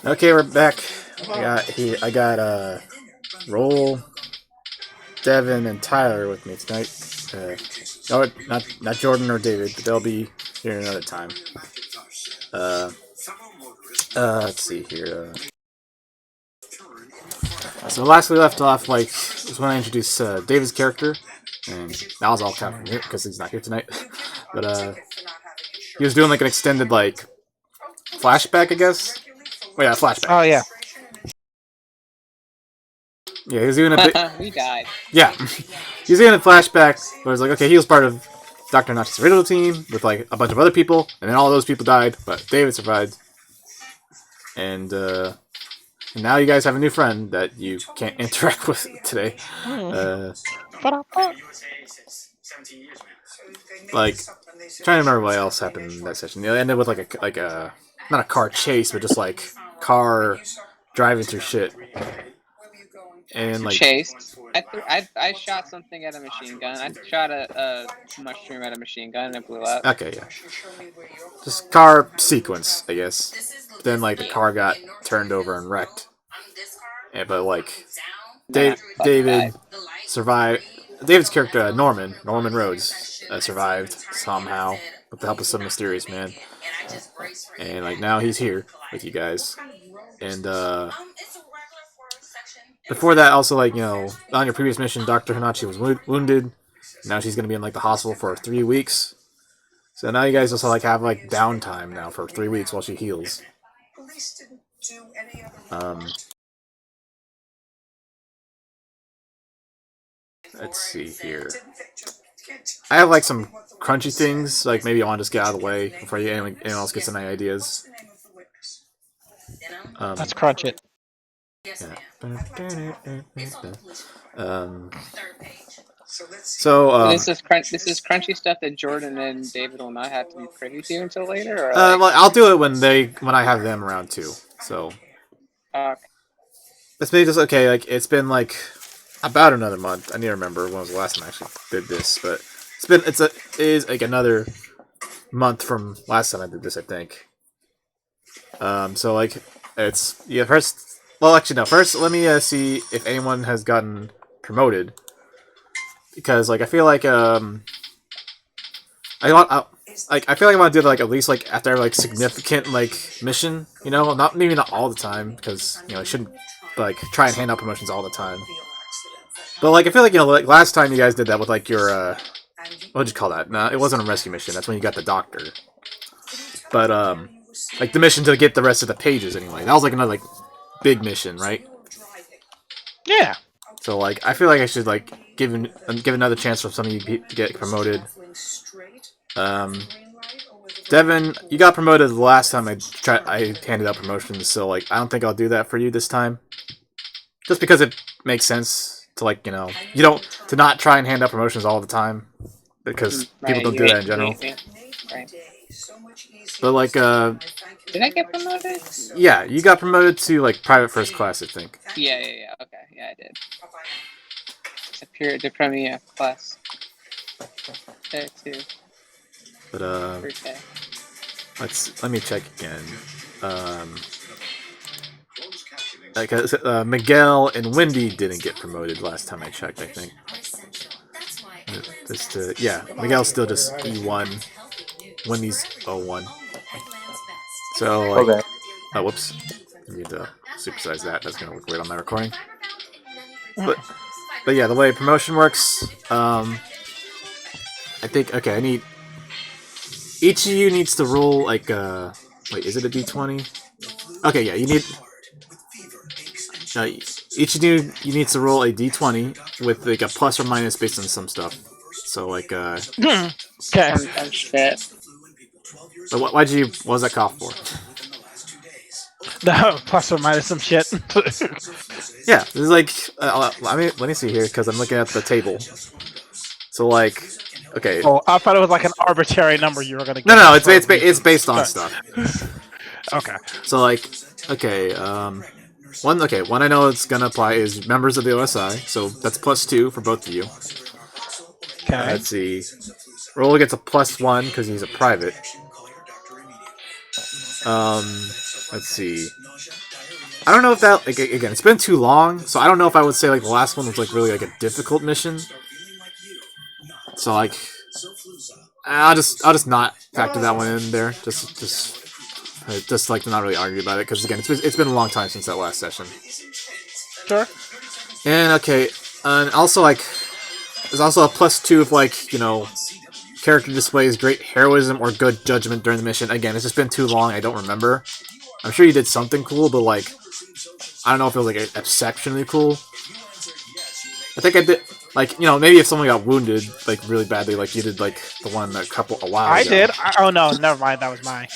Okay, we're back. I got Roll, Devin, and Tyler with me tonight. No, not Jordan or David, but they'll be here another time. Uh, let's see here. So last we left off, was when I introduced David's character, and that was all kind of from here because he's not here tonight. But he was doing like an extended flashback, I guess. Oh yeah, flashback. Oh yeah. Yeah, he was doing a bit. We died. Yeah, he's doing a flashback where it's like, okay, he was part of Dr. Nachi's original team with like a bunch of other people, and then all those people died, but David survived. And now you guys have a new friend that you can't interact with today. Trying to remember what else happened in that session. It ended with like a not a car chase, but just like car driving through shit. And chased. I shot something at a machine gun. I shot a mushroom at a machine gun and it blew up. Okay, yeah. Just car sequence, I guess. But then the car got turned over and wrecked. Yeah, but David survived. David's character Norman Rhodes survived somehow with the help of some mysterious man. And now he's here with you guys. And before that, also on your previous mission, Dr. Hanachi was wounded. Now she's gonna be in the hospital for 3 weeks. So now you guys also have downtime now for 3 weeks while she heals. Let's see here. I have some crunchy things. Maybe I want to just get out of the way before anyone else gets any ideas. Let's crunch it. Yeah. So this is crunchy stuff that Jordan and David will not have to be privy to until later. Or well, I'll do it when I have them around too. So it's maybe just okay. It's been about another month. I need to remember when was the last time I actually did this, but it is another month from last time I did this, I think. So it's first. Well, actually no. First, let me see if anyone has gotten promoted, because I feel I feel I want to do at least after every significant mission. Maybe not all the time, because I shouldn't try and hand out promotions all the time. But I feel last time you guys did that with your what'd you call that? No, it wasn't a rescue mission. That's when you got the doctor. But the mission to get the rest of the pages anyway. That was another big mission, right? Yeah. So I feel I should give another chance for some of you to get promoted. Devin, you got promoted the last time I handed out promotions, so I don't think I'll do that for you this time. Just because it makes sense to you don't to not try and hand out promotions all the time, because people don't do that in general. Right. But did I get promoted? Yeah, you got promoted to private first class, I think. Yeah. Okay, yeah, I did. It's a pure de premier class. There too. But let me check again. Miguel and Wendi didn't get promoted last time I checked, I think. Miguel's still just E1. Wendy's 01. So, okay. Oh, whoops. I need to supersize that. That's gonna look weird on my recording. But yeah, the way promotion works, I think, okay, I need... Each of you needs to roll, wait, is it a d20? Okay, yeah, you need... each of you needs to roll a d20 with, a plus or minus based on some stuff. So, Okay. Shit. So what was that cough for? No, plus or minus some shit. Yeah, this is let me see here, because I'm looking at the table. So, okay. Oh, I thought it was an arbitrary number you were gonna get. No, it's based on stuff. Okay. So, okay, one I know it's gonna apply is members of the OSI, so that's +2 for both of you. Okay. Let's see. Roller gets a +1 because he's a private. Let's see. I don't know if that like again. It's been too long, so I don't know if I would say like the last one was like really like a difficult mission. So like, I'll just not factor that one in there. Just like to not really argue about it because again, it's been a long time since that last session. Sure. And okay, and also like, there's also a +2 if like character displays great heroism or good judgment during the mission. Again, it's just been too long. I don't remember. I'm sure you did something cool, but like, I don't know if it was like exceptionally cool. I think I did, like, maybe if someone got wounded, like, really badly, like you did, like, the one a while I ago. did. Oh no, never mind. That was my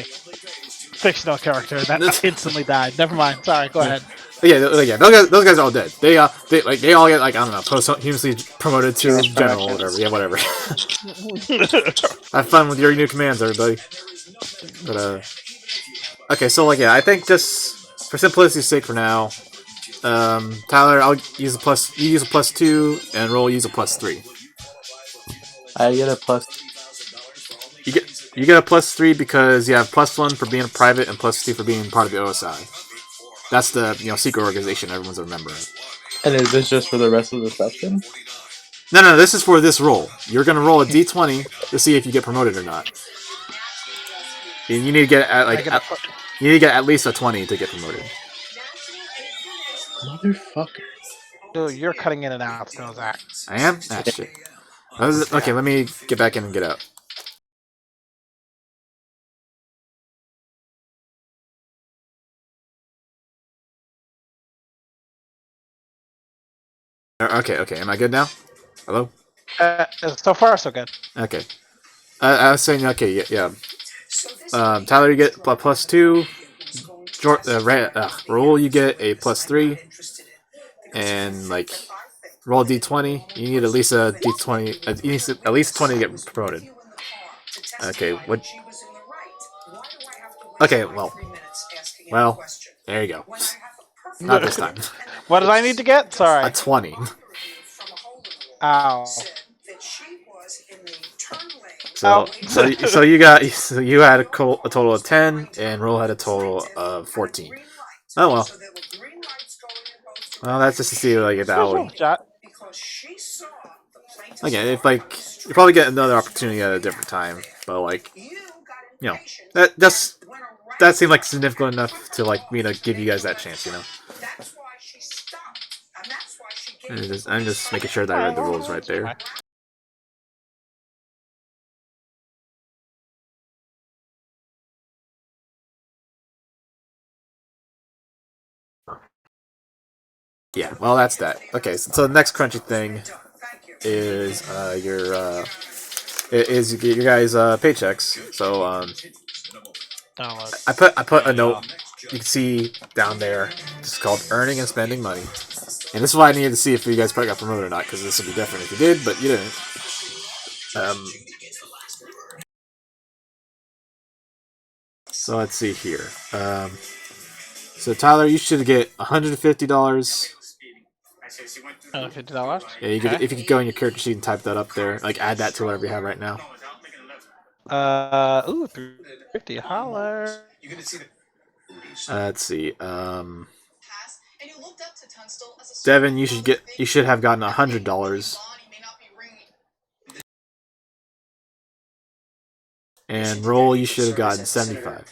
fictional character that instantly died. Never mind. Sorry. Go ahead. Yeah, those guys are all dead. They all get, like, I don't know, posthumously promoted to general or whatever. Yeah, whatever. Have fun with your new commands, everybody. But, okay, so, like, yeah, I think just for simplicity's sake for now, Tyler, I'll use a plus. You use a +2, and Roll use a +3. I get a plus. You get a +3 because you have +1 for being a private and +2 for being part of the OSI. That's the secret organization everyone's a member of. And is this just for the rest of the session? No, this is for this roll. You're gonna roll a d20 to see if you get promoted or not. And you need to get you need to get at least a 20 to get promoted. Motherfucker. Dude, you're cutting in and out still, Zach. I am? Ah, shit. Okay, let me get back in and get out. Okay. Am I good now? Hello? So far, so good. Okay. I was saying, okay, yeah. Tyler, you get +2. Roll, you get a +3. And, like, roll a d20. You need at least a d20. You need at least 20 to get promoted. Okay, what? Okay, well, there you go. Not this time. What did I need to get? Sorry. A 20. Ow. So you had a total of 10, and Roll had a total of 14. Oh well. Well, that's just to see like if that would. Again, if like you probably get another opportunity at a different time, but like that seemed like significant enough to like me to give you guys that chance, I'm just making sure that I read the rules right there. Yeah, well, that's that. Okay, so the next crunchy thing is your guys' paychecks. So I put a note you can see down there. It's called earning and spending money, and this is why I needed to see if you guys probably got promoted or not, because this would be different if you did, but you didn't. So let's see here. So Tyler, you should get $150. $150. Yeah, you could, if you could go in your character sheet and type that up there, like add that to whatever you have right now. Ooh, 350. Holler. Let's see. Devin, you should have gotten $100. And Roll, you should have gotten 75.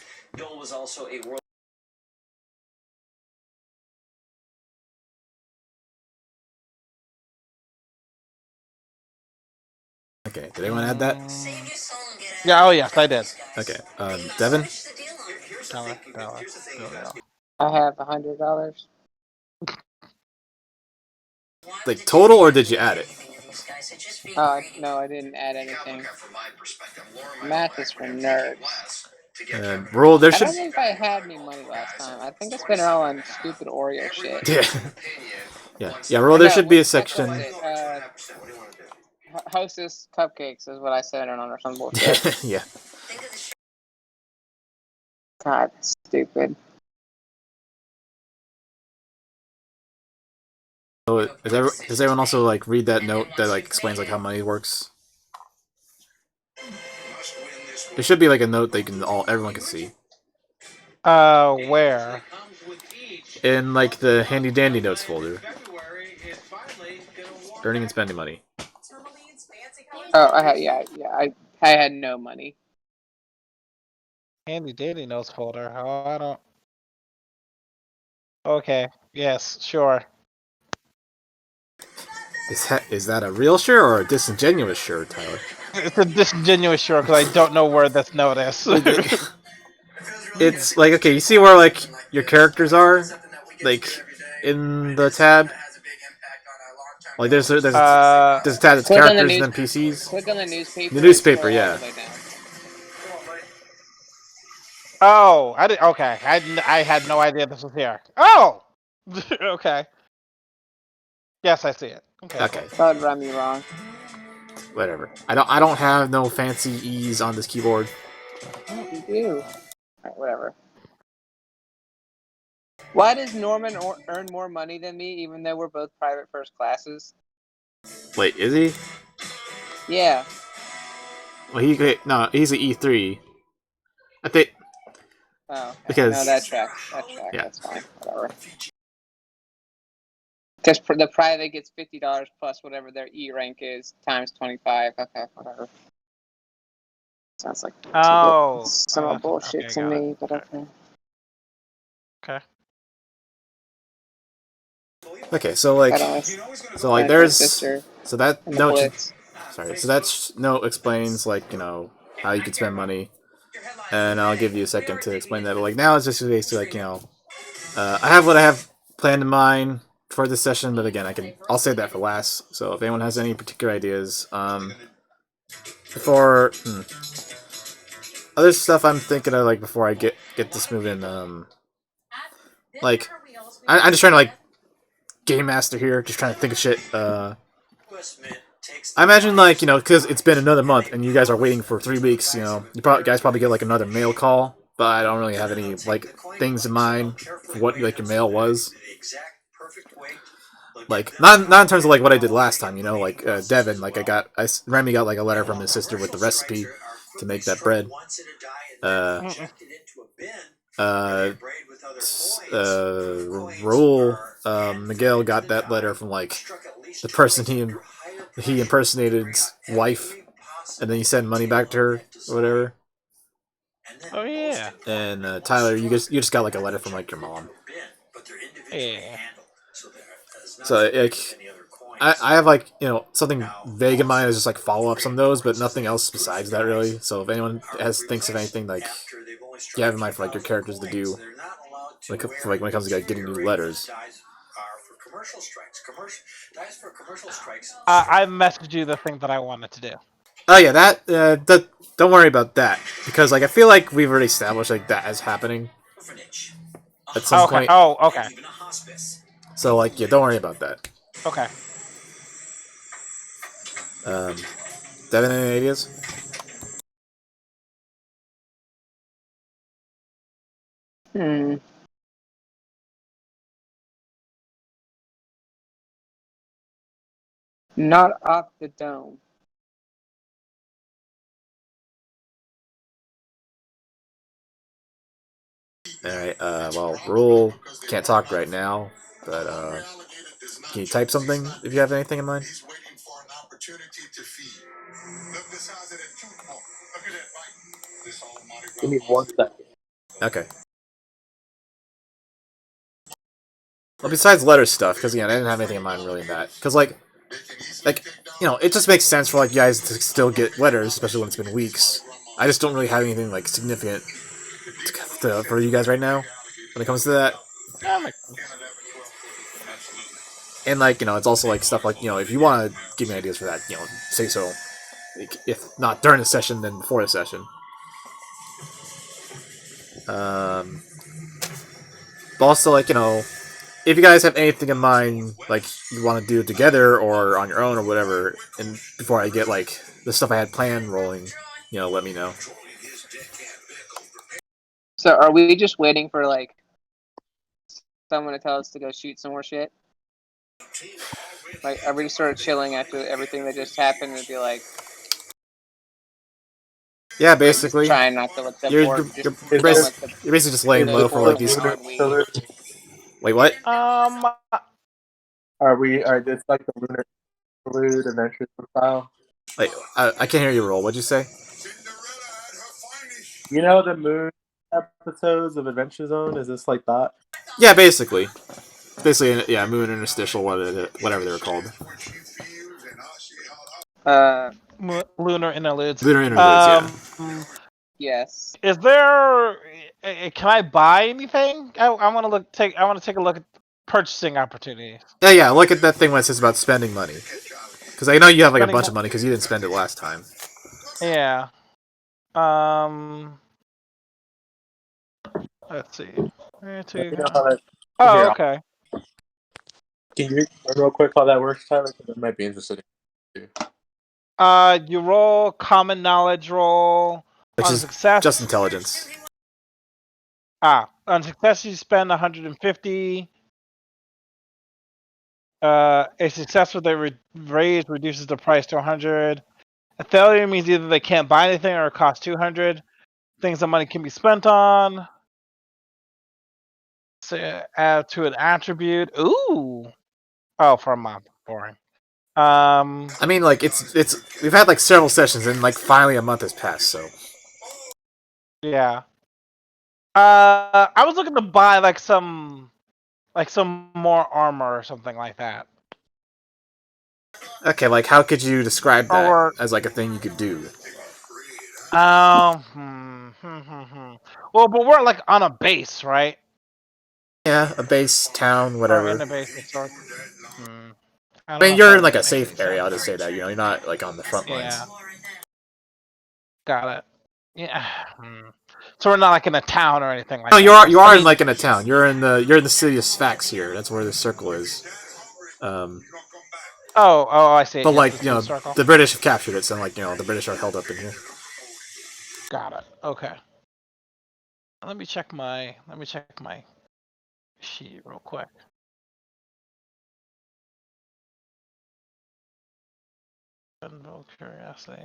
Okay, did anyone add that? Yeah, oh yes, I did. Okay, Devin? I have $100. Like total, or did you add it? No, I didn't add anything. Math is for nerds. Roll, there I should. don't think I had any money last time. I think I spent it all on stupid Oreo shit. Yeah. Roll, there should be a section. Hostess cupcakes is what I said on or some bullshit. Yeah. God, stupid. So, does everyone also like read that note that like explains like how money works? There should be like a note that everyone can see. Where? In like the handy dandy notes folder. Earning and spending money. Oh, I had no money. Handy dandy notes folder. Oh, I don't. Okay. Yes. Sure. Is that a real shirt or a disingenuous shirt, Tyler? It's a disingenuous sure because I don't know where this note is. It's like, okay, you see where like your characters are, like in the tab. Like there's a tab that's Click on the characters news. and then PCs. Click on the newspaper. The newspaper, and scroll yeah. all the way down. Oh, I did. Okay, I had no idea this was here. Oh. Okay. Yes, I see it. Okay. Okay, Spelled Remy wrong. whatever. I don't have no fancy E's on this keyboard. Oh, you do. Alright, whatever. Why does Norman earn more money than me, even though we're both private first classes? Wait, is he? Yeah. Well, no, he's an E3. I think Oh, okay. because No, that track. Yeah. That's fine. Whatever. Because the private gets $50 plus whatever their E rank is times 25. Okay, whatever. Sounds like some bullshit okay, to got it. me, but okay. Okay. okay, so like My there's sister so that and the note Blitz. sorry, so that note explains like how you can spend money, and I'll give you a second to explain that. But like now it's just basically like I have what I have planned in mind for this session, but again I'll save that for last. So if anyone has any particular ideas, before other stuff I'm thinking of like before I get this moving, like I'm just trying to like game master here, just trying to think of shit. I imagine like because it's been another month and you guys are waiting for 3 weeks. Guys probably get like another mail call, but I don't really have any like things in mind for what like your mail was. Like not in terms of like what I did last time. Like Devin, like Remy got like a letter from his sister with the recipe to make that bread. Raul, Miguel got that letter from like the person he impersonated's wife, and then he sent money back to her or whatever. Oh yeah. And Tyler, you just got like a letter from like your mom. Yeah. So like I have like something vague in mind as just like follow ups on those, but nothing else besides that really. So if anyone thinks of anything like you have in mind for like your characters to do, like for like when it comes to like getting new letters. I messaged you the thing that I wanted to do. Oh yeah, that don't worry about that because like I feel like we've already established like that as happening at some point. Oh, okay. So like yeah, don't worry about that. Okay. Devin, any ideas? Not off the dome. Alright, well, Rule can't talk right now, but can you type something if you have anything in mind? Give me 1 second. Okay. Well, besides letter stuff, because again, I didn't have anything in mind really in that. Because like, it just makes sense for like you guys to still get letters, especially when it's been weeks. I just don't really have anything like significant for you guys right now when it comes to that. And like it's also like stuff like if you want to give me ideas for that, say so. Like, if not during the session, then before the session. But also like if you guys have anything in mind, like you want to do it together or on your own or whatever, and before I get like the stuff I had planned rolling, let me know. So are we just waiting for like someone to tell us to go shoot some more shit? Like, are we just sort of chilling after everything that just happened and be like, Yeah, basically. Trying not to let the You're, board you're, just you're, don't basi- let the you're basically just laying the low for like board these. hard weed. Wait, what? Are this like the lunar interlude adventure style? Like, I can't hear you roll. What'd you say? You know the moon episodes of Adventure Zone? Is this like that? Yeah, basically. Basically, yeah, Moon Interstitial, whatever they were called. Lunar interludes. Lunar Interludes, yeah. Yes. Is there? Can I buy anything? I want to I want to take a look at purchasing opportunities. Yeah, look at that thing when it says about spending money. Because I know you have like a Spending bunch of money because you didn't spend it last time. Yeah. Let's see. Let me know how that. Oh, Here, okay. can you explain real quick how that works, Tyler? Because I might be interested. You roll common knowledge roll Which on is success. just intelligence. On success you spend 150. A success with a raise reduces the price to 100. A failure means either they can't buy anything or it costs 200. Things that money can be spent on. So add to an attribute. Ooh. Oh, for a month. Boring. I mean, like we've had like several sessions and like finally a month has passed. So Yeah. I was looking to buy like some more armor or something like that. okay, like how could you describe that Or as like a thing you could do? Well, but we're like on a base, right? Yeah, a base, town, Or in whatever. a base of sorts. I I don't know mean, if that you're in would like a make any safe area. I'll sense. just say that. You're not like on the front lines. Yeah. Got it. Yeah. So we're not like in a town or anything like No, that. you are I in mean, like in a town. You're in the city of Sfax here. That's where the circle is. oh, I see. But Yes, like it's you know, the circle. the British have captured it, so like you know, the British are held up in here. Got it. Okay. Let me check my sheet real quick. Invoke curiosity.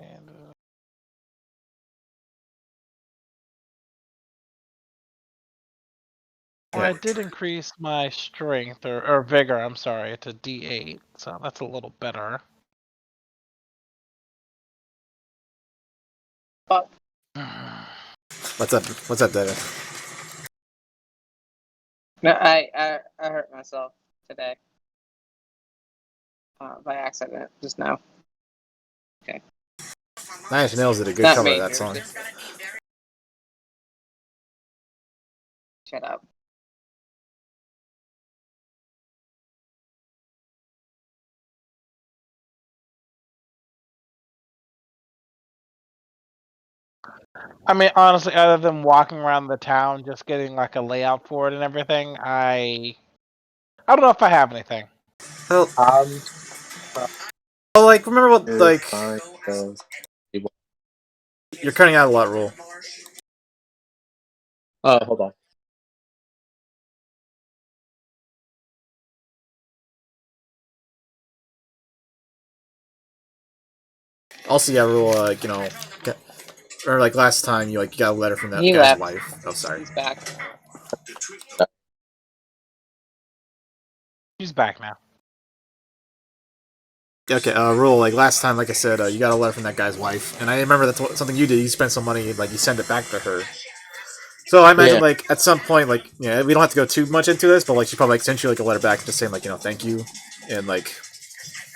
Well, I did increase my strength or vigor. I'm sorry, to D8, so that's a little better. What's up? What's up, Devin? No, I hurt myself today. By accident just now. Okay. Nine Inch Nails did a good Not cover of major. that song. Shut up. I mean, honestly, other than walking around the town, just getting like a layout for it and everything, I don't know if I have anything. Well, Um, like remember what is like fine. you're cutting out a lot, Rule. Oh, hold on. Also, yeah, Rule. You know, or like last time, you got a letter from that He guy's left. wife. Oh, sorry. He's back. She's back now. Okay, Rule. Like last time, like I said, you got a letter from that guy's wife, and I remember that's something you did. You spent some money, like you sent it back to her. So I imagine, Yeah. like at some point, like yeah, we don't have to go too much into this, but like she probably like sent you like a letter back, just saying like thank you, and like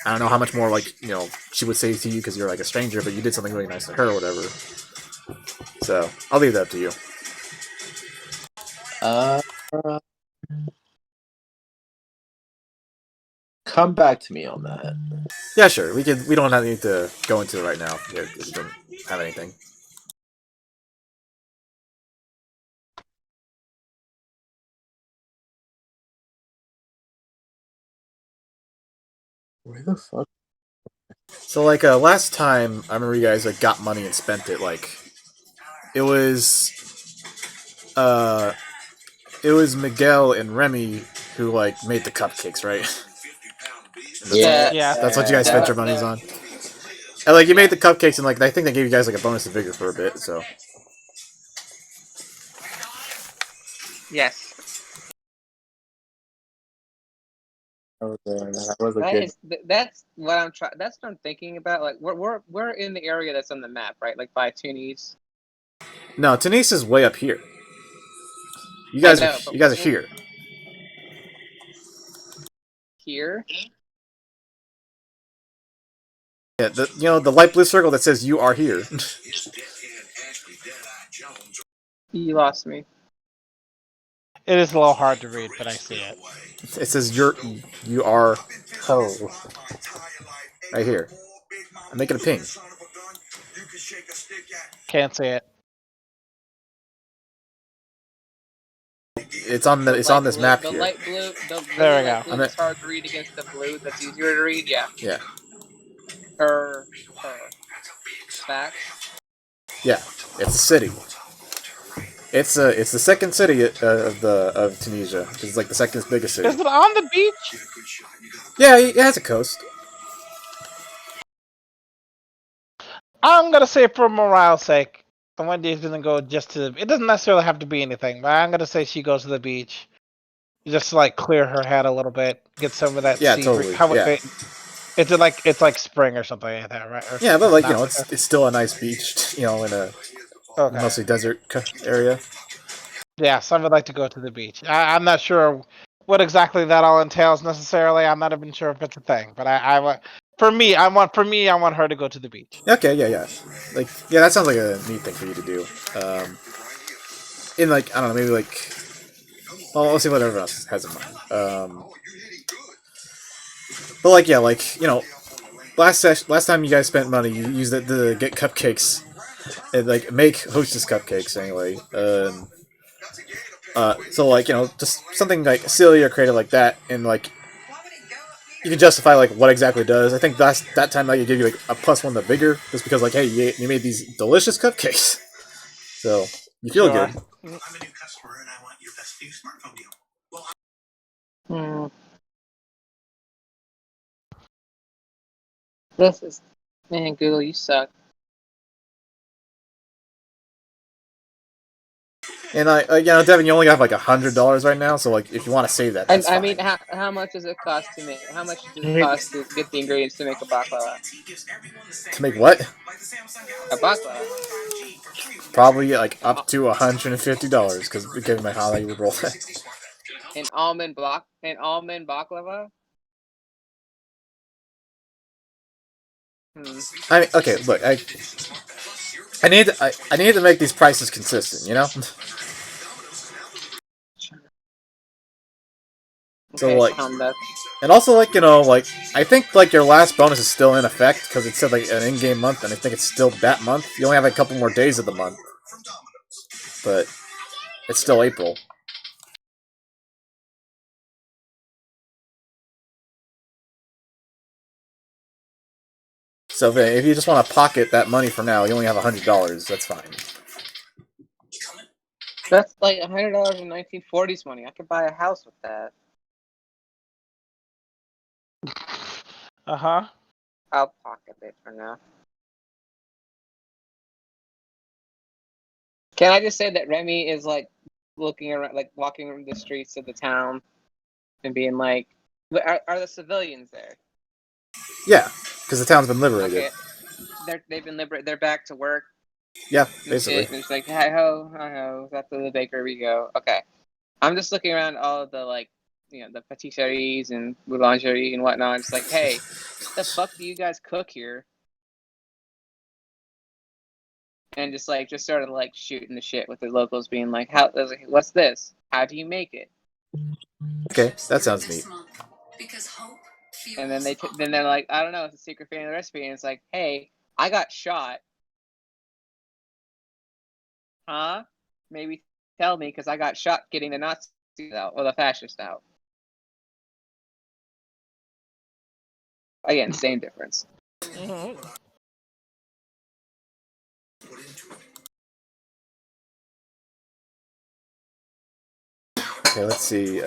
I don't know how much more like she would say to you because you're like a stranger, but you did something really nice to her or whatever. So I'll leave that up to you. Come back to me on that. Yeah, sure. We can. We don't need to go into it right now. Yeah, if you don't have anything. Where the fuck? So like last time, I remember you guys like got money and spent it. Like it was Miguel and Remy who like made the cupcakes, right? Yeah. Yeah. That's what you guys spent your monies on. And like you made the cupcakes, and like I think they gave you guys like a bonus of vigor for a bit. So Yes. That was a That good. is, that's what I'm trying. That's what I'm thinking about. Like we're in the area that's on the map, right? Like by Tunis. no, Tunis is way up here. You I guys know, are but you guys are here. here Yeah, the light blue circle that says you are here. you lost me. It is a little hard to read, but I see it. It says you are ho right here. I'm making a ping. Can't see it. It's on this map The here. light blue, the There really we light go. blue that's hard to read against the blue that's easier to read. Yeah. Yeah. Her. Facts. Yeah. It's a city. It's the second city of Tunisia. It's like the second biggest city. Is it on the beach? Yeah, it has a coast. I'm gonna say for morale's sake, Wendy's gonna go just to. It doesn't necessarily have to be anything, but I'm gonna say she goes to the beach, just to like clear her head a little bit, get some of that Yeah, sea. totally. Yeah. It's like spring or something like that, right? Or Yeah, but like not. it's still a nice beach, in a Okay. mostly desert area. Yeah, some would like to go to the beach. I'm not sure what exactly that all entails necessarily. I'm not even sure if it's a thing, but I want. For me, I want her to go to the beach. Okay, yeah. Like, yeah, that sounds like a neat thing for you to do. In like, I don't know, maybe like, well, let's see what everyone else has in mind. But like, yeah, like last time you guys spent money, you used it to get cupcakes and like make Hostess cupcakes anyway. So like just something like silly or creative like that, and like you can justify like what exactly it does. I think that time I could give you like a +1 to vigor, just because like hey you made these delicious cupcakes, so you feel Sure. good. Hmm. This is, man, Google, you suck. And Devin, you only have like $100 right now, so like if you want to save that, And that's I fine. mean, how much does it cost to make? How much does it cost to get the ingredients to make a baklava? To make what? A baklava. Probably like up to $150, because given how you would roll that. An almond baklava. I mean, okay, look, I need to make these prices consistent, you know. So Okay, like, Tom Duck. and also like like I think like your last bonus is still in effect because it said like an in-game month, and I think it's still that month. You only have a couple more days of the month, but it's still April. So if you just want to pocket that money for now, you only have $100. That's fine. That's like $100 in 1940s money. I could buy a house with that. Uh-huh. I'll pocket it for now. Can I just say that Remy is like looking around, like walking around the streets of the town and being like, are the civilians there? Yeah, because the town's been liberated. Okay. They've been liberated. They're back to work. Yeah, And basically. it's like, hi ho. That's the baker we go. Okay. I'm just looking around all of the like, the patisseries and boulangerie and whatnot. It's like, hey, the fuck do you guys cook here? And just started like shooting the shit with the locals, being like, what's this? How do you make it? Okay, that sounds neat. And then then they're like, I don't know, it's a secret family recipe, and it's like, hey, I got shot. Huh? Maybe tell me, because I got shot getting the Nazis out or the fascists out. Again, same difference. Mm-hmm. Okay, let's see.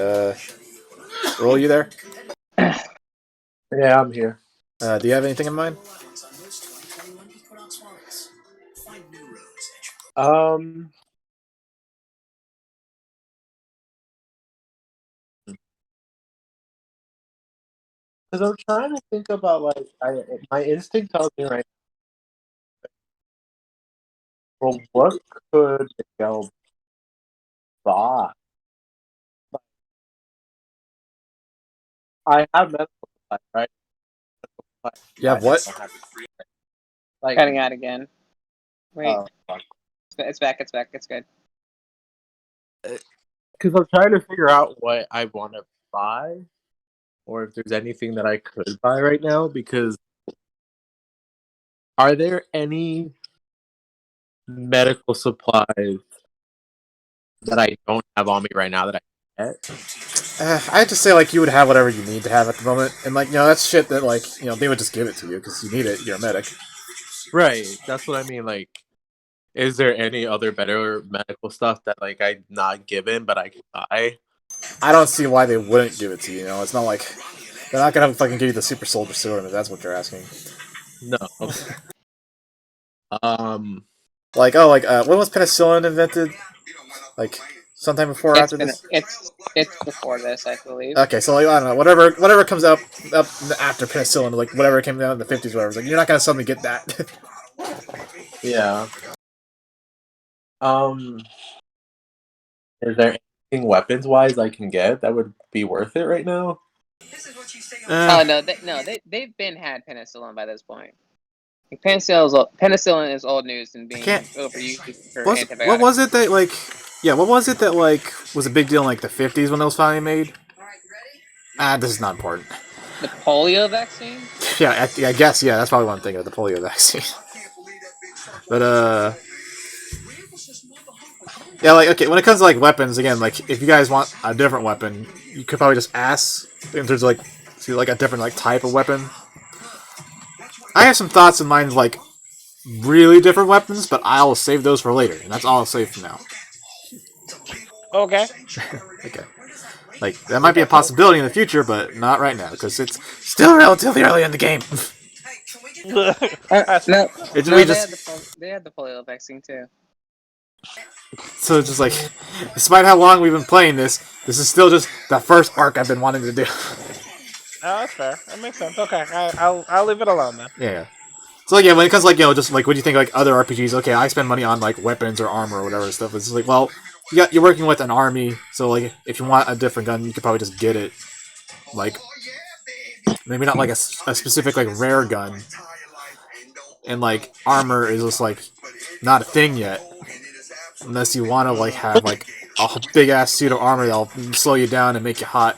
Roll, you there? Yeah, I'm here. Do you have anything in mind? Um, because I'm trying to think about like my instinct tells me right. Well, what could Miguel buy? I have medical supplies, right? You have what? I don't have it. Like, Cutting out again. Wait, fuck. it's back. It's back. It's good. Because I'm trying to figure out what I want to buy, or if there's anything that I could buy right now. Because are there any medical supplies that I don't have on me right now that I can get? I have to say, like, you would have whatever you need to have at the moment, and like, that's shit that like, they would just give it to you because you need it. You're a medic. Right, that's what I mean. Like, is there any other better medical stuff that like I'm not given but I can buy? I don't see why they wouldn't give it to you. It's not like they're not gonna fucking give you the super soldier serum if that's what you're asking. No. Um. Like, when was penicillin invented? Like, sometime before or It's after been this? it's before this, I believe. Okay, so like, I don't know, whatever comes up after penicillin, like whatever came out in the 50s, whatever. Like, you're not gonna suddenly get that. Yeah. Um. Is there anything weapons wise I can get that would be worth it right now? Oh no, they've been had penicillin by this point. Like, penicillin is old news and I can't. being overused for What was antibiotics. it that like? Yeah, what was it that like was a big deal in like the 50s when it was finally made? This is not important. The polio vaccine. Yeah, I guess that's probably one thing of the polio vaccine. But yeah, like okay, when it comes to like weapons, again, like if you guys want a different weapon, you could probably just ask in terms of like see like a different like type of weapon. I have some thoughts in mind, like really different weapons, but I'll save those for later, and that's all I'll save for now. Okay. Okay. Like, that might be a possibility in the future, but not right now, because it's still relatively early in the game. That's No, It's, no, we just, they had the polio vaccine too. so it's just like, despite how long we've been playing this is still just the first arc I've been wanting to do. Oh, that's fair. That makes sense. Okay, I'll leave it alone then. Yeah. So like, yeah, when it comes to, like, just like, what do you think, like, other RPGs, okay, I spend money on, like, weapons or armor or whatever stuff, it's just like, well, you're working with an army, so, like, if you want a different gun, you could probably just get it. Like, maybe not, like, a specific, like, rare gun, and, like, armor is just, like, not a thing yet. Unless you want to like have like a big ass suit of armor that'll slow you down and make you hot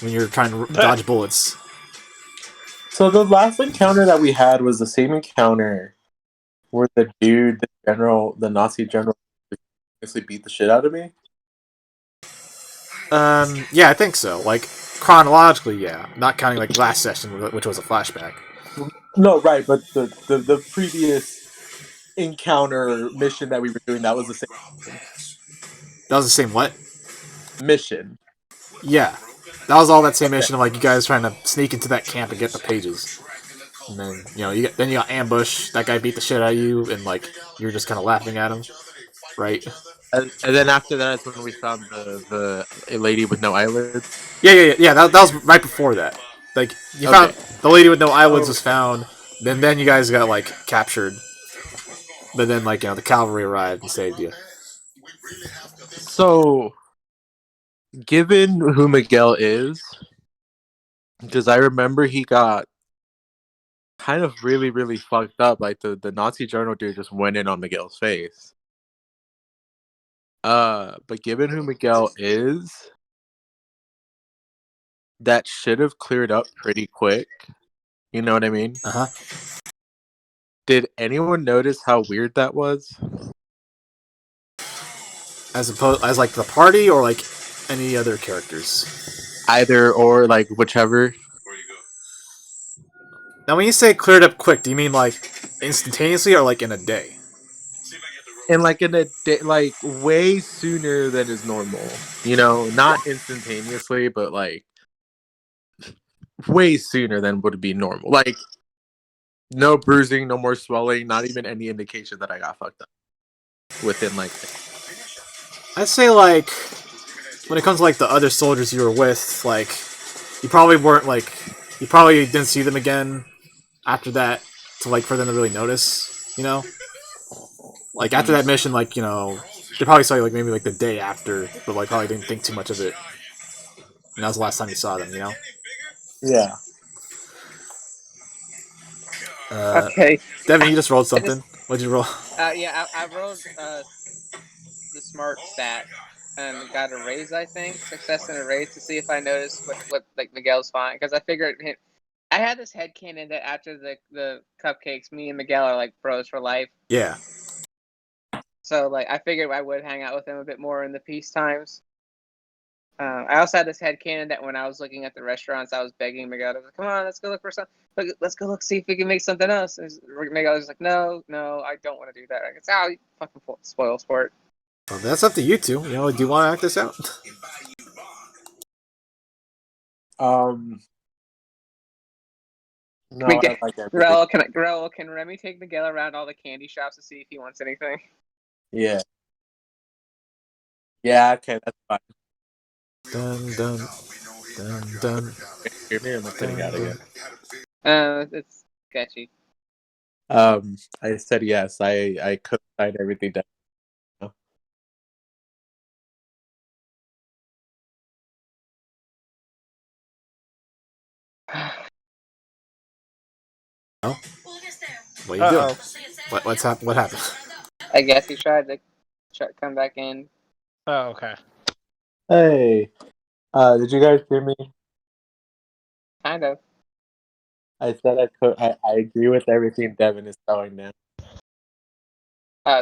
when you're trying to dodge bullets. So the last encounter that we had was the same encounter where the Nazi general, basically beat the shit out of me. Yeah, I think so. Like chronologically, yeah, not counting like last session, which was a flashback. No, right, but the previous encounter mission that we were doing, that was the same That was the same what? mission. Yeah, that was all that same Okay. mission of like you guys trying to sneak into that camp and get the pages. And then you got ambush. That guy beat the shit out of you, and like you're just kind of laughing at him, right? And then after that is when we found the lady with no eyelids. Yeah. That was right before that. Like you Okay. found the lady with no eyelids Oh. was found. Then you guys got like captured. But then like the cavalry arrived and saved you. So, given who Miguel is, because I remember he got kind of really, really fucked up. Like the Nazi journal dude just went in on Miguel's face. But given who Miguel is, that should have cleared up pretty quick. You know what I mean? Uh huh. Did anyone notice how weird that was? As like the party or like any other characters. Either or, like whichever. Now, when you say cleared up quick, do you mean like instantaneously or like in a day? And like in a day, like way sooner than is normal. You know, not instantaneously, but like way sooner than would be normal. Like no bruising, no more swelling, not even any indication that I got fucked up. within like. I'd say like when it comes to like the other soldiers you were with, like you probably weren't like you probably didn't see them again after that to like for them to really notice, you know? Like after that mission, like, you know, they probably saw you like maybe like the day after, but like probably didn't think too much of it. And that was the last time you saw them, you know? Yeah. Okay. Devin, you just rolled I just something. What'd you roll? yeah, I rolled the smart stat and got a raise. I think success and a raise to see if I noticed what like Miguel's fine because I figured I had this headcanon that after the cupcakes, me and Miguel are like bros for life. Yeah. So like I figured I would hang out with him a bit more in the peace times. I also had this headcanon that when I was looking at the restaurants, I was begging Miguel, I was like, "Come on, let's go look for something. Let's go look, see if we can make something else." And Miguel was like, "No, no, I don't want to do that." I guess, you fucking spoil sport." Well, that's up to you two. You know, do you want to act this out? No, Miguel, I like everything. can Remy take Miguel around all the candy shops to see if he wants anything? Yeah. Yeah. Okay, that's fine. Dun dun dun dun. Hear me? Am I cutting out again? It's sketchy. I said yes. I could sign everything down. Oh, what are you doing? Uh-oh. What's happened? What happened? I guess he tried to come back in. Oh, okay. Hey, did you guys hear me? Kind of. I said I could. I agree with everything Devin is telling now.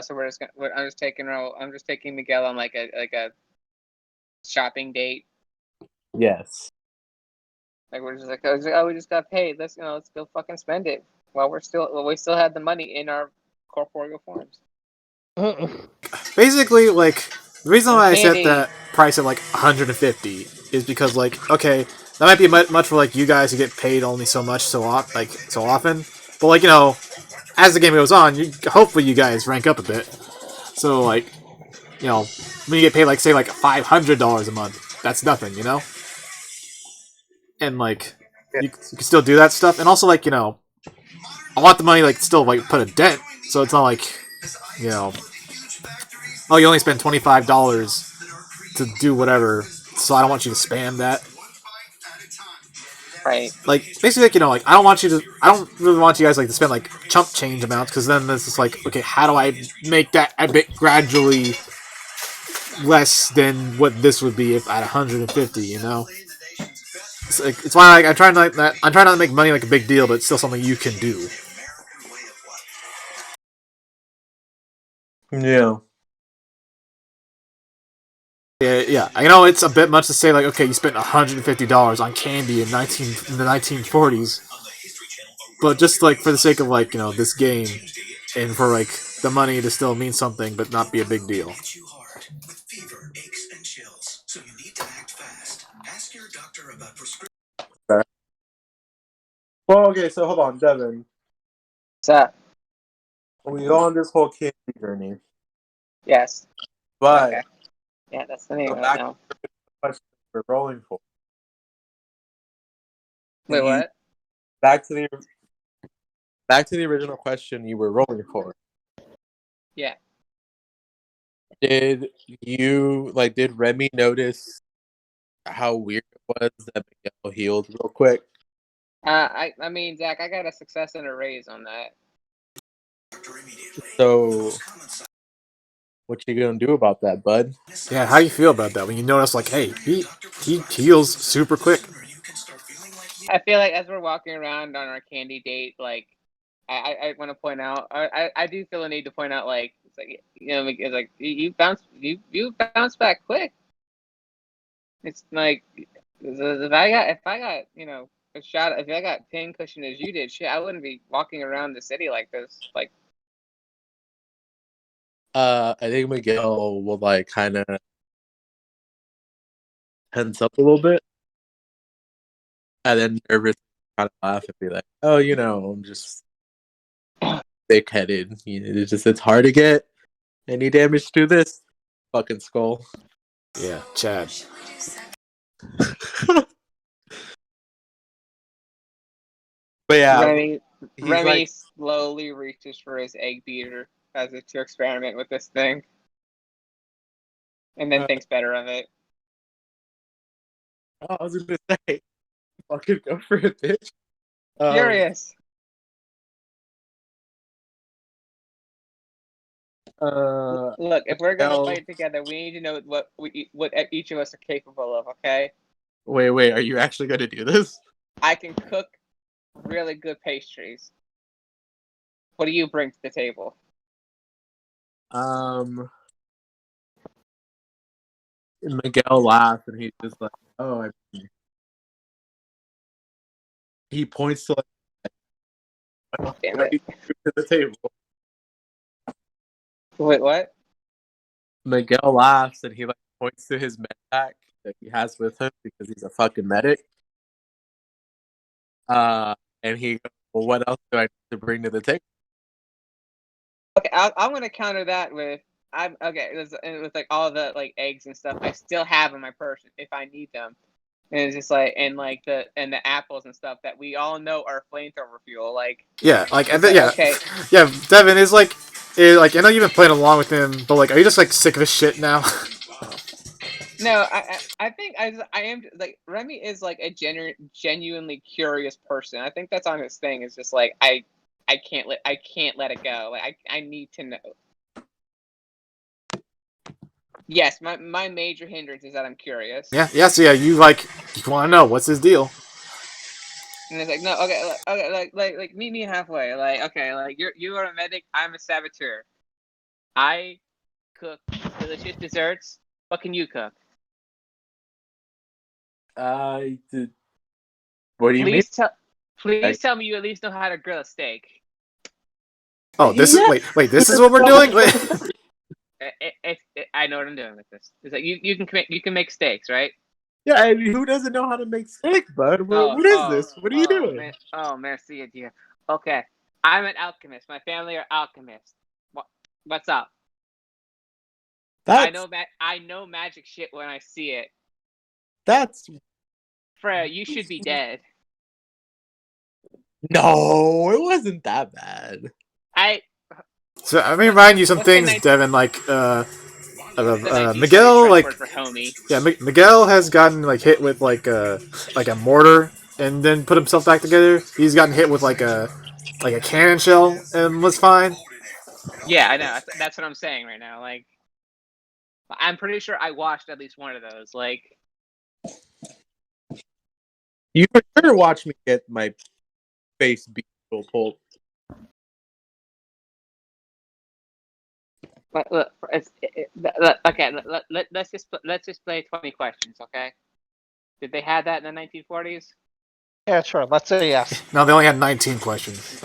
So I'm just taking Miguel on like a shopping date. Yes. Like we're just like, oh, we just got paid. Let's go fucking spend it while we still had the money in our corporeal forms. Basically, like the reason why I set Candy. that price at like 150 is because like okay, that might be much for like you guys who get paid only so much so often, but like you know, as the game goes on, hopefully you guys rank up a bit. So like you know, when you get paid like say like $500 a month, that's nothing, you know. And like you can still do that stuff, and also like you know, I want the money like still like put a dent, so it's not like you know, oh you only spend $25 to do whatever, so I don't want you to spam that. Right. Like basically, like, you know, like I don't really want you guys like to spend like chump change amounts because then this is like, okay, how do I make that a bit gradually less than what this would be if at 150? You know, it's why like, I'm trying not to make money like a big deal, but it's still something you can do. Yeah. Yeah, I know it's a bit much to say like, okay, you spent $150 on candy in the 1940s, but just like for the sake of like you know this game, and for like the money to still mean something but not be a big deal. Okay. Well, okay. So hold on, Devin. So We go on this whole candy journey, yes. but Okay. Yeah, that's the name go of it back now. to the question we're rolling for. Wait, The what? back to the original question you were rolling for. Yeah. Did Remy notice how weird it was that Miguel healed real quick? I mean, Zach, I got a success and a raise on that. So what you gonna do about that, bud? Yeah, how do you feel about that when you notice like, hey, he heals super quick? I feel like as we're walking around on our candy date, like I want to point out, I do feel a need to point out, like it's like it's like you bounce back quick. It's like if I got a shot, if I got pin cushion as you did, shit, I wouldn't be walking around the city like this. Like I think Miguel will like kind of tense up a little bit, and then nervous, kind of laugh and be like, "Oh, I'm just thick-headed. It's hard to get Any damage to this fucking skull? Yeah, Chad. But yeah, Remy, he's Remy like, slowly reaches for his egg beater as if to experiment with this thing, and then uh, thinks better of it. oh, I was gonna say, fucking go for it, bitch. Furious. Look, if we're gonna Miguel, fight together, we need to know what each of us are capable of. Okay, wait, are you actually gonna do this? I can cook really good pastries. What do you bring to the table? Um, Miguel laughs and he's just like, oh, he points to like, Damn what are it! you bringing to the table? Wait, what? Miguel laughs and he like points to his med pack that he has with him because he's a fucking medic. And he goes, well, what else do I need to bring to the table? Okay, I'm gonna counter that with I'm okay. With like all the like eggs and stuff, I still have in my purse if I need them. And it's just like the apples and stuff that we all know are flamethrower fuel. Like Yeah, like, it's like yeah, okay, yeah. Devin is like, I know you've been playing along with him, but like, are you just like sick of his shit now? no, I think I am like Remy is like a genuinely curious person. I think that's on his thing. It's just like I can't let it go. Like I need to know. Yes, my major hindrance is that I'm curious. Yeah. So yeah, you want to know what's his deal? And it's like, no, okay, like meet me halfway. Like, okay, like you are a medic, I'm a saboteur. I cook delicious desserts. What can you cook? Did, what do you mean? Please tell me you at least know how to grill a steak. Oh, this is Yeah. wait. This is what we're doing. Wait. I know what I'm doing with this. It's like you can make steaks, right? Yeah, I mean, who doesn't know how to make steak, bud? What is this? What are you doing? Man, merci, dear. Okay, I'm an alchemist. My family are alchemists. What's up? That's I know magic shit when I see it. that's Freya, you should be dead. no, it wasn't that bad. So I mean, remind you some What's the things, nice- Devin. Like, What's the 1940s Miguel, French like, word for homie? yeah, Miguel has gotten like hit with like a mortar and then put himself back together. He's gotten hit with like a cannon shell and was fine. Yeah, I know. That's what I'm saying right now. Like, I'm pretty sure I watched at least one of those. Like, You for sure watch me get my face beat to a pulp. look, okay. Let's just play 20 questions, okay? Did they have that in the 1940s? Yeah, sure. Let's say yes. No, they only had 19 questions.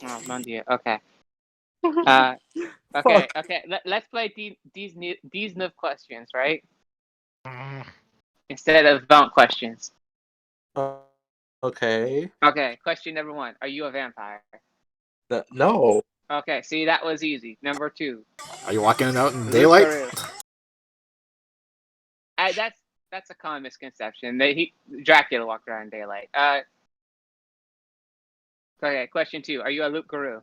Oh, mon dieu. Okay. Okay. Fuck. Okay. Let's play these new questions, right? Mm, Instead of don't questions. Okay. Okay. Question number 1: Are you a vampire? No. Okay. See, that was easy. Number 2: Are you walking out in Luke daylight? Carew. That's a common misconception. Dracula walked around in daylight. Okay. Question 2: Are you a Luke Carew?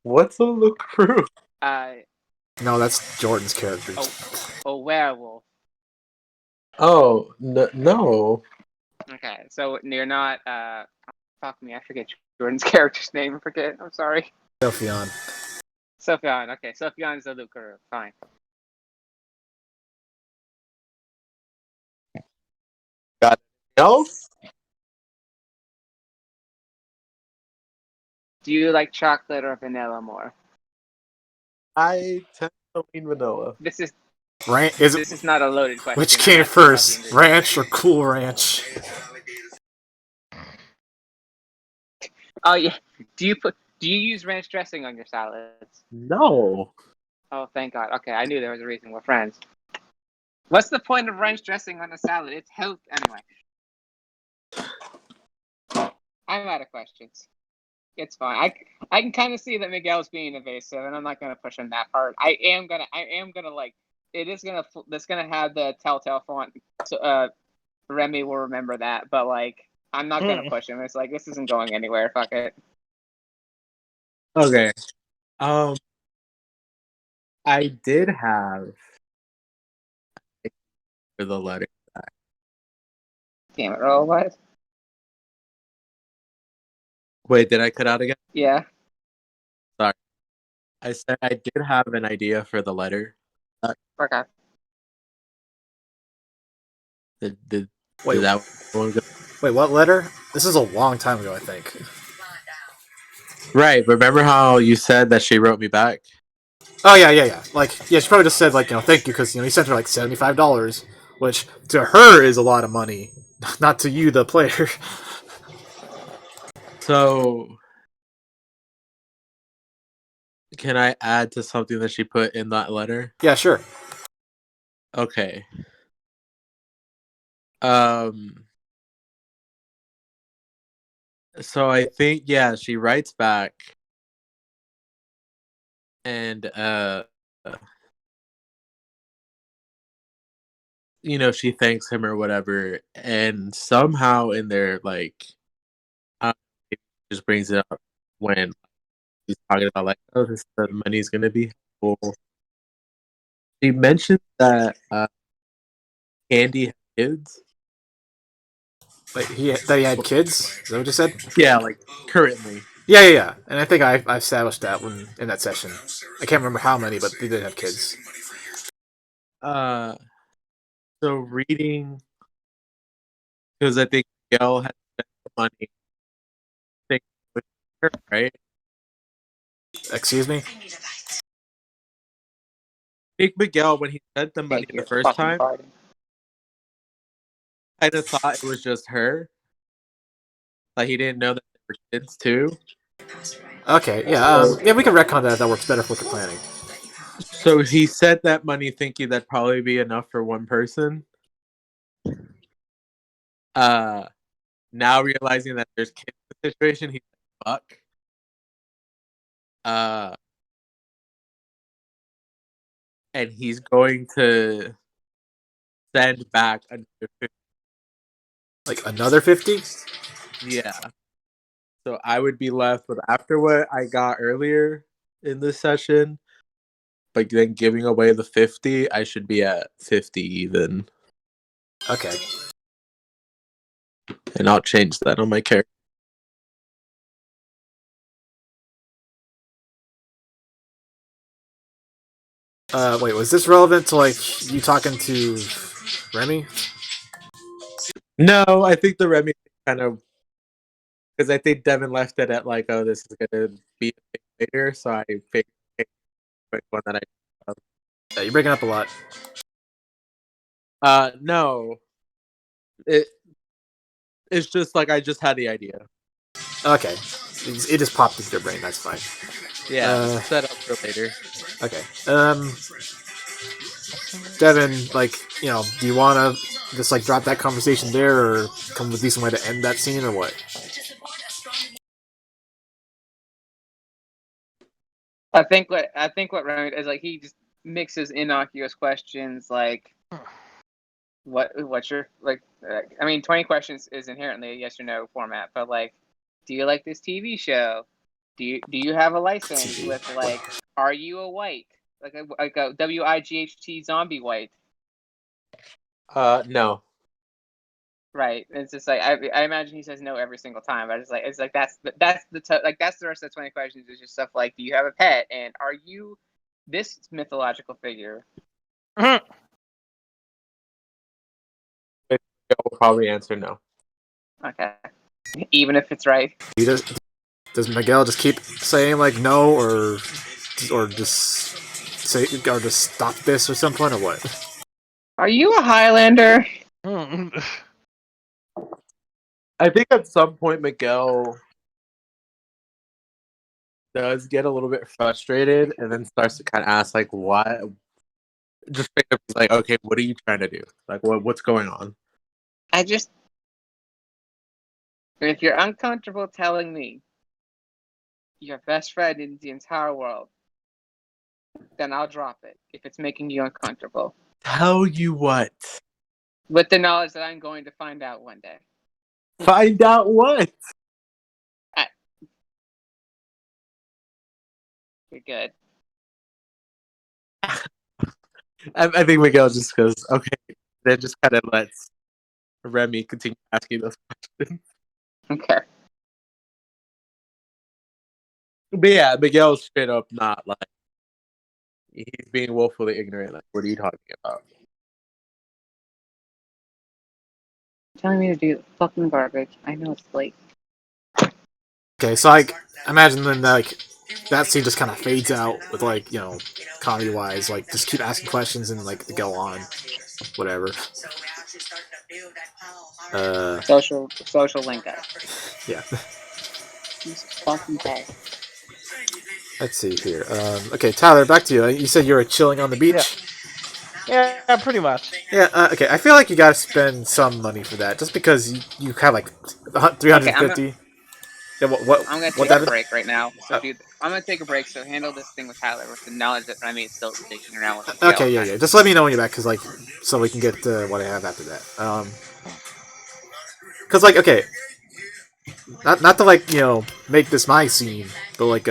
What's a look crew? No, that's Jordan's character. A werewolf. Oh, no. Okay. So you're not. Fuck me. I forget Jordan's character's name. I forget. I'm sorry. Sophion. Sophion. Okay. Sophion is a Luke Carew. Fine. Got anything else? Do you like chocolate or vanilla more? I tend to lean vanilla. This is Is this is not a loaded question. which I'm came asking about the first, ingredients. Ranch or Cool Ranch? Oh yeah. Do you use ranch dressing on your salads? No. Oh, thank God. Okay, I knew there was a reason we're friends. What's the point of ranch dressing on a salad? It's health anyway. I'm out of questions. It's fine. I can kind of see that Miguel's being evasive, and I'm not gonna push him that hard. I am gonna like. It is gonna. That's gonna have the telltale font. So Remy will remember that, but like, I'm not gonna push him. It's like this isn't going anywhere. Fuck it. Okay. I did have for the letter. Damn it, roll what? Wait, did I cut out again? Yeah. Sorry. I said I did have an idea for the letter. Okay. Did Wait, that one go? wait, what letter? This is a long time ago, I think. Right. Remember how you said that she wrote me back? Oh yeah. Like, yeah, she probably just said like, thank you because he sent her like $75, which to her is a lot of money, not to you, the player. So, can I add to something that she put in that letter? Yeah, sure. Okay. So I think she writes back and she thanks him or whatever, and somehow in there like it just brings it up when he's talking about like, oh, this the money's gonna be helpful. She mentioned that Candy had kids. Like that he had kids. Is that what you said? Yeah, like currently. Yeah. And I think I established that when in that session. I can't remember how many, but they did have kids. So reading, because I think Miguel had spent the money thinking with her, right? Excuse me. I think Miguel, when he spent the money Thank the you. first Fucking time, pardon. I just thought it was just her. Like he didn't know that they were kids too. Okay, yeah, yeah, we can retcon that. That works better for the planning. So he sent that money thinking that'd probably be enough for one person. Now realizing that there's kids in the situation, he's like, fuck. And he's going to send back another 50. Like another 50? Yeah. So I would be left with, after what I got earlier in this session, but then giving away the 50, I should be at 50 even. Okay. And I'll change that on my character. Wait, was this relevant to like you talking to Remy? No, I think the Remy kind of, because I think Devin left it at like, oh, this is gonna be a thing later, so I picked one that I. Yeah, you're breaking up a lot. No, it's just like I just had the idea. Okay, it just popped into your brain. That's fine. Yeah, set up for later. Okay. Devin, like, do you want to just like drop that conversation there, or come with a decent way to end that scene, or what? I think what Remy is like, he just mixes innocuous questions like, what's your like? I mean, 20 questions is inherently a yes or no format, but like, do you like this TV show? Do you have a license TV. with like? Are you a white? Like a WIGHT zombie white? No. Right. It's just like I imagine he says no every single time. But it's like that's the that's the rest of the 20 questions is just stuff like, do you have a pet, and are you this mythological figure? I will probably answer no. Okay. Even if it's right. Does Miguel just keep saying like no, or just say, or just stop this or something, or what? Are you a Highlander? I think at some point Miguel does get a little bit frustrated and then starts to kind of ask like, what? Just like, okay, what are you trying to do? Like, what's going on? If you're uncomfortable telling me your best friend in the entire world, then I'll drop it if it's making you uncomfortable. Tell you what. With the knowledge that I'm going to find out one day. Find out what? You're good. I think Miguel just goes, okay. Then just kind of lets Remy continue asking those questions. Okay. But yeah, Miguel's straight up not like, he's being woefully ignorant. Like, what are you talking about? Telling me to do fucking garbage. I know it's late. Okay, so like, imagine then like that scene just kind of fades out with like comedy wise, like just keep asking questions and like to go on, whatever. Social link up. Yeah. Jesus fucking Christ. Let's see here. Okay, Tyler, back to you. You said you were chilling on the beach. Yeah, pretty much. Yeah. Okay. I feel like you gotta spend some money for that, just because you have like 350. Yeah. I'm gonna what take a that? break right now. So I'm gonna take a break. So handle this thing with Tyler with the knowledge that Remy is still dicking around with Miguel. Okay. Yeah. Just let me know when you're back, cause like, so we can get what I have after that. Cause like, okay, not to like make this my scene, but like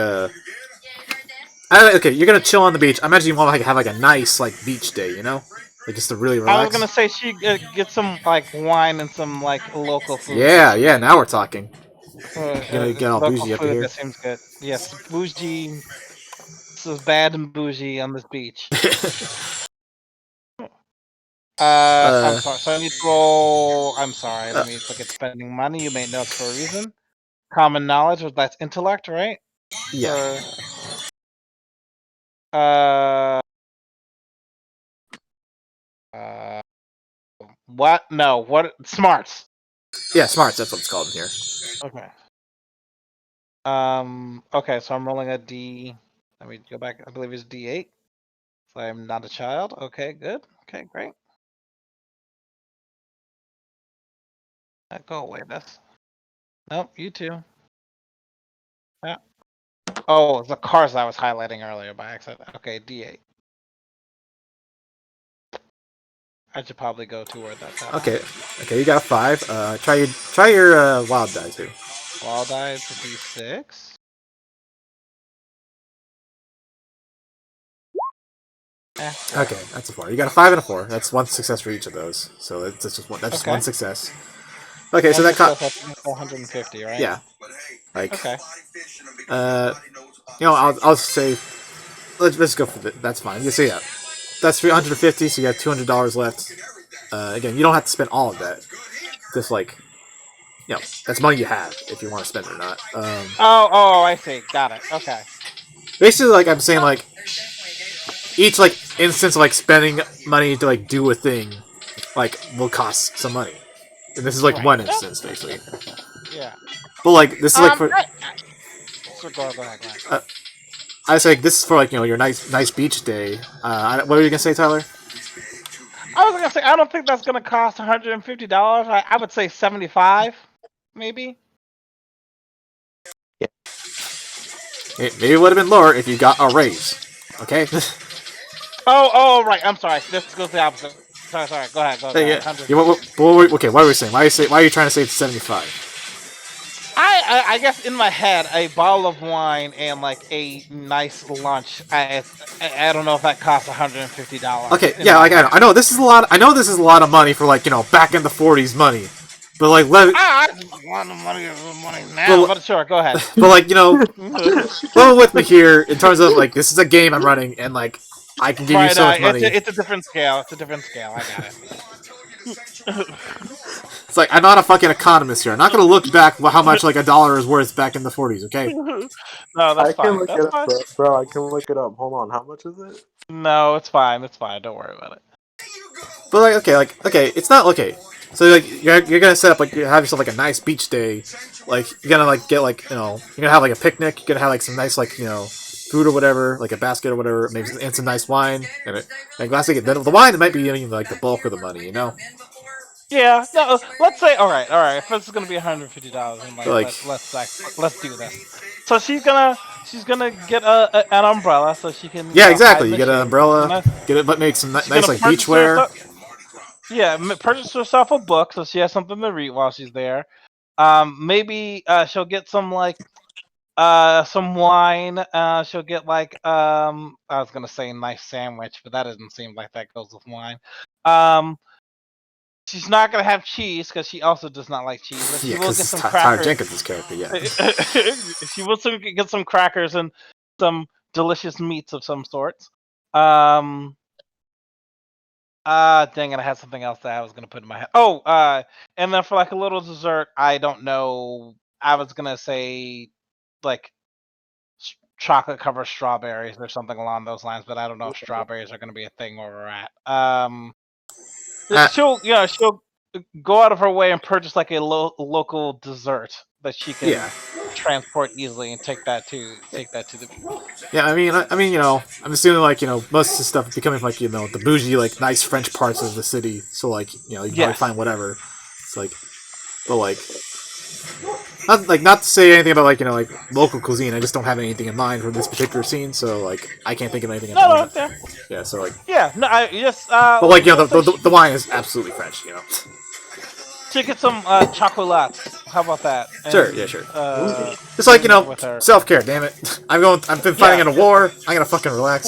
okay, you're gonna chill on the beach. I imagine you want to like have like a nice like beach day, like just to really relax. I was gonna say she get some like wine and some like local food. Yeah. Now we're talking. Gonna get all local bougie up food, here. that seems good. Yes, bougie. This is bad and bougie on this beach. I'm sorry. So I need to roll. I'm sorry. Let me look at spending money. You made notes for a reason. Common knowledge, that's intellect, right? Yeah. What? No. What? Smarts. Yeah, smarts. That's what it's called in here. Okay. Okay, so I'm rolling a D. Let me go back. I believe it's D8. So I'm not a child. Okay, good. Okay, great. Go away, this. Nope, you too. Yeah. Oh, the cars I was highlighting earlier by accident. Okay, D8. I should probably go toward that tab. Okay, you got a 5. Try your wild die too. Wild die is a D6. Okay, that's a 4. You got a 5 and a 4. That's one success for each of those. So that's just one. That's just one success. Okay, so that cost 150, right? Yeah. Like. Okay. I'll say. Let's go for that. That's fine. You see, yeah, that's 350. So you have $200 left. Again, you don't have to spend all of that. Just like, that's money you have if you want to spend it or not. Oh, I see. Got it. Okay. Basically, like I'm saying, like each like instance of like spending money to like do a thing, like will cost some money. And this is like one instance, basically. Yeah. But like this is like for. Go ahead. I say this is for like your nice beach day. What were you gonna say, Tyler? I was gonna say I don't think that's gonna cost $150. I would say 75, maybe. Yeah. Maybe it would have been lower if you got a raise. Okay. Oh, right. I'm sorry. This goes the opposite. Sorry. Go ahead. Okay, what were we saying? Why are you trying to say it's 75? I guess in my head, a bottle of wine and like a nice lunch. I don't know if that costs $150. Okay, yeah, like I know this is a lot. I know this is a lot of money for like back in the 40s money, but like I want the money now. But sure, go ahead. But like level with me here in terms of like this is a game I'm running and like I can give you so much money. It's a different scale. I got it. It's like I'm not a fucking economist here. I'm not gonna look back how much like $1 is worth back in the 40s. Okay. No, that's fine. That's fine. Bro, I can look it up. Hold on, how much is it? No, it's fine. Don't worry about it. But like okay, it's not okay. So like you're gonna set up like you have yourself like a nice beach day, like you're gonna like get like you're gonna have like a picnic. You're gonna have like some nice like food or whatever, like a basket or whatever, maybe and some nice wine and a glass of the wine. Might be like the bulk of the money, Yeah, no. Let's say, all right. If it's gonna be $150, I'm like, Like, let's do this. So she's gonna get an umbrella so she can yeah, hide exactly. in You the get an shade. umbrella, get it, but make some She's nice gonna like beach purchase wear. herself. Yeah, purchase herself a book so she has something to read while she's there. Maybe she'll get some like some wine. She'll get like I was gonna say nice sandwich, but that doesn't seem like that goes with wine. Um, she's not gonna have cheese because she also does not like cheese, but Yeah, she will because get it's some Tyler crackers. Jenkins' character. Yeah, She will get some crackers and some delicious meats of some sorts. Um, dang it, I had something else that I was gonna put in my head. Oh, and then for like a little dessert, I don't know. I was gonna say like chocolate covered strawberries or something along those lines, but I don't know if strawberries are gonna be a thing where we're at. uh, She'll go out of her way and purchase like a local dessert that she yeah, can transport easily and take that to the beach. yeah. I mean, I'm assuming like most of the stuff becoming like the bougie like nice French parts of the city. So like you can probably Yes. find whatever. It's like, but like not to say anything about like local cuisine. I just don't have anything in mind for this particular scene. So like I can't think of anything at the No, moment. yeah, Yeah. So like, yeah. No, I just but like we'll say the wine is absolutely French. she get some chocolate. How about that? Sure. Yeah. And Sure. Just like bring it with her. self care. Damn it. I've been fighting Yeah. in a war. I'm gonna fucking relax.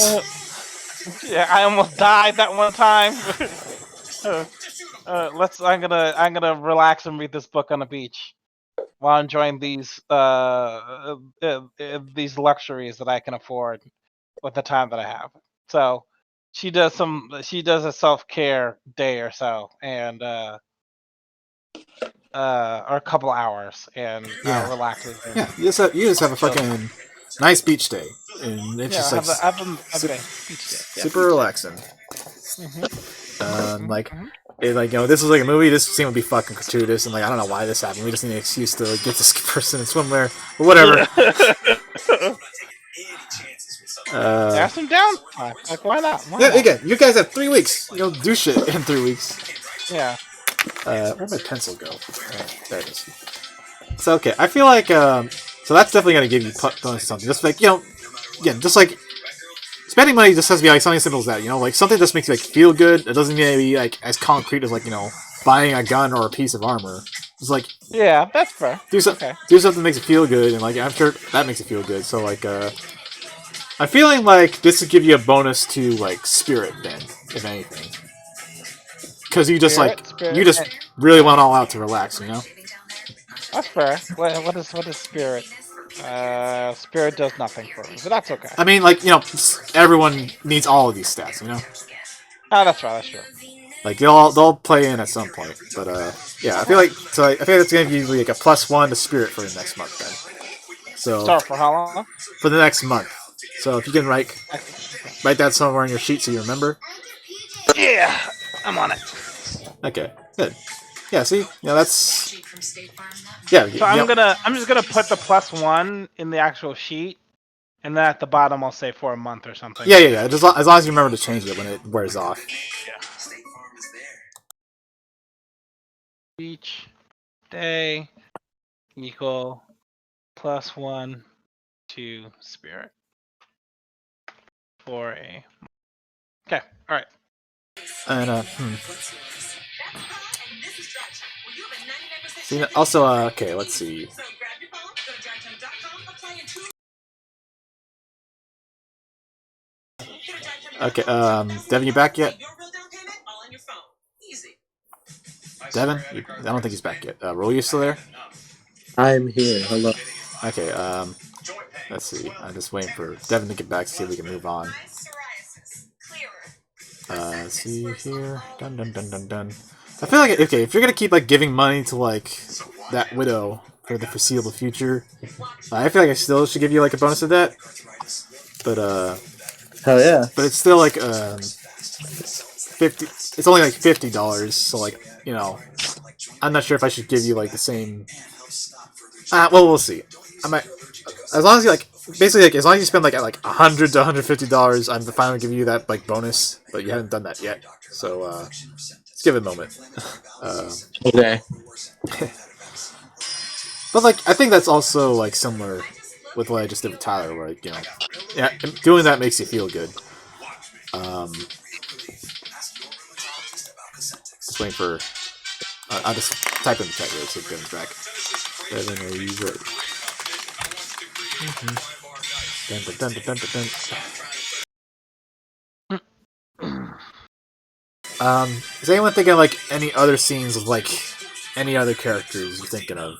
Yeah, I almost died that one time. I'm gonna relax and read this book on the beach while enjoying these luxuries that I can afford with the time that I have. So she does a self care day or so, and or a couple hours, and Yeah. relaxes Yeah. and You just have a chills. fucking nice beach day, and it's Yeah, just like have a beach day. Yeah, super beach day. relaxing. Mhm. Like, Mhm. like this was like a movie. This scene would be fucking gratuitous, and like I don't know why this happened. We just need an excuse to like, get this person in swimwear or whatever. Uh, Have some downtime. Like, why not? Why yeah, not? again, you guys have 3 weeks. Do shit in 3 weeks. Yeah. Where'd my pencil go? There it is. So okay, I feel like so that's definitely gonna give you bonus something. Just like again, just like spending money just has to be like something as simple as that. Like something that just makes you like feel good. It doesn't need to be like as concrete as like buying a gun or a piece of armor. It's like Yeah, that's fair. do Okay. something that makes it feel good, and like I'm sure that makes it feel good. So like I'm feeling like this would give you a bonus to like spirit then, if anything, because you just Spirit. really went all out to relax. That's fair. What is spirit? Spirit does nothing for me, but that's okay. I mean, like everyone needs all of these stats. Ah, that's right. That's true. Like they'll play in at some point, but yeah, I feel like I think that's gonna give you like a +1 to spirit for the next month then. So Start for how long? for the next month. So if you can write that somewhere on your sheet so you remember. Yeah, I'm on it. Okay, good. Yeah, see, that's yeah. So I'm just gonna put the +1 in the actual sheet, and then at the bottom I'll say for a month or something. Yeah. Just as long as you remember to change it when it wears off. Yeah. Each day equal +1 to spirit for a. Okay. All right. And see, also okay, let's see. Okay, Devin, you back yet? Devin, I don't think he's back yet. Roll, you still there? I'm here. Hello. Okay, let's see. I'm just waiting for Devin to get back to see if we can move on. Let's see here. Dun dun dun dun dun. I feel like okay, if you're gonna keep like giving money to like that widow for the foreseeable future, I feel like I still should give you like a bonus of that. But Hell yeah. but it's still like 50. It's only like $50, so like I'm not sure if I should give you like the same. Well, we'll see. I might, as long as you like, basically like as long as you spend like $100 to $150, I'm finally giving you that like bonus. But you haven't done that yet, so give it a moment. Okay. But like, I think that's also like similar with what I just did with Tyler, where like, yeah, doing that makes you feel good. Just waiting for. I'll just type in the chat here so it comes back. Is anyone thinking of, like, any other scenes of like any other characters you're thinking of?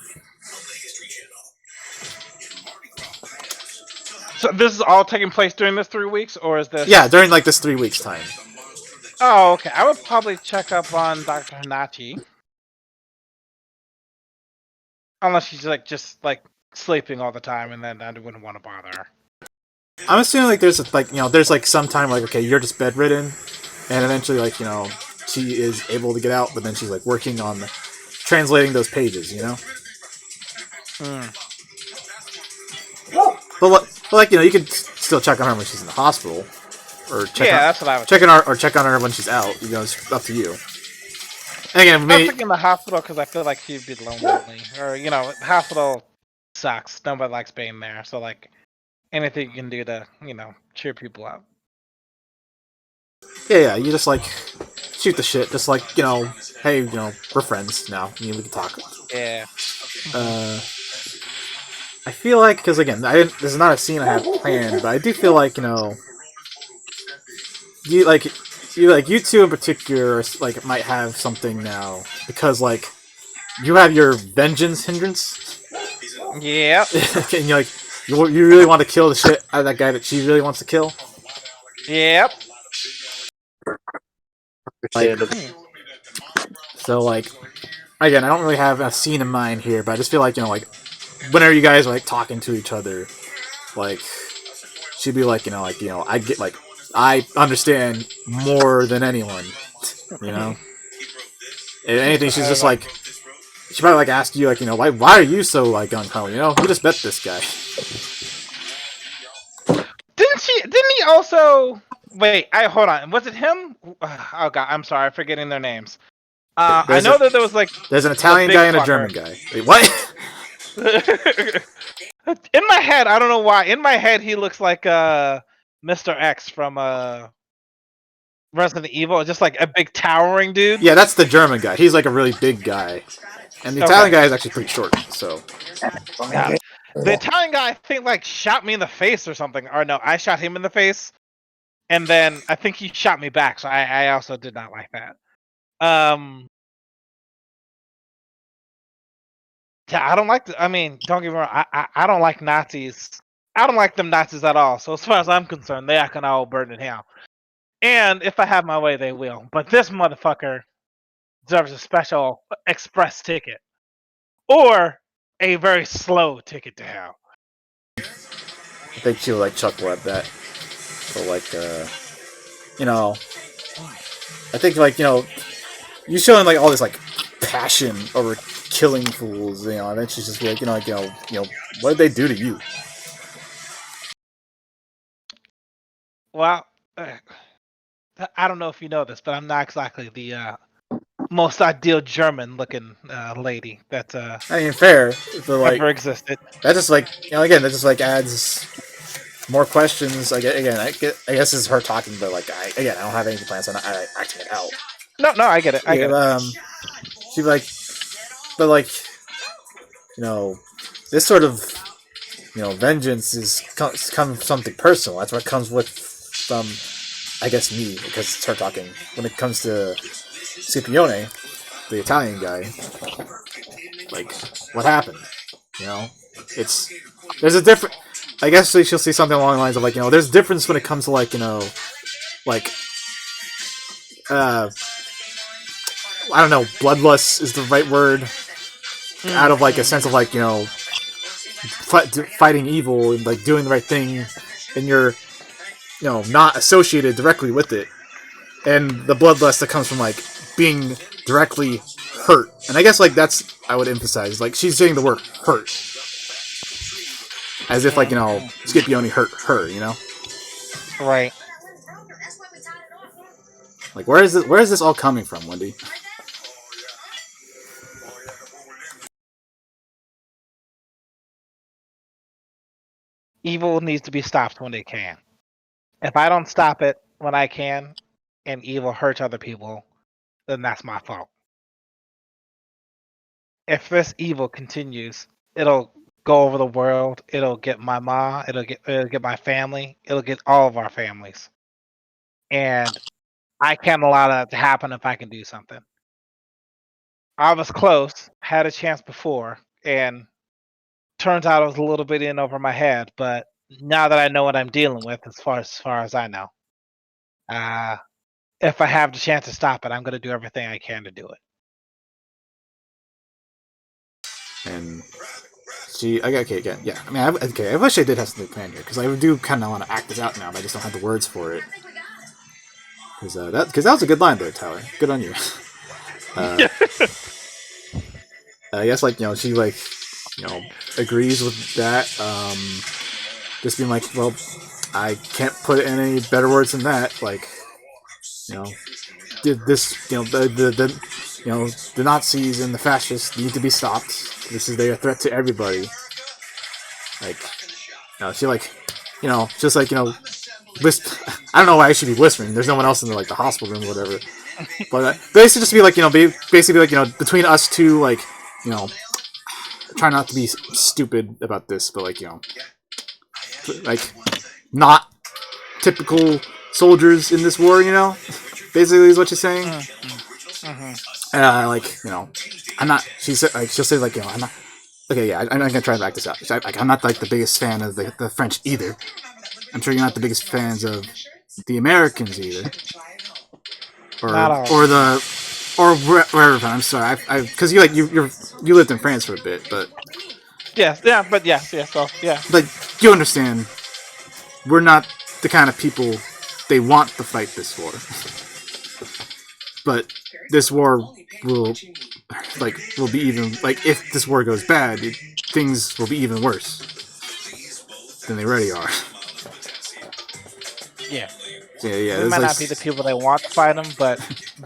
So this is all taking place during this 3 weeks, or is this? Yeah, during like this 3 weeks time. Oh, okay. I would probably check up on Dr. Hanachi. Unless she's like just like sleeping all the time, and then I wouldn't want to bother her. I'm assuming like there's like there's like some time like okay you're just bedridden, and eventually like she is able to get out, but then she's like working on translating those pages, But like you could still check on her when she's in the hospital, or check that's what I was. check on her when she's out. It's up to you. And again, I was maybe thinking the hospital because I feel like she'd be lonely, or the hospital sucks. Nobody likes being there, so like anything you can do to cheer people up. yeah, you just like shoot the shit, just like hey, we're friends now. We can talk. Yeah. I feel like because again, this is not a scene I have planned, but I do feel like you two in particular like might have something now because like you have your vengeance hindrance. Yeah. And you really want to kill the shit out of that guy that she really wants to kill. Yep. Like, so like again, I don't really have a scene in mind here, but I just feel like like whenever you guys are like talking to each other, like she'd be like I get like I understand more than anyone, And anything, she's just like she probably like ask you like why are you so like gung ho? You just met this guy. Didn't he also? Wait, hold on. Was it him? Oh god, I'm sorry, I'm forgetting their names. I know that there was like there's an Italian guy and a German guy. Wait, what? In my head, I don't know why. In my head, he looks like Mr. X from Resident Evil, just like a big towering dude. Yeah, that's the German guy. He's like a really big guy, and the Italian guy is actually pretty short. So, yeah. The Italian guy, I think, like shot me in the face or something. Or no, I shot him in the face, and then I think he shot me back. So I also did not like that. Yeah, I don't like. I mean, don't get me wrong. I don't like Nazis. I don't like them Nazis at all. So as far as I'm concerned, they can all burn in hell. And if I have my way, they will. But this motherfucker deserves a special express ticket. Or a very slow ticket to hell. I think she'll like chuckle at that. So like, I think like you showing like all this like passion over killing fools, and then she's just like, what did they do to you? Well, I don't know if you know this, but I'm not exactly the most ideal German-looking lady that I mean, fair, but like ever existed. that just like again, that just like adds more questions. Like again, I guess this is her talking, but like I don't have any plans on acting it out. No, I get it. I get it. She like, but like, this sort of vengeance comes from something personal. That's what comes with I guess me, because it's her talking. When it comes to Scipione, the Italian guy, like, what happened? There's a different. I guess she'll see something along the lines of like, there's a difference when it comes to like, like, I don't know, bloodlust is the right word. Out of like a sense of like, fighting evil and like doing the right thing, and you're, not associated directly with it, and the bloodlust that comes from like being directly hurt. And I guess like that's I would emphasize like she's saying the word hurt, as if like Scipione hurt her, Right. Like, where is this all coming from, Wendi? Evil needs to be stopped when it can. If I don't stop it when I can, and evil hurts other people, then that's my fault. If this evil continues, it'll go over the world. It'll get my ma. It'll get my family. It'll get all of our families. And I can't allow that to happen if I can do something. I was close, had a chance before, and turns out it was a little bit in over my head. But now that I know what I'm dealing with, as far as I know, if I have the chance to stop it, I'm going to do everything I can to do it. And okay, again, yeah. I mean, I wish I did have something planned here because I do kind of want to act this out now, but I just don't have the words for it. Because that was a good line there, Tyler. Good on you. I guess she agrees with that. Just being like, well, I can't put it in any better words than that. Like, did this, the Nazis and the fascists need to be stopped. This is their threat to everybody. Like, she just I don't know why I should be whispering. There's no one else in the hospital room or whatever. But basically, just be between us two, try not to be stupid about this, but not typical soldiers in this war. Basically is what she's saying. I'm not. She'll say I'm not. Okay, yeah, I'm gonna try to back this up. I'm not the biggest fan of the French either. I'm sure you're not the biggest fans of the Americans either, or wherever. I'm sorry, because you lived in France for a bit, but yes, well, yeah. Like, you understand, we're not the kind of people they want to fight this war. But this war will be even if this war goes bad, things will be even worse than they already are. Yeah. Yeah. We might not be the people they want to fight them, but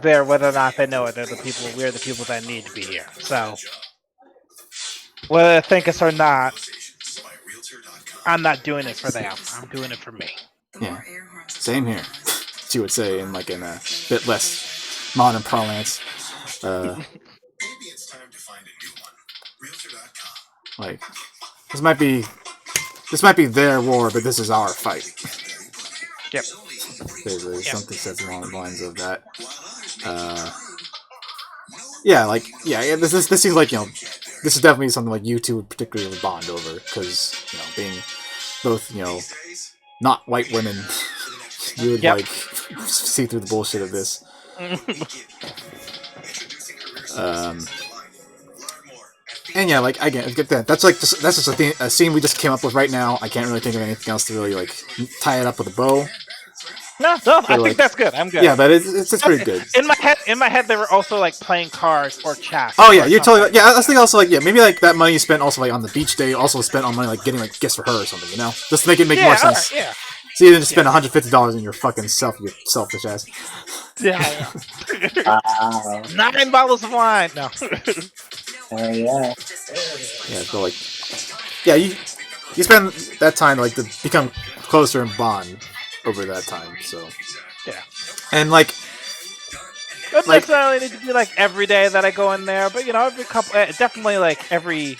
they're whether or not they know it. They're the people. We're the people that need to be here. So whether they think us or not, I'm not doing it for them. I'm doing it for me. Yeah. Same here. She would say in a bit less modern parlance. This might be their war, but this is our fight. Yep. Basically, something says along the lines of that. This seems like this is definitely something you two would particularly bond over because being both not white women, you would see through the bullshit of this. And yeah, I get that. That's just a scene we just came up with right now. I can't really think of anything else to really tie it up with a bow. No, I think that's good. I'm good. Yeah, but it's pretty good. In my head, they were also playing cards or chess. Oh yeah, you're totally. Yeah, I was thinking also maybe that money you spent also on the beach day also spent on money getting gifts for her or something. Just to make it make more sense. Right, yeah. So you didn't just spend $150 on your fucking self, you selfish ass. Yeah. 9 bottles of wine. No. Yeah. Yeah, so you spend that time to become closer and bond over that time. So yeah. And Doesn't necessarily need to be every day that I go in there, but every couple, definitely every.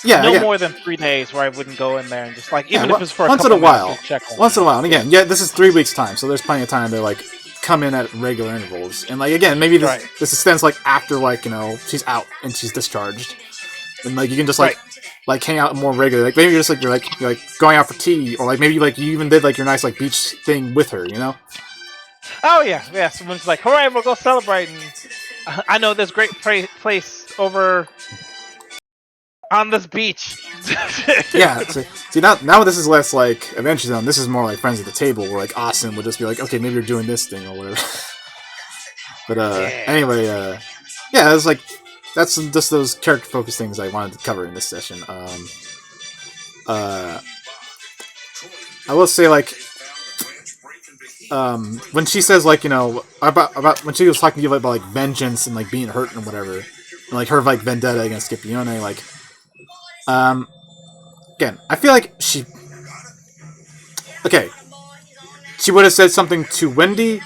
Yeah, more than 3 days where I wouldn't go in there and just even if it's for once in a while. Check once in a while, and again, this is 3 weeks time, so there's plenty of time to come in at regular intervals, and again, maybe this extends after she's out and she's discharged, and you can just hang out more regularly. Maybe you're just you're going out for tea, or maybe you even did your nice beach thing with her, Oh yeah. Someone's hooray, we'll go celebrate, and I know this great place over on this beach. Yeah. See now this is less Adventure Zone. This is more Friends at the Table, where Austin would just be okay, maybe you're doing this thing or whatever. But anyway, yeah, it's that's just those character focused things I wanted to cover in this session. I will say when she says like about when she was talking to you about like vengeance and like being hurt and whatever, and, like her like vendetta against Scipione, like again, I feel like she would have said something to Wendi,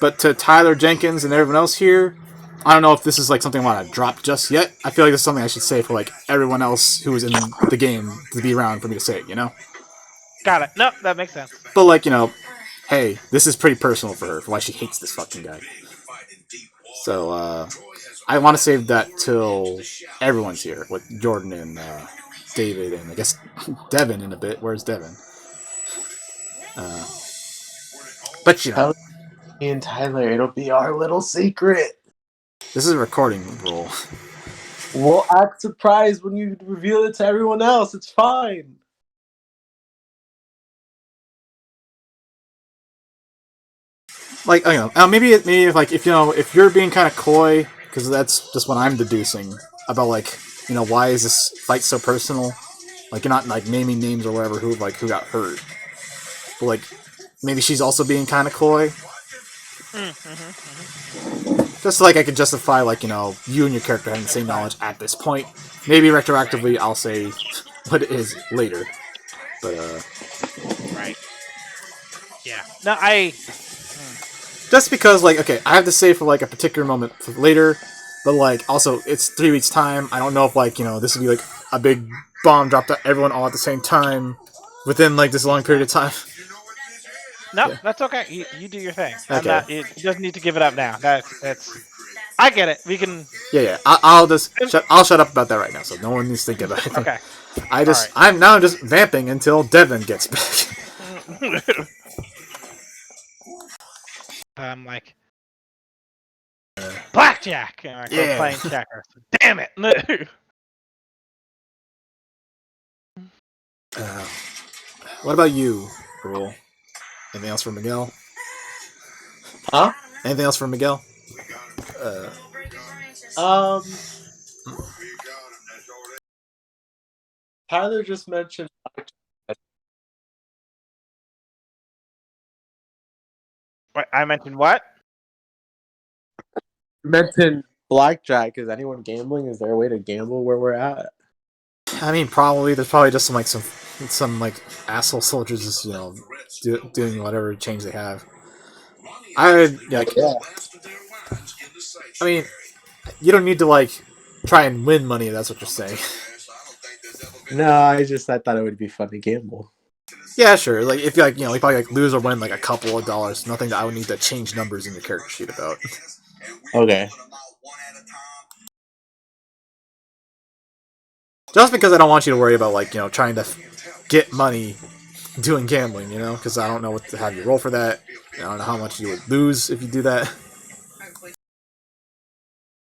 but to Tyler Jenkins and everyone else here, I don't know if this is like something I want to drop just yet. I feel like this is something I should say for like everyone else who was in the game to be around for me to say it, Got it. No, that makes sense. But like, hey, this is pretty personal for her, for why she hates this fucking guy. So, I want to save that till everyone's here, with Jordan and David and I guess Devin in a bit. Where's Devin? But Tell me and Tyler, it'll be our little secret. this is a recording rule. We'll act surprised when you reveal it to everyone else. It's fine. Like, maybe if if you're being kind of coy, because that's just what I'm deducing about like why is this fight so personal? Like you're not like naming names or whatever who got hurt, but like maybe she's also being kind of coy. Just so, like I could justify like you and your character having the same knowledge at this point. Maybe retroactively I'll say what it is later, but Right. Yeah. No, I. just because like okay, I have to say for like a particular moment for later, but like also it's 3 weeks time. I don't know if like this would be like a big bomb dropped at everyone all at the same time within like this long period of time. No, Yeah. that's okay. You do your thing. Okay. I'm not. You doesn't need to give it up now. That's. I get it. We can. Yeah. I'll just I'll shut up about that right now, so no one needs to think about it. Okay. I'm now just vamping until Devin gets back. I'm like blackjack. And I go Yeah. playing checkers. Damn it! No. What about you, Rule? Anything else for Miguel? Huh? Anything else for Miguel? Tyler just mentioned. What, I mentioned what? Mentioned blackjack. Is anyone gambling? Is there a way to gamble where we're at? I mean, probably there's probably just some like asshole soldiers just doing whatever change they have. I mean, you don't need to like try and win money. That's what you're saying. No, I thought it would be fun to gamble. Yeah, sure. Like if you you probably like lose or win like a couple of dollars. Nothing that I would need to change numbers in your character sheet about. Okay. Just because I don't want you to worry about like trying to get money doing gambling, because I don't know what to have you roll for that. I don't know how much you would lose if you do that.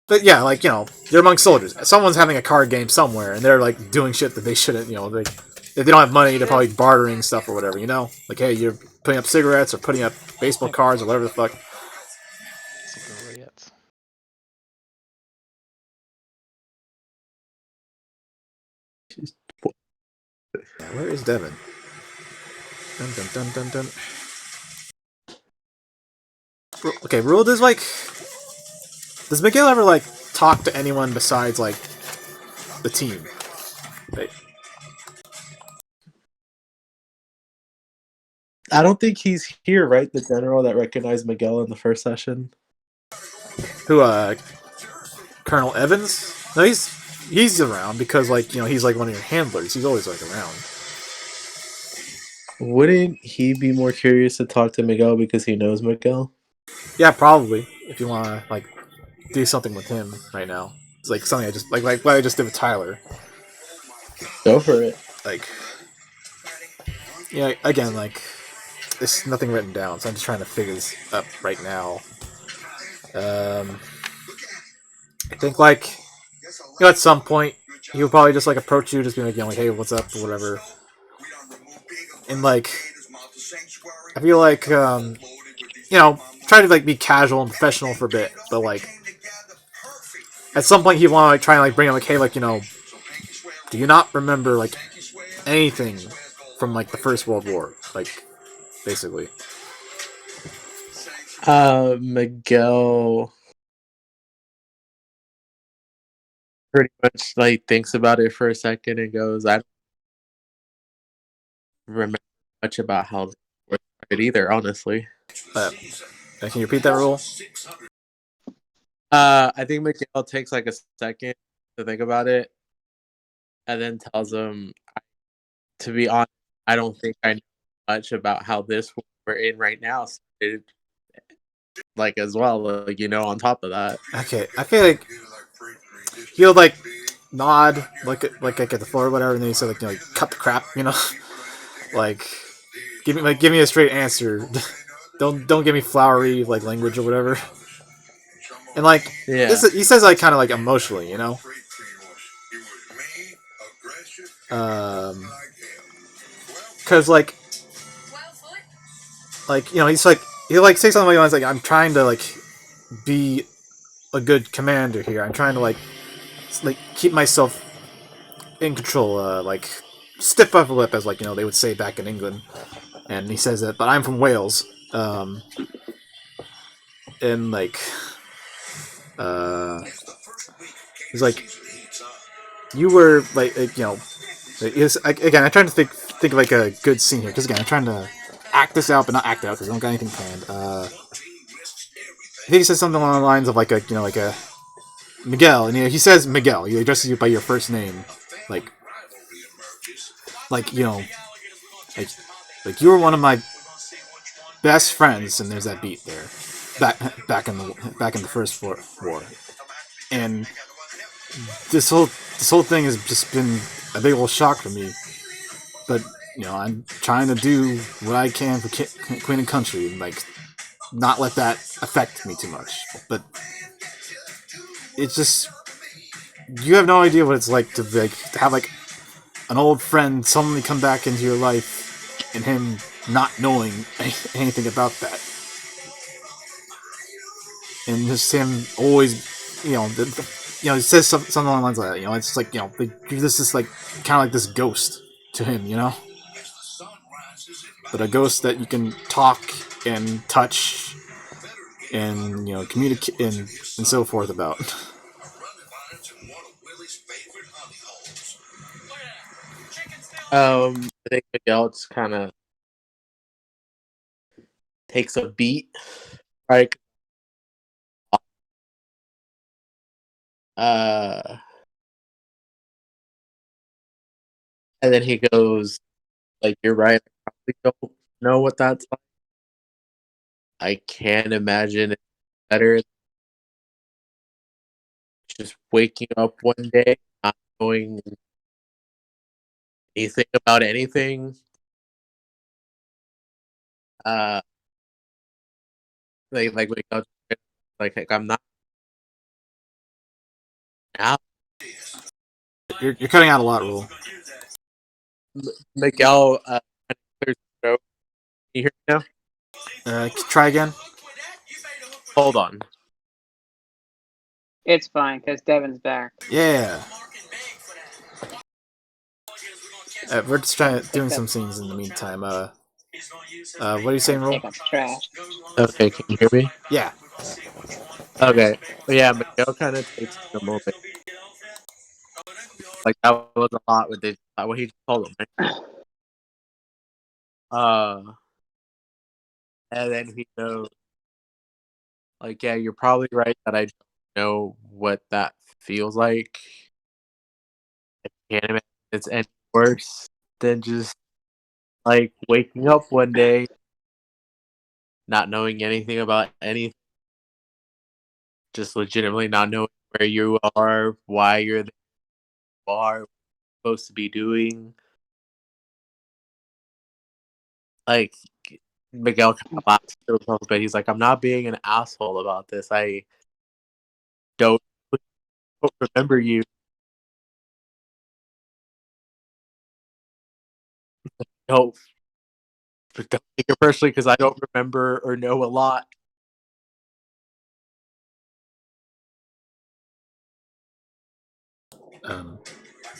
But yeah, like you're among soldiers. Someone's having a card game somewhere, and they're like doing shit that they shouldn't. If they don't have money, they're probably bartering stuff or whatever. Like hey, you're putting up cigarettes or putting up baseball cards or whatever the fuck. Cigarettes. Yeah, where is Devin? Dun dun dun dun dun. Okay, Rule, does Miguel ever like talk to anyone besides like the team? Like, I don't think he's here, right? The general that recognized Miguel in the first session. who Colonel Evans? No, he's around because like he's like one of your handlers. He's always like around. Wouldn't he be more curious to talk to Miguel because he knows Miguel? Yeah, probably. If you want to like do something with him right now, it's like something I just like what I just did with Tyler. Go for it. Like, yeah, again, like there's nothing written down, so I'm just trying to figure this up right now. I think like at some point he'll probably just like approach you, just be like like hey, what's up or whatever. And like I feel like try to like be casual and professional for a bit, but like at some point he'd want to like try and like bring up like hey, like do you not remember like anything from like the First World War, like basically. Miguel pretty much like thinks about it for a second and goes, "I don't remember much about how this started either, honestly." Can you repeat that rule? I think Miguel takes like a second to think about it, and then tells him, "To be honest, I don't think I know much about how this one we're in right now started, like as well. Like on top of that." Okay, I feel like he'll like nod, like at the floor or whatever, and then he said like cut the crap, like give me a straight answer. don't give me flowery like language or whatever. And like Yeah. he says like kind of like emotionally, because he's like he'll like say something like I'm trying to like be a good commander here. I'm trying to like keep myself in control, like stiff upper lip, as like they would say back in England. And he says that, but I'm from Wales, and like uh, he's like you were again. I'm trying to think of like a good scene here because again I'm trying to act this out, but not act out because I don't got anything planned. I think he says something along the lines of like a Miguel, and he says Miguel. He addresses you by your first name, like like you know like you were one of my best friends, and there's that beat there, back in the first war, and this whole thing has just been a big old shock for me. But I'm trying to do what I can for Queen and Country, and like not let that affect me too much. But it's just you have no idea what it's like to have like an old friend suddenly come back into your life, and him not knowing anything about that, and just him always, it says something along the lines like that. It's like you're just like kind of like this ghost to him, but a ghost that you can talk and touch and communicate and so forth about. I think Miguel just kind of takes a beat, right? Uh, and then he goes, like, "You're right. I probably don't know what that's like. I can't imagine it better just waking up one day, not knowing anything about anything. Uh, wake up, like I'm not out." You're cutting out a lot, Rule. Miguel clears his throat. Can you hear me now? Try again. Hold on. It's fine because Devin's back. Yeah. We're just doing some Except scenes in the meantime. What are you saying, gotta Rule? take out the trash. Okay, can you hear me? Yeah. Okay. But yeah, Miguel kind of takes a moment. Like that was a lot with what he told him. Right? And then he goes, like, "Yeah, you're probably right that I don't know what that feels like. I can't imagine it's any worse than just like waking up one day, not knowing anything about anything, just legitimately not knowing where you are, why you're there, what you're supposed to be doing." Like Miguel kind of laughs to himself, but he's like, "I'm not being an asshole about this. I don't, don't remember you. Don't, don't take it personally because I don't remember or know a lot."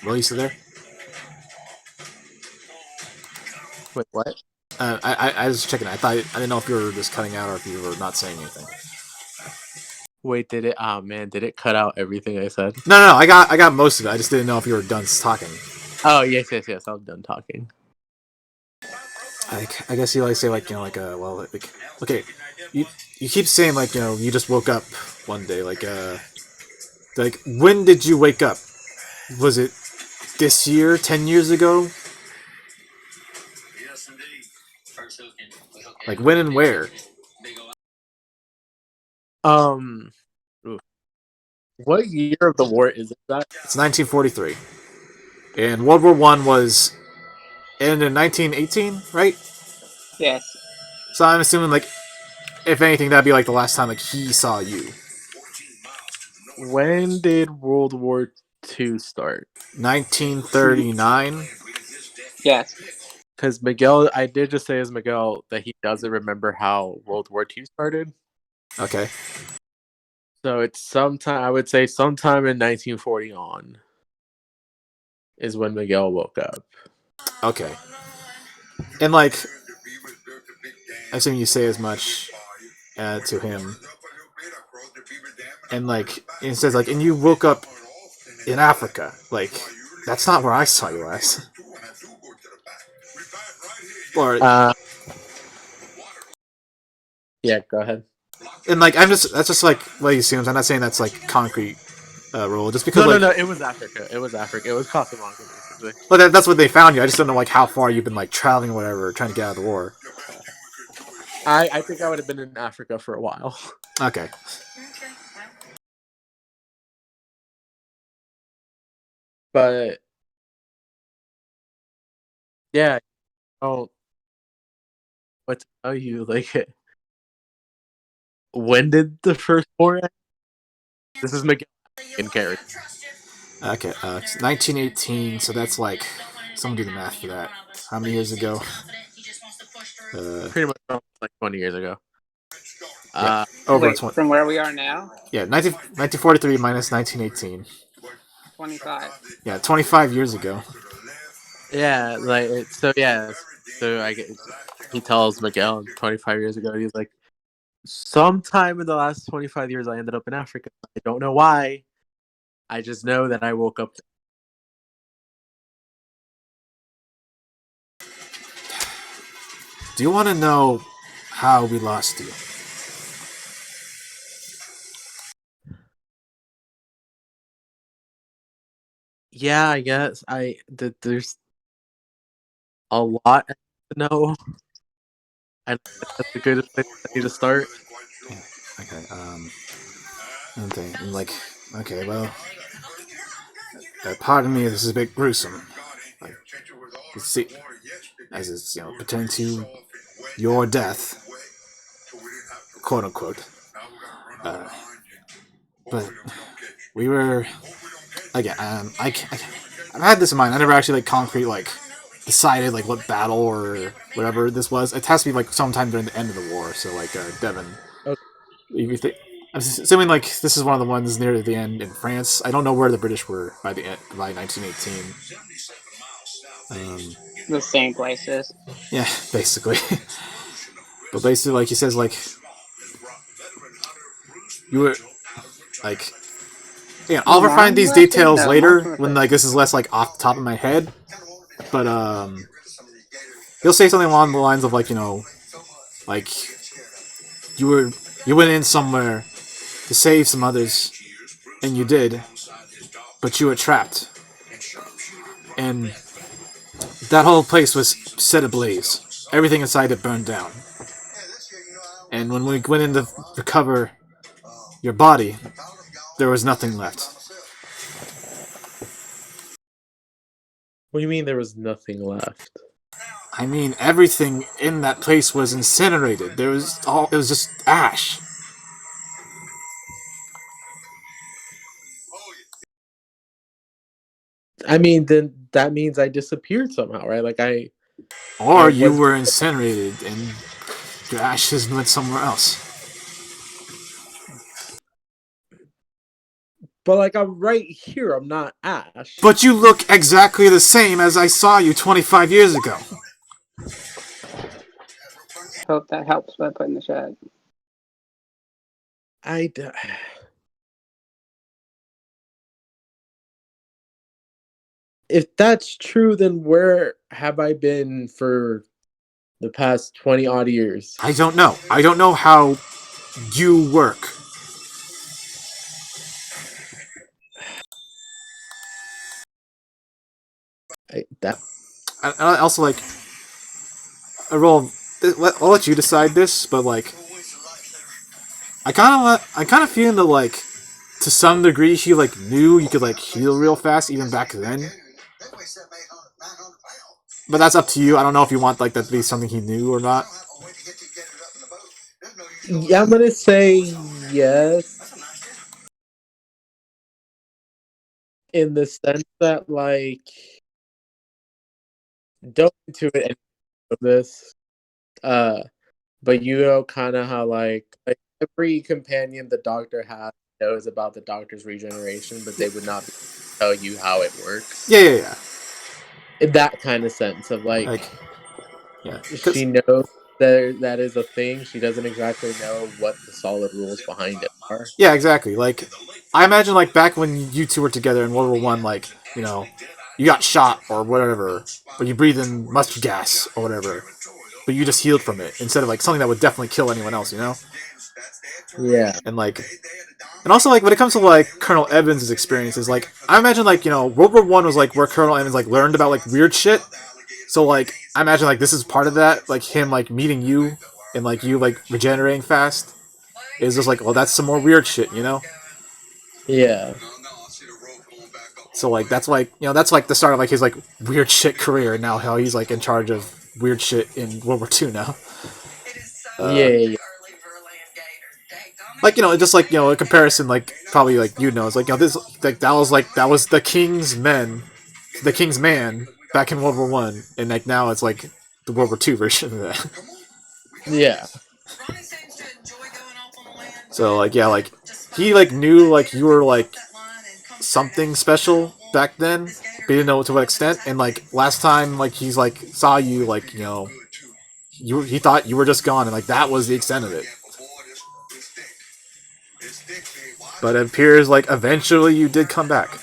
Will you still there? Wait, what? I was checking. I didn't know if you were just cutting out or if you were not saying anything. Wait, did it? Oh man, did it cut out everything I said? No, I got most of it. I just didn't know if you were done talking. Oh yes. I'm done talking. I guess you like say like well like okay, you keep saying like you just woke up one day like when did you wake up? Was it this year, 10 years ago? Like when and where? Oof. What year of the war is that? It's 1943, and World War One was ended in 1918, right? Yes. So I'm assuming like if anything that'd be like the last time like he saw you. When did World War II start? 1939. Yes. Because Miguel, I did just say as Miguel that he doesn't remember how World War II started. Okay. So it's sometime, I would say sometime in 1940 on is when Miguel woke up. Okay. And like, I assume you say as much to him. And like, it says like, and you woke up in Africa. Like, that's not where I saw you last. Or Yeah, go ahead. and like, that's just like what he assumes. I'm not saying that's like concrete rule. Just because No, it was Africa. It was Casablanca, basically. Well, that's what they found you. I just don't know like how far you've been like traveling or whatever, trying to get out of the war. I think I would have been in Africa for a while. Okay. But yeah, oh, what to tell you? Like, when did the first war end? This is Miguel in character. Okay. It's 1918, so that's like someone do the math for that. How many years ago? Pretty much like 20 years ago. Yeah, over Wait, 20. from where we are now? Yeah, 1943 minus 1918. 25. Yeah, 25 years ago. Yeah, like so. Yeah, so I get. He tells Miguel 25 years ago. He's like, sometime in the last 25 years, I ended up in Africa. I don't know why. I just know that I woke up. Do you want to know how we lost you? Yeah, I guess there's a lot to know. And that's the good place I need to start. Yeah. Okay. Okay. I'm like, okay. Well, pardon me. This is a bit gruesome. Like, see, as it's pertaining to your death, quote unquote. But we were again. I've had this in mind. I never actually like concrete like decided like what battle or whatever this was. It has to be like sometime during the end of the war. So like Devin, Okay. you think, I'm assuming like this is one of the ones near the end in France. I don't know where the British were by the end, by 1918. The same places. Yeah, basically. But basically, like he says, like you were like. Yeah, I'll refine these details later when like this is less like off the top of my head. But he'll say something along the lines of like like you went in somewhere to save some others, and you did, but you were trapped, and that whole place was set ablaze. Everything inside it burned down. And when we went in to recover your body, there was nothing left. What do you mean there was nothing left? I mean, everything in that place was incinerated. It was just ash. I mean, then that means I disappeared somehow, right? Like Or you were incinerated and your ashes went somewhere else. But like I'm right here. I'm not Ash. But you look exactly the same as I saw you 25 years ago. hope that helps what I put in the chat. If that's true, then where have I been for the past 20 odd years? I don't know. I don't know how you work. I also like. I'll let you decide this, but like, I kind of feel that like, to some degree, he like knew you could like heal real fast even back then. But that's up to you. I don't know if you want like that to be something he knew or not. Yeah, I'm gonna say yes. In the sense that, like, don't into it any of this. But you know, kind of how like every companion the Doctor has knows about the Doctor's regeneration, but they would not be able to tell you how it works. Yeah. In that kind of sense of like yeah, she knows that is a thing. She doesn't exactly know what the solid rules behind it are. Yeah, exactly. Like, I imagine like back when you two were together in World War One, like, you know, you got shot or whatever, or you breathe in mustard gas or whatever, but you just healed from it instead of like something that would definitely kill anyone else, you know? Yeah. And like, and also like when it comes to like Colonel Evans' experiences, like I imagine like, you know, World War One was like where Colonel Evans like learned about like weird shit. So like I imagine like this is part of that, like him like meeting you and like you like regenerating fast. Is just like, well, that's some more weird shit, you know? Yeah. So like that's like, you know, that's like the start of like his like weird shit career. And now how he's like in charge of weird shit in World War II now. Yeah. Like, you know, just like, you know, a comparison, like probably like you know, it's like, you know, this like that was the King's men, the King's man back in World War One, and like now it's like the World War II version of that. Yeah. So like yeah, like he like knew like you were like something special back then, but he didn't know to what extent. And like last time like he's like saw you, like, you know, he thought you were just gone, and like that was the extent of it. But it appears like eventually you did come back.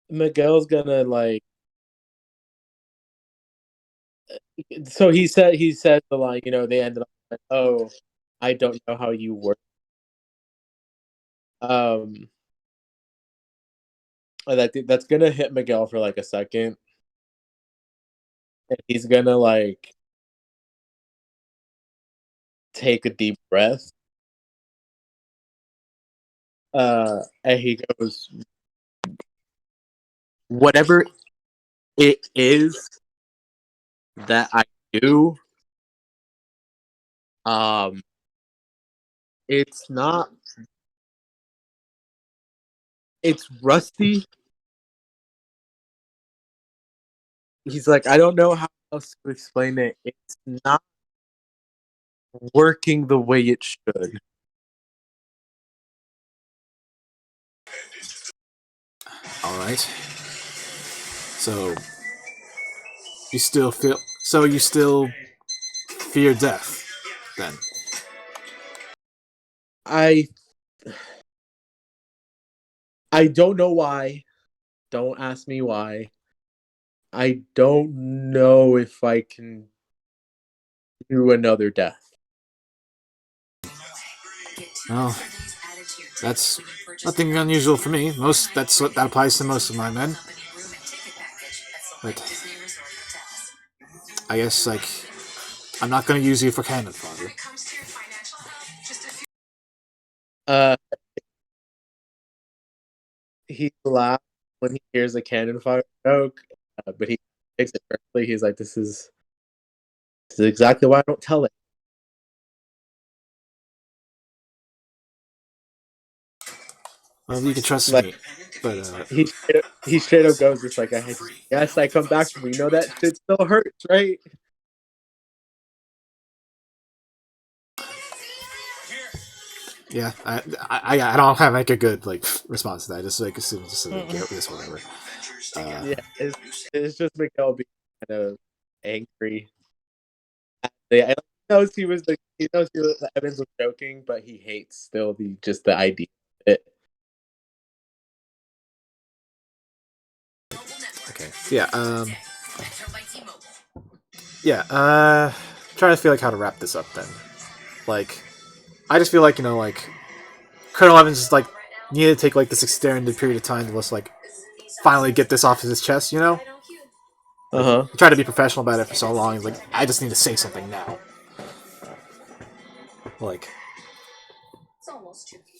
Miguel's gonna like. So he said the line, you know, they ended up like, oh, I don't know how you work. That's gonna hit Miguel for like a second. And he's gonna like take a deep breath. And he goes, whatever it is that I do, it's not, it's rusty. He's like, I don't know how else to explain it. It's not working the way it should. All right. So you still feel. So you still fear death, then? I don't know why. Don't ask me why. I don't know if I can do another death. Well, that's nothing unusual for me. That applies to most of my men. Like, I guess like I'm not gonna use you for cannon fodder. He laughs when he hears a cannon fire joke, but he takes it personally. He's like, "This is exactly why I don't tell it." Well, you can trust Like, me, but he straight up goes, "It's like yes, I come back from. You know that shit still hurts, right?" yeah, I don't have like a good like response to that. I just like assume just like, get this whatever. Yeah, it's just Miguel being kind of angry. Yeah, he knows he knows Evans was joking, but he hates still the idea of it. Okay. Yeah. Yeah. Trying to feel like how to wrap this up then. Like, I just feel like like Colonel Evans just like needed to take like this extended period of time to just like finally get this off his chest. He tried to be professional about it for so long. He's like, I just need to say something now. Like,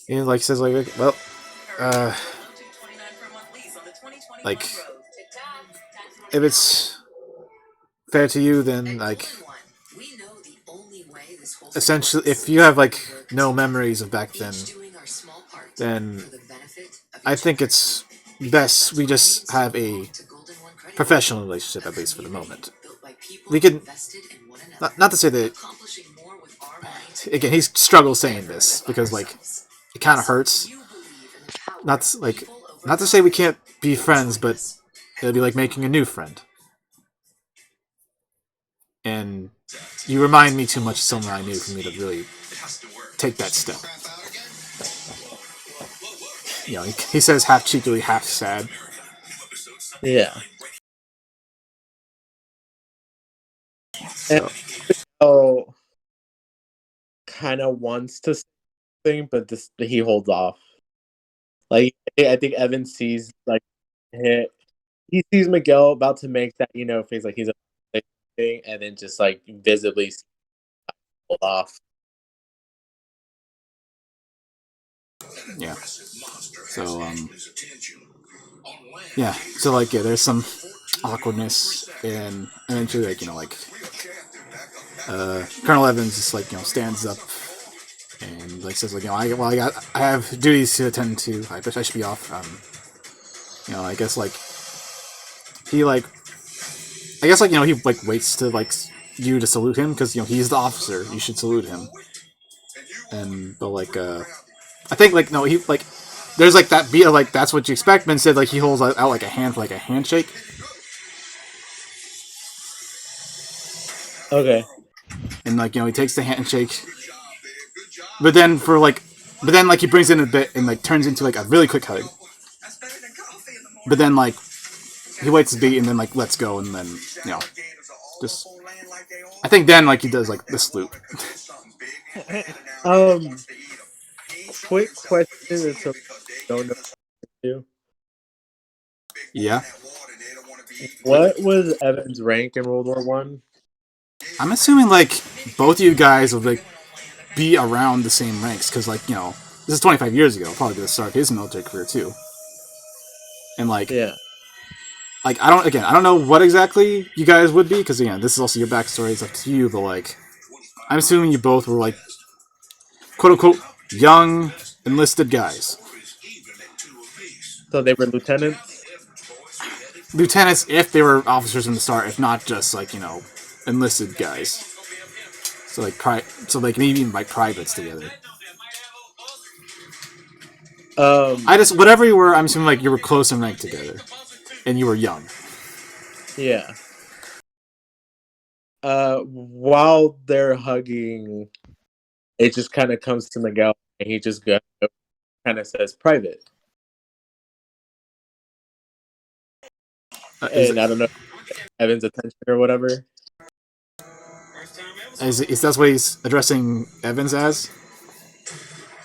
he like says like, well, like if it's fair to you, then like essentially, if you have like no memories of back then I think it's best we just have a professional relationship, at least for the moment. We could not to say that again he struggles saying this because like it kind of hurts. Like not to say we can't be friends, but it'll be like making a new friend. And you remind me too much of someone I knew for me to really take that step. He says half cheekily, half sad. Yeah. So, Oh, kind of wants to sing, but he holds off. Like I think Evan sees like he sees Miguel about to make that face like he's a thing, and then just like visibly hold off. yeah. So yeah. So like yeah, there's some awkwardness, and eventually Colonel Evans just like stands up and like says like I have duties to attend to. I guess I should be off. I guess like he like I guess like he like waits to like you to salute him because he's the officer. You should salute him. And but like I think like no he like there's like that beat of like that's what you expect. But instead like he holds out like a hand for like a handshake. Okay. And like he takes the handshake. But then he brings in a bit and like turns into like a really quick hug. But then like he waits a beat and then like lets go and then just I think then like he does like the salute. Quick question is don't know you. Yeah. What was Evan's rank in World War One? I'm assuming like both of you guys would like be around the same ranks because like this is 25 years ago, probably the start of his military career too. And like Yeah. Like I don't know what exactly you guys would be because again this is also your backstory. It's up to you, but like I'm assuming you both were like quote unquote young enlisted guys. So they were lieutenants? Lieutenants if they were officers from the start, if not just like, enlisted guys. So like maybe even like privates together. Whatever you were, I'm assuming like you were close in rank together. And you were young. Yeah. While they're hugging, it just kind of comes to Miguel and he just kind of says private. And I don't know, Evan's attention or whatever. Is that what he's addressing Evans as?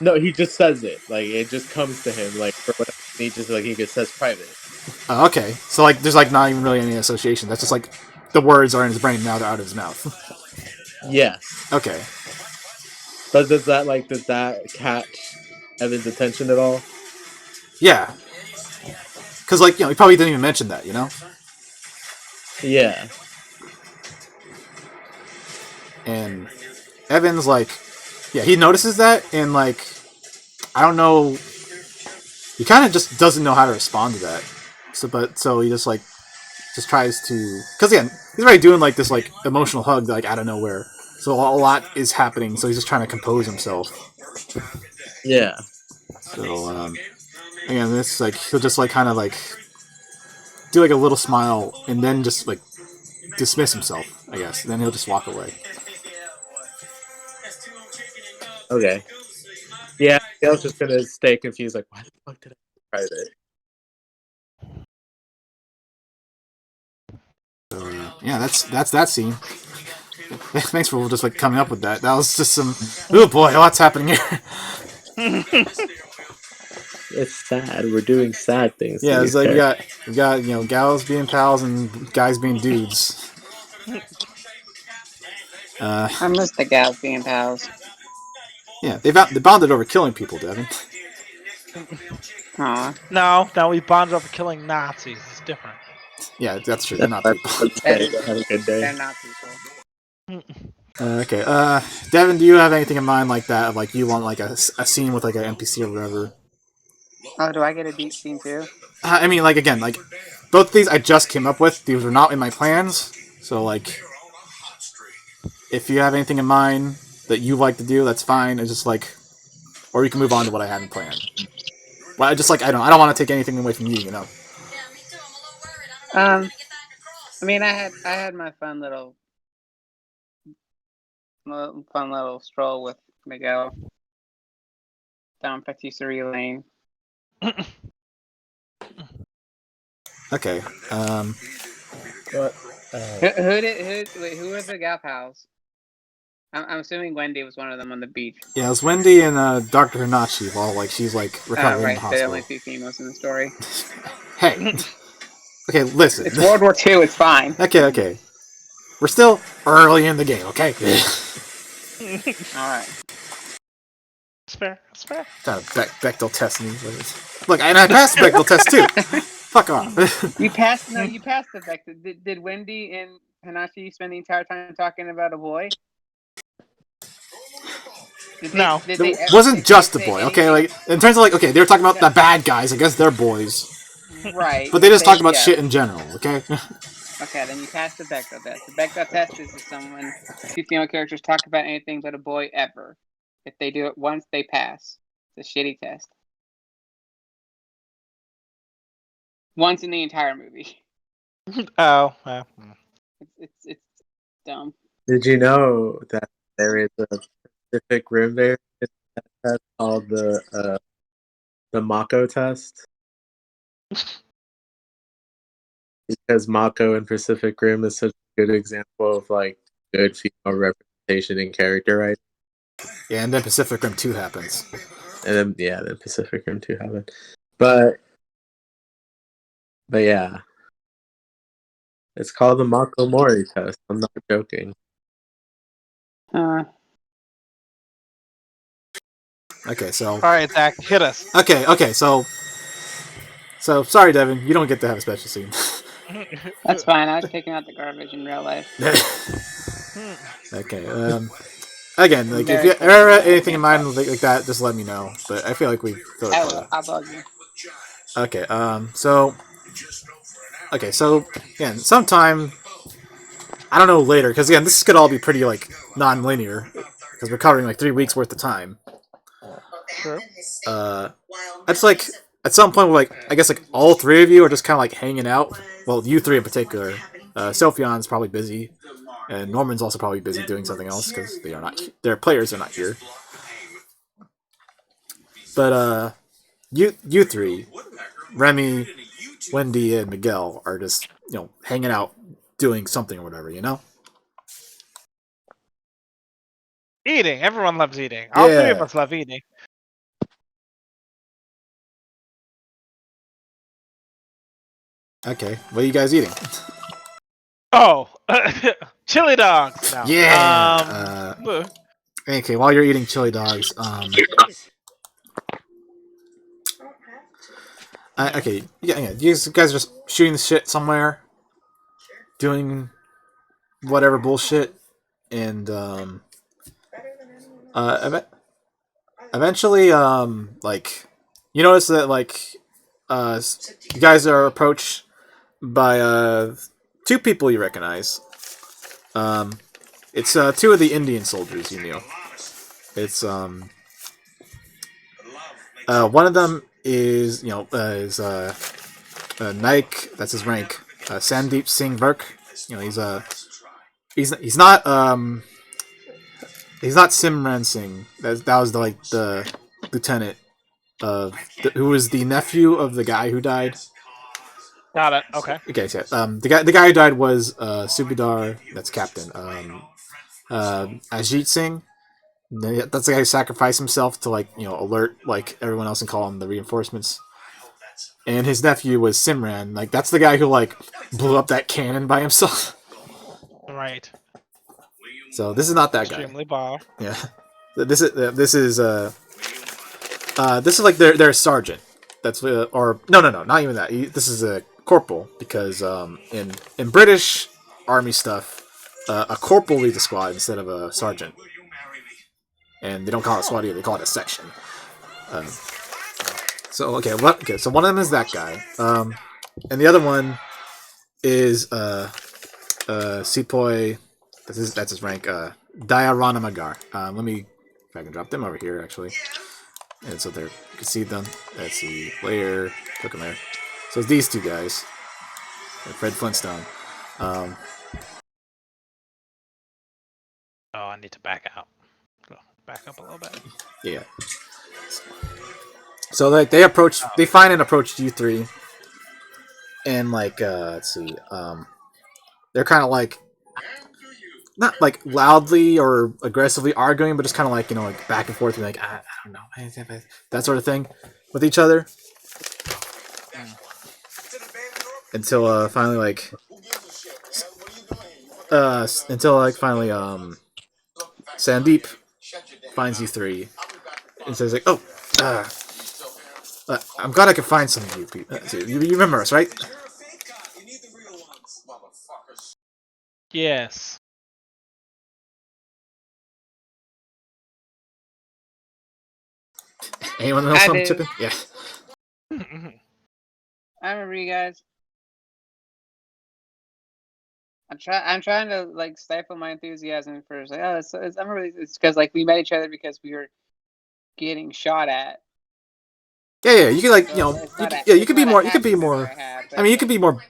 No, he just says it. Like it just comes to him. Like for whatever he just like he just says private. Oh, okay. So like there's like not even really any association. That's just like the words are in his brain now they're out of his mouth. Yes. Okay. But does that catch Evan's attention at all? Yeah. Because like he probably didn't even mention that. Yeah. And Evans like he notices that and like I don't know he kind of just doesn't know how to respond to that. So he just tries to because again he's already doing like this like emotional hug like out of nowhere. So a lot is happening. So he's just trying to compose himself. So again, this like he'll just like kind of like do like a little smile and then just like dismiss himself, I guess. And then he'll just walk away. Okay. Yeah, I was just gonna stay confused. Like, why the fuck did I try this? So, yeah, that's that scene. Thanks for just like coming up with that. That was just some. Oh boy, what's happening here? It's sad. We're doing sad things. Yeah, to it's these like characters. we got gals being pals and guys being dudes. I miss the gals being pals. Yeah, they bonded over killing people, Devin. Aw. No, we bond over killing Nazis. It's different. Yeah, that's true. They're not people. That is Have a good day. They're not people. Okay, Devin, do you have anything in mind like that? Like you want like a scene with like an NPC or whatever? Oh, do I get a deep scene too? I mean, like again, like both of these I just came up with. These were not in my plans. So like, if you have anything in mind that you like to do, that's fine. It's just like, or you can move on to what I hadn't planned. Well, I just like I don't want to take anything away from you, you know. I mean, I had my fun little stroll with Miguel down Patisserie Lane. Okay. But, Who were the gal pals? I'm assuming Wendi was one of them on the beach. Yeah, it was Wendi and Dr. Hinachi while like she's like recovering in Right, the the hospital. only two females in the story. Hey. Okay, listen. It's World War II. It's fine. Okay. We're still early in the game, okay? All right. It's fair. Trying to Bechdel test me. Look, and I passed the Bechdel test too. Fuck off. You passed the vector. Did Wendi and Hanashi spend the entire time talking about a boy? No. It wasn't just a boy, okay? Like in terms of like, okay, they were talking about the bad guys. I guess they're boys, Right. but they just talk about shit in general, okay? Okay, then you passed the Bechdel test. The Bechdel test is if two female characters talk about anything but a boy ever. If they do it once, they pass. It's a shitty test. Once in the entire movie. Oh. Well. It's dumb. did you know that there is a Pacific Rim variant test called the Mako test? Because Mako in Pacific Rim is such a good example of like good female representation in character writing. Yeah, and then Pacific Rim 2 happens. And then Pacific Rim 2 happened. But yeah. It's called the Mako Mori test. I'm not joking. Okay, so All right, Zach, hit us. okay, so sorry, Devin, you don't get to have a special scene. That's fine. I was taking out the garbage in real life. Okay, again, like if you ever have anything in mind like that, just let me know. But I feel like we. I'll bug you. Okay, so again, sometime I don't know later, because again, this could all be pretty like non-linear because we're covering like 3 weeks worth of time. True. It's like at some point, like I guess like all three of you are just kind of like hanging out. Well, you three in particular. Sophian's probably busy, and Norman's also probably busy doing something else because they are not. Their players are not here. But you three, Remy, Wendi, and Miguel are just hanging out, doing something or whatever, you know. Eating. Everyone loves eating. All three of Yeah. us love eating. Okay, what are you guys eating? Oh, chili dogs. No. Yeah. Boo. Okay, while you're eating chili dogs, okay, yeah, you guys are just shooting the shit somewhere, doing whatever bullshit, and eventually, like, you notice that like, you guys are approached by two people you recognize. It's two of the Indian soldiers you knew. It's one of them is Nike, that's his rank. Sandeep Singh Virk, you know, he's not Simran Singh. That was like the lieutenant who was the nephew of the guy who died. Got it. Okay. Okay, so the guy who died was Subedar. That's captain. Ajit Singh. That's the guy who sacrificed himself to like alert like everyone else and call in the reinforcements. And his nephew was Simran. Like that's the guy who like blew up that cannon by himself. Right. So this is not that guy. Extremely bar. Yeah. This is like their sergeant. That's or no, not even that. This is a corporal because in British army stuff, a corporal leads a squad instead of a sergeant, and they don't call it a squad either. They call it a section. So so one of them is that guy, and the other one is Sepoy. That's his rank. Dayarana Magar. Let me if I can drop them over here actually. And so there, you can see them. Let's see, layer, click them there. So it's these two guys, and Fred Flintstone. Oh, I need to back out. Go back up a little bit. Yeah. So like they find and approach you three, and like let's see, they're kind of like not like loudly or aggressively arguing, but just kind of like like back and forth, like I don't know, that sort of thing with each other. Until finally Sandeep finds you three and says like, oh, I'm glad I could find some of you people. You remember us, right? Yes. Anyone else I want to do. chip in? Yeah. I remember you guys. I'm trying to like stifle my enthusiasm for like, oh, I remember it's because like we met each other because we were getting shot at. Yeah. You could like you could be more. I mean, you could be more.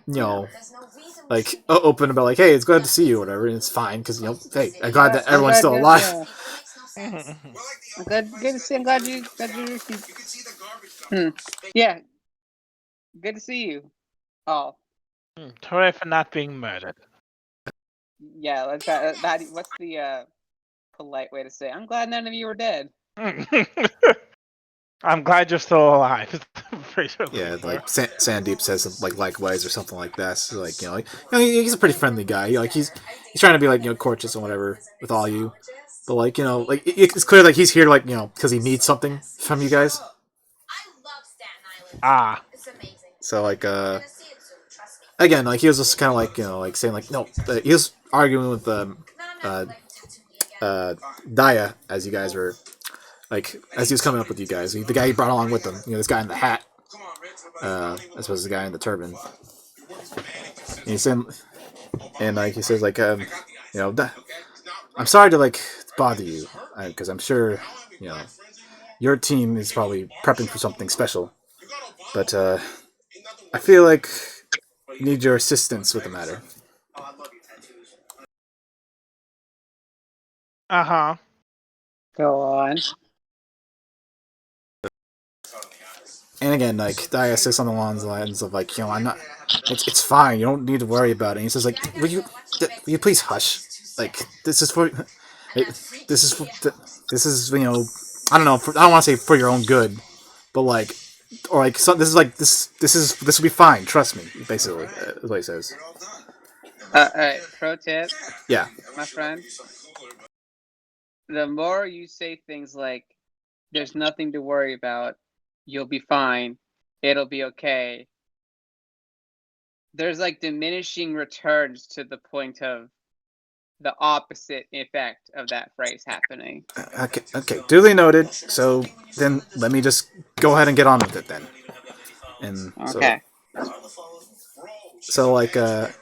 Like open about like, hey, it's glad to see you, or whatever, and it's fine because hey, I'm glad that everyone's still alive. Good to see. I'm glad you. Yeah, good to see you. all. Sorry for not being murdered. Yeah, let's try that. What's the polite way to say? I'm glad none of you are dead. I'm glad you're still alive. Yeah, like Sandeep says something like likewise or something like that. So, like he's a pretty friendly guy. Like he's trying to be like courteous and whatever with all you, but like like it's clear like he's here like because he needs something from you guys. Ah. So like again like he was just kind of like like saying like no he was arguing with Daya as you guys were like as he was coming up with you guys. The guy he brought along with him, this guy in the hat. I suppose the guy in the turban. And he said, and like he says, like I'm sorry to like bother you, because I'm sure your team is probably prepping for something special, but I feel like I need your assistance with the matter. Uh-huh. Go on. And again, like Daya says something along the lines of like, I'm not. It's fine. You don't need to worry about it. And he says like, will you please hush? Like this is for, this is I don't know. I don't want to say for your own good, but like, or like this is like this will be fine. Trust me. Basically, is what he says. Alright, pro tip. Yeah. My friend. The more you say things like, there's nothing to worry about, you'll be fine, it'll be okay, there's like diminishing returns to the point of the opposite effect of that phrase happening. Okay. Duly noted. So then let me just go ahead and get on with it then. And okay. So like and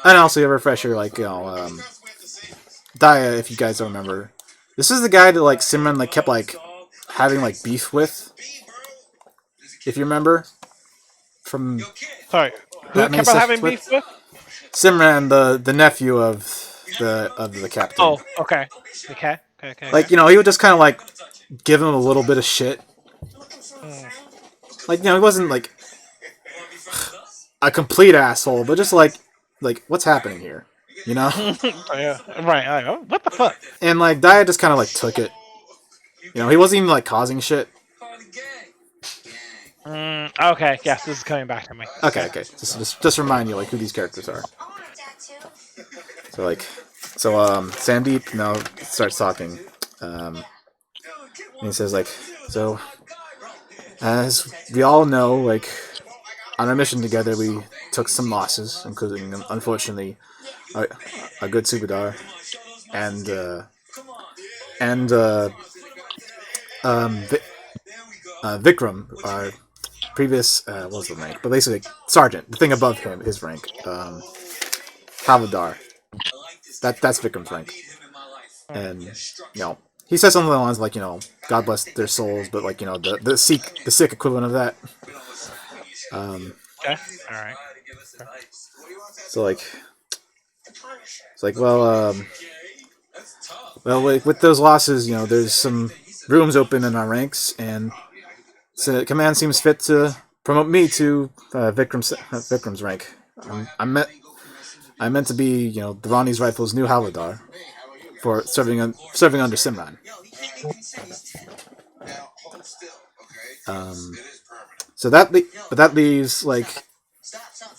also a refresher like Daya, if you guys don't remember, this is the guy that like Simran like kept like having like beef with, if you remember, from Sorry, who that main kept on session having beef with? Simran, the nephew of the captain. Oh, okay. Like, you know, he would just kind of like give him a little bit of shit. Mm. Like, you know, he wasn't like a complete asshole, but just like what's happening here, you know? Yeah, right. Like, oh, what the fuck? And like Daya just kind of like took it. You know, he wasn't even like causing shit. Okay, yes, this is coming back to me. Okay. Just remind you like who these characters are. So like, Sandeep now starts talking. And he says like, so as we all know, like on our mission together, we took some losses, including unfortunately a good Subadar and and Vi- Vikram, our previous what was the rank, but basically sergeant, the thing above him, his rank, Havildar. That's Vikram's rank, and you know he says something along the lines like, you know, God bless their souls, but like, you know, the Sikh equivalent of that. Okay, all right. So like it's like, well, like, with those losses, you know, there's some rooms open in our ranks, and so command seems fit to promote me to Vikram's rank. I meant to be, you know, the Rani's Rifle's new Havildar for serving under Simran. So that leaves like,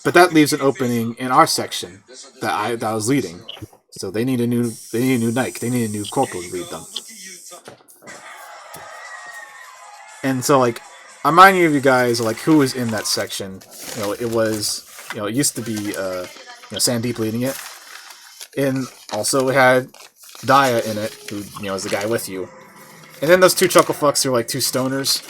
but that leaves an opening in our section that I was leading. So they need a new Nike. They need a new corporal to lead them. And so like, I'm reminding you guys like who was in that section. You know, it was, you know, it used to be Sandeep leading it, and also it had Daya in it, who, you know, is the guy with you. And then those two chuckle fucks are like two stoners.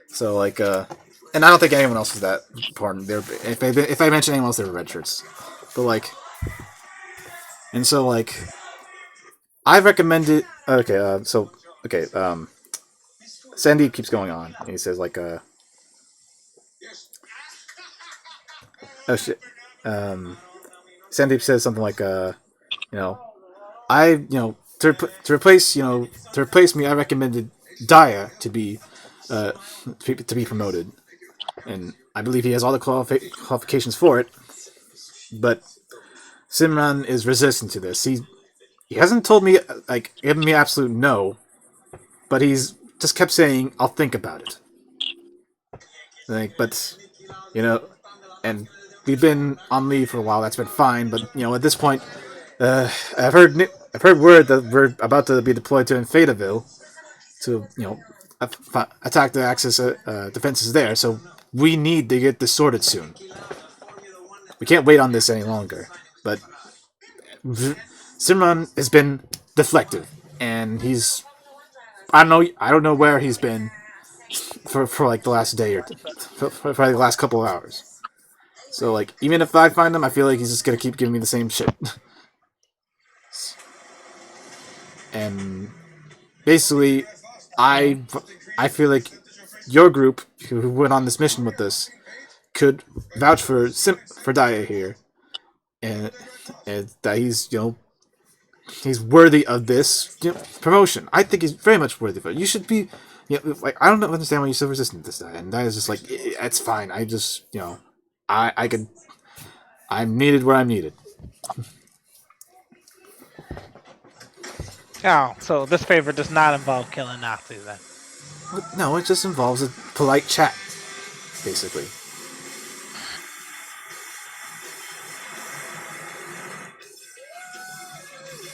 So like, and I don't think anyone else was that important. They're if I mention anyone else, they were red shirts. But like, and so like, I recommended. Okay, Sandeep keeps going on. And he says like, oh shit. Sandeep says something like, you know, to replace me, I recommended Daya to be promoted, and I believe he has all the qualifications for it. But Simran is resistant to this. He hasn't told me, like, given me absolute no, but he's just kept saying, "I'll think about it." Like, but you know, and we've been on leave for a while. That's been fine, but you know, at this point, I've heard word that we're about to be deployed to Infadaville to, you know, attack the Axis defenses there. So we need to get this sorted soon. We can't wait on this any longer. But Simran has been deflective, and he's I don't know where he's been for like the last day or for the last couple of hours. So like, even if I find him, I feel like he's just gonna keep giving me the same shit. And basically, I feel like your group who went on this mission with us could vouch for Daya here, and that he's, you know, he's worthy of this, you know, promotion. I think he's very much worthy of it. You should be, you know, like, I don't understand why you're so resistant to this guy. And that is just like, it's fine. I just, you know, I'm needed where I'm needed. Oh, so this favor does not involve killing Nazis then. No, it just involves a polite chat, basically.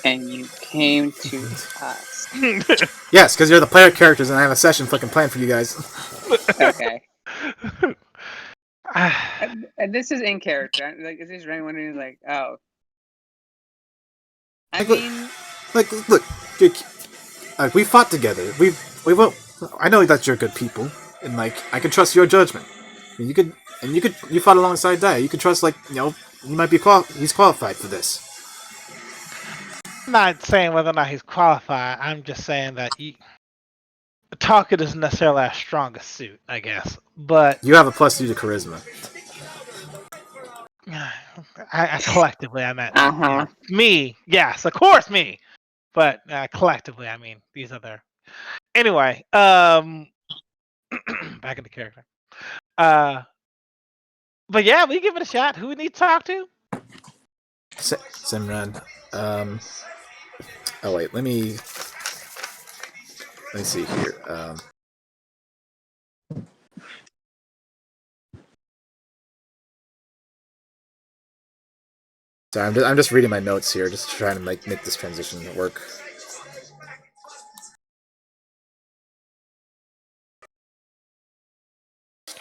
And you came to us. Yes, because you're the player characters, and I have a session fucking planned for you guys. Okay. And this is in character. Like, is this Remy wondering, like, oh. I Like, mean, look, we fought together. We won't. I know that you're good people, and like, I can trust your judgment. You fought alongside Daya. You can trust, like, you know, he might be he's qualified for this. I'm not saying whether or not he's qualified. I'm just saying that talking isn't necessarily our strongest suit, I guess. But You have a +2 to charisma. I collectively, I meant Uh-huh. me. Yes, of course, me. But collectively, I mean these other. Anyway, back into character. But yeah, we give it a shot. Who we need to talk to? Simran. Oh wait, let me see here. Sorry, I'm just reading my notes here, just trying to make this transition work.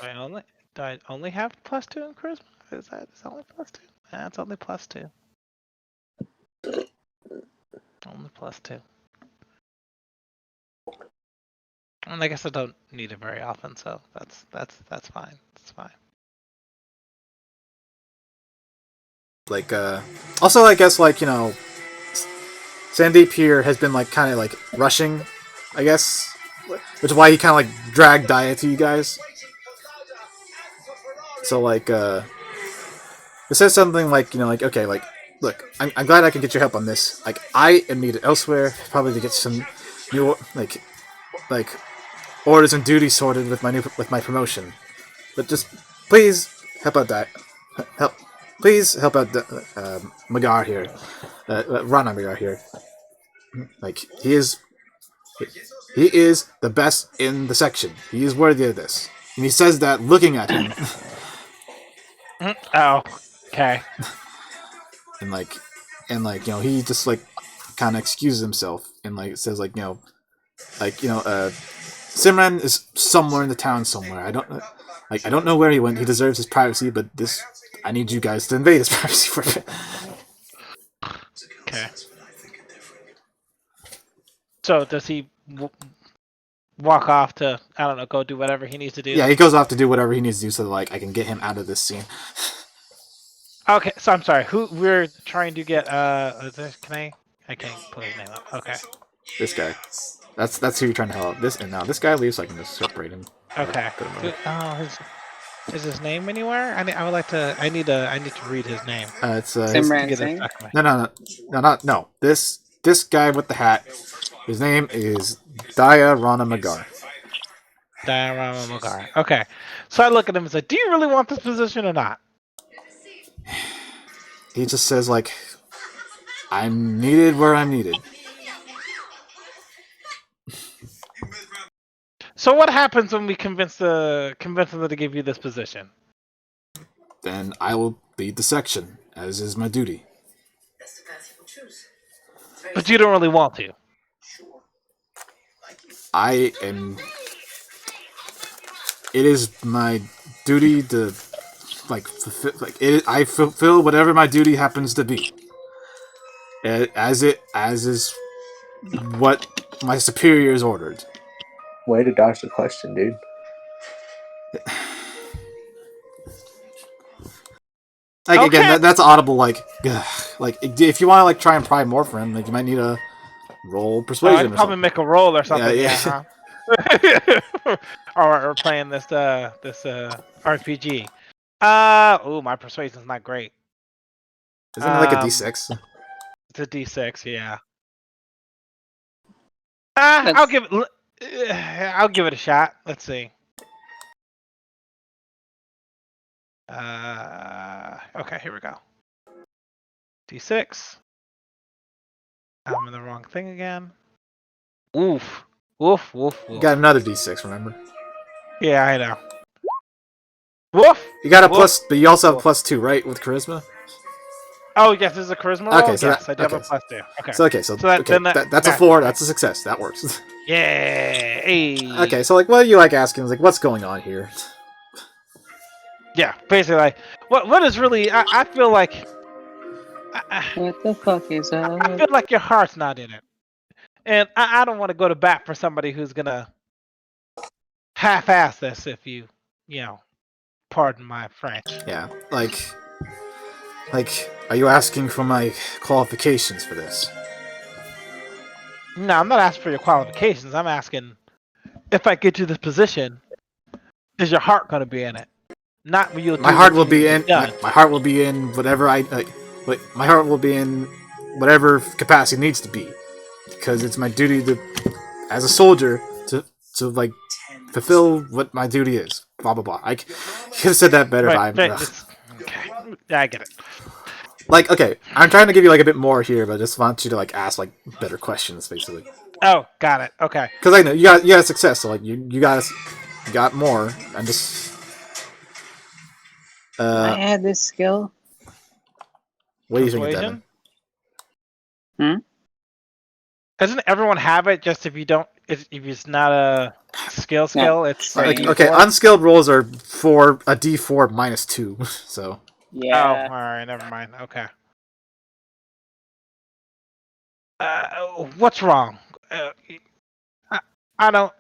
Do I only have +2 in charisma? Is only +2? That's only +2. Only +2. And I guess I don't need it very often, so that's fine. That's fine. Like, also, I guess, like, Sandeep here has been, like, kind of, like, rushing, I guess, which is why he kind of, like, dragged Daya to you guys. So, like, it says something like, like, okay, like, look, I'm glad I can get your help on this. Like, I am needed elsewhere, probably to get some new, like, orders and duties sorted with my promotion. But just, please, help out please help out Magar here. Rana Magar here. Like, he is the best in the section. He is worthy of this. And he says that looking at him. Oh, okay. and he just, like, kind of excuses himself and, like, says, like, Simran is somewhere in the town somewhere. I don't know where he went. He deserves his privacy, but I need you guys to invade his privacy for a bit. Okay. So does he walk off to, I don't know, go do whatever he needs to do? Yeah, he goes off to do whatever he needs to do so that, like, I can get him out of this scene. Okay, so I'm sorry. Who we're trying to get? Can I can't pull his name up. Okay. This guy. That's who you're trying to help. This guy leaves, so I can just separate him. Okay. Is his name anywhere? I would like to. I need to read his name. It's Simran Singh? No. This guy with the hat. His name is Daya Rana Magar. Diorama Mogar. Okay. So I look at him and say, "Do you really want this position or not?" He just says, like, I'm needed where I'm needed. So what happens when we convince them to give you this position? Then I will lead the section, as is my duty. But you don't really want to. I am. It is my duty to, like, I fulfill whatever my duty happens to be. As is what my superiors ordered. Way to dodge the question, dude. Like, Okay. again, that's audible. Like, like, if you want to, like, try and pry more from him, like, you might need a roll persuasion. I'd or probably something. make a roll or something. Yeah. Huh? or playing this RPG. My persuasion's not great. Isn't it like a D6? It's a D6, yeah. I'll give it a shot. Let's see. Okay, here we go. D6. I'm in the wrong thing again. Oof. Woof. You got another D6, remember? Yeah, I know. Woof. You got a plus, but you also have +2, right, with charisma? Oh, yes, this is a charisma roll? Okay, so yes, I do have a +2. Okay. So that's a 4. That's a success. That works. Yeah. Hey. Okay, so, like, what are you, like, asking? Like, what's going on here? Yeah, basically, like, what is really? I feel like. What the fuck is up? I feel like your heart's not in it, and I don't want to go to bat for somebody who's gonna half-ass this. If you pardon my French. Yeah, like, are you asking for my qualifications for this? No, I'm not asking for your qualifications. I'm asking if I get you this position, is your heart going to be in it? Not when you'll My do heart what will you need be to in get done. my heart will be in whatever my heart will be in whatever capacity it needs to be, because it's my duty to, as a soldier, to like fulfill what my duty is. Blah blah blah. I could have said that better. Right, If right. I Okay. Yeah, I get it. like okay, I'm trying to give you like a bit more here, but I just want you to like ask like better questions basically. Oh, got it. Okay. Because I know you got success, so like you got more. I'm just Can I add this skill? what do you think, Devin? Hmm? Doesn't everyone have it? Just if you don't, if it's not a skill, No, it's Like, train. okay, D4? unskilled rolls are for a D4 -2, so Oh, Yeah. all right. Never mind. Okay. What's wrong? I, I don't.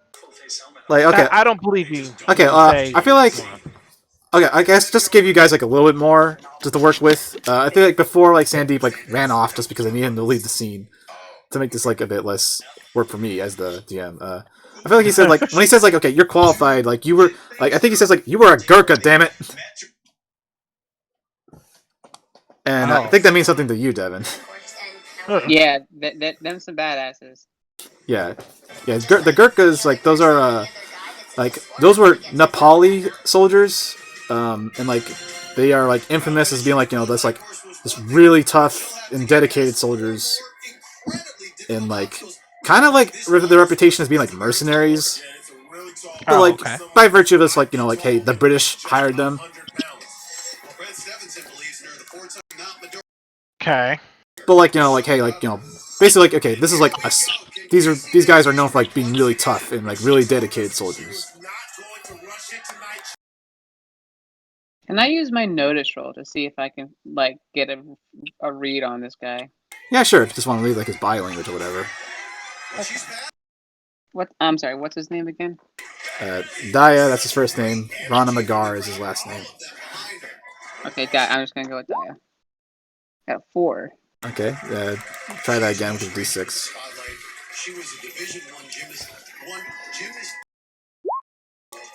like okay, I don't believe you when okay. you say. I feel like okay. I guess just to give you guys like a little bit more just to work with. I feel like before like Sandeep like ran off just because I needed him to leave the scene to make this like a bit less work for me as the DM. I feel like he said like when he says like okay, you're qualified. Like you were like I think he says like you were a Gurkha, damn it. And I Oh. think that means something to you, Devin. Yeah, them some badasses. Yeah, yeah. The Gurkhas, like those are, like those were Nepali soldiers, and like they are like infamous as being like that's like this really tough and dedicated soldiers, and like kind of like their reputation as being like mercenaries, but Oh, like okay. by virtue of this, like like hey, the British hired them, Okay. but like like hey, like basically like okay, this is like these guys are known for like being really tough and like really dedicated soldiers. Can I use my notice roll to see if I can like get a read on this guy? Yeah, sure. If you just want to read like his body language or whatever. What? I'm sorry. What's his name again? Daya, that's his first name. Rana Magar is his last name. Okay, I'm just gonna go with Daya. Got 4. Okay, try that again with D6.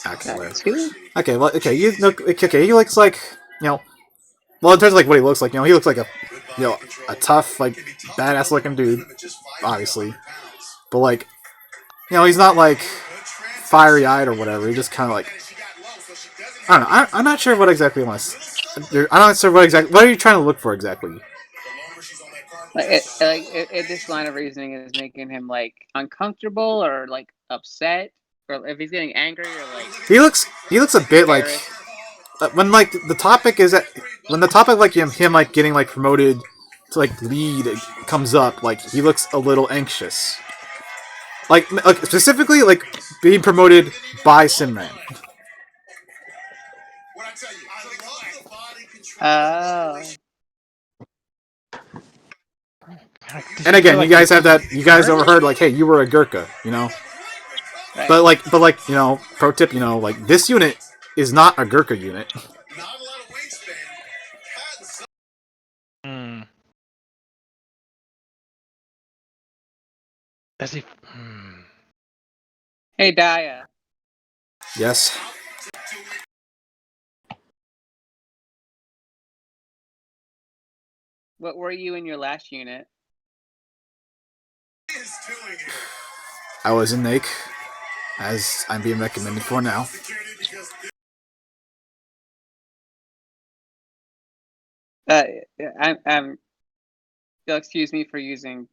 Okay, Got 2. okay, well, okay, okay, he looks like, well, in terms of like what he looks like, he looks like a tough, like, badass looking dude, obviously. But like, he's not like fiery eyed or whatever. He just kind of like, I don't know. I'm not sure what exactly I want to. I'm not sure what exactly. What are you trying to look for exactly? If this line of reasoning is making him like uncomfortable or like upset, or if he's getting angry or like He looks a bit like when like the topic is that when the topic like him like getting like promoted to like lead comes up, like he looks a little anxious. Like specifically like being promoted by Simran. Oh. And again, you guys have that. You guys overheard like, hey, you were a Gurkha, Right. But like, pro tip, like this unit is not a Gurkha unit. Hmm. Is he? Hmm. Hey, Daya. Yes. What were you in your last unit? I was in Nake, as I'm being recommended for now. You'll excuse me for using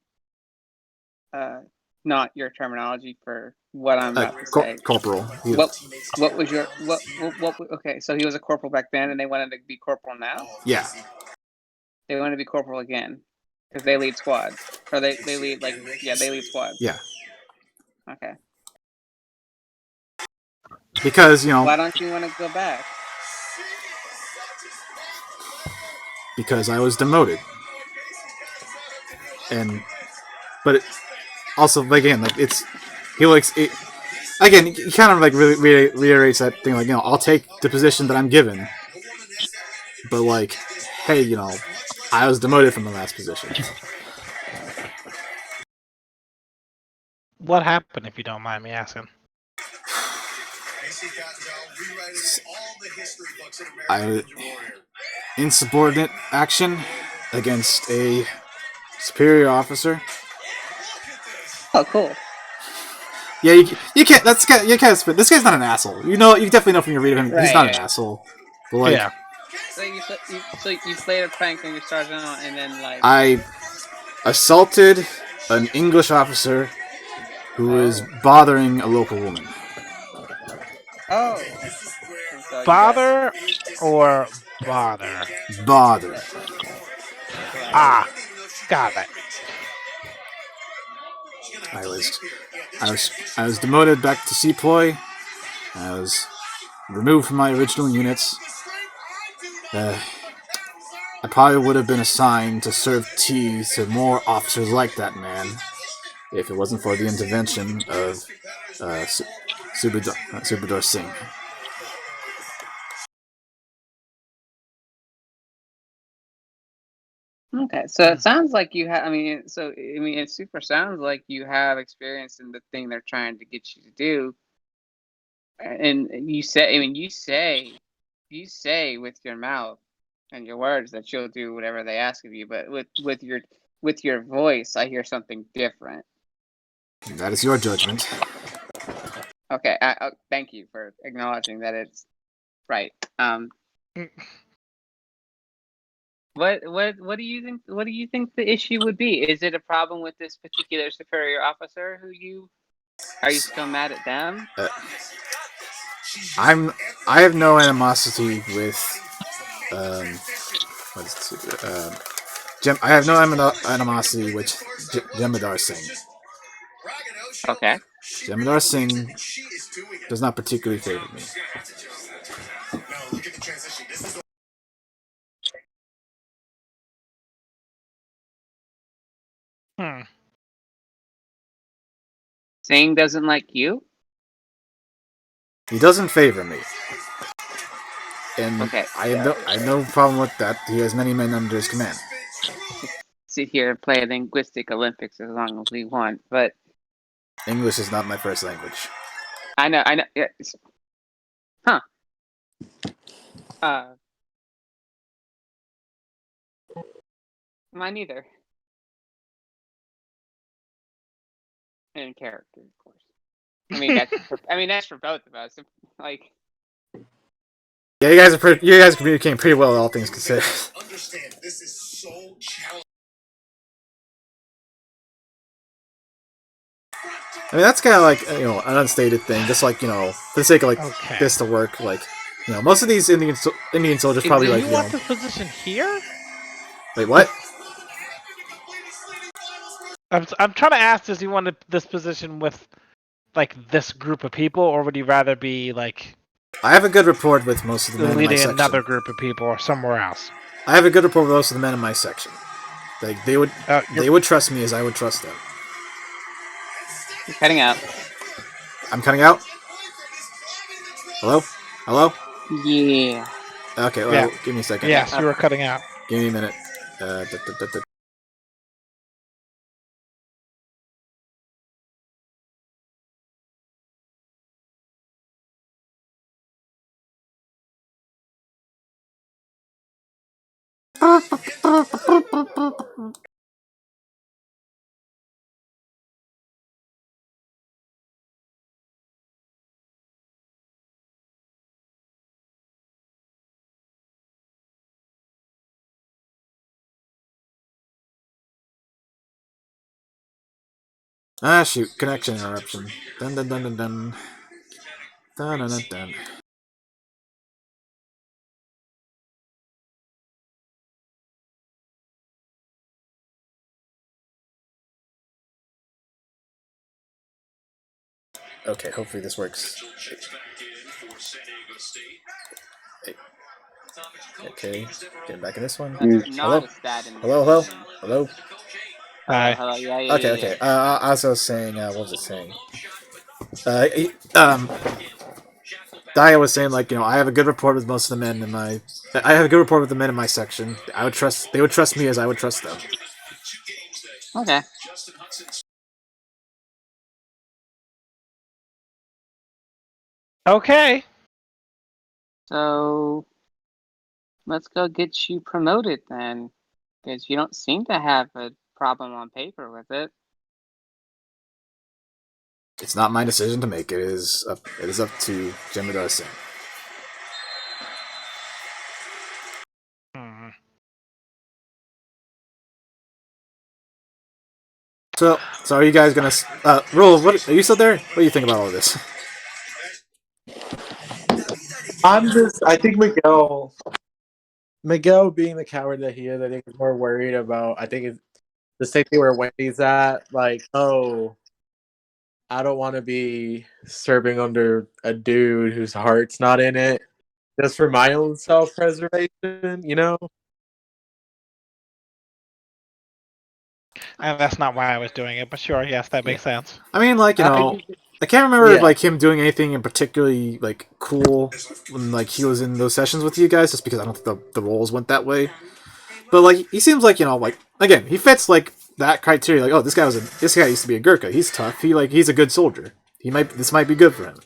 not your terminology for what I'm about to say. Corporal. What was your what? Okay, so he was a corporal back then, and they wanted to be corporal now. Yeah. They want to be corporal again because they lead squads, or they lead they lead squads. Yeah. Okay. Because why don't you want to go back? Because I was demoted, but also again, like he likes it. Again, he kind of like really reiterates that thing, like I'll take the position that I'm given, but like, hey, I was demoted from the last position. What happened, if you don't mind me asking? insubordinate action against a superior officer. Oh, cool. Yeah, you can't. You can't. This guy's not an asshole. You know, you definitely know from your read of him. He's not an Right. asshole. But like, Yeah. So you played a prank on your sergeant, and then like. I assaulted an English officer who was Oh. bothering a local woman. Oh. And so you got. Bother or bother? Bother. Right. Ah, got it. I was demoted back to Sepoy. I was removed from my original units. I probably would have been assigned to serve tea to more officers like that man if it wasn't for the intervention of Subadar Singh. Okay, so it sounds like you have. I mean, it super sounds like you have experience in the thing they're trying to get you to do. And you say, you say with your mouth and your words that you'll do whatever they ask of you, but with your voice, I hear something different. That is your judgment. Okay, thank you for acknowledging that it's right. What do you think? What do you think the issue would be? Is it a problem with this particular superior officer who you? Are you still mad at them? I have no animosity with I have no animosity with Jemadar Singh. Okay. Jemadar Singh does not particularly favor me. Singh doesn't like you? He doesn't favor me. And Okay. I have no problem with that. He has many men under his command. Sit here and play linguistic Olympics as long as we want, but English is not my first language. I know. Yeah. Huh. Mine neither. In character, of course. I mean, that's for both of us. Like, Yeah, you guys communicating pretty well, all things considered. Understand, this is so challenging. I mean, that's kind of like an unstated thing, just like for the sake of Okay. this to work. Like most of these Indian soldiers probably Do you want this position here? Wait, what? I'm trying to ask: does he want this position with like this group of people, or would he rather be like? I have a good rapport with most of the men in my leading section. another group of people or somewhere else? I have a good rapport with most of the men in my section. Like they would trust me as I would trust them. you're cutting out. I'm cutting out. Hello? Hello? Yeah. Okay, well, Yeah. give me a second. Yes, you were cutting out. Give me a minute. Ah, shoot. Connection interruption. Dun dun dun dun dun. Dun dun dun dun. Okay, hopefully this works. Okay, getting back in this one. That's Hello? not a stat in this Hello? game. Hello? Hi. Hello. Yeah. Okay. As I was saying, what was it saying? Daya was saying, like, I have a good rapport with most of the men in my. I have a good rapport with the men in my section. They would trust me as I would trust them. Okay. Okay. So let's go get you promoted then, because you don't seem to have a problem on paper with it. It's not my decision to make. It is up to Jemadar Singh. Hmm. So are you guys gonna Rule? What are you still there? What do you think about all of this? I think Miguel being the coward that he is, I think is more worried about. I think it's the same thing where Wendy's at. Like, oh, I don't want to be serving under a dude whose heart's not in it, just for my own self-preservation. You know? And that's not why I was doing it, but sure, yes, that makes sense. I mean, like, I can't remember Yeah. like him doing anything in particularly like cool when like he was in those sessions with you guys, just because I don't think the roles went that way. But like he seems like like again he fits like that criteria. Like, oh, this guy used to be a Gurkha. He's tough. He's a good soldier. This might be good for him.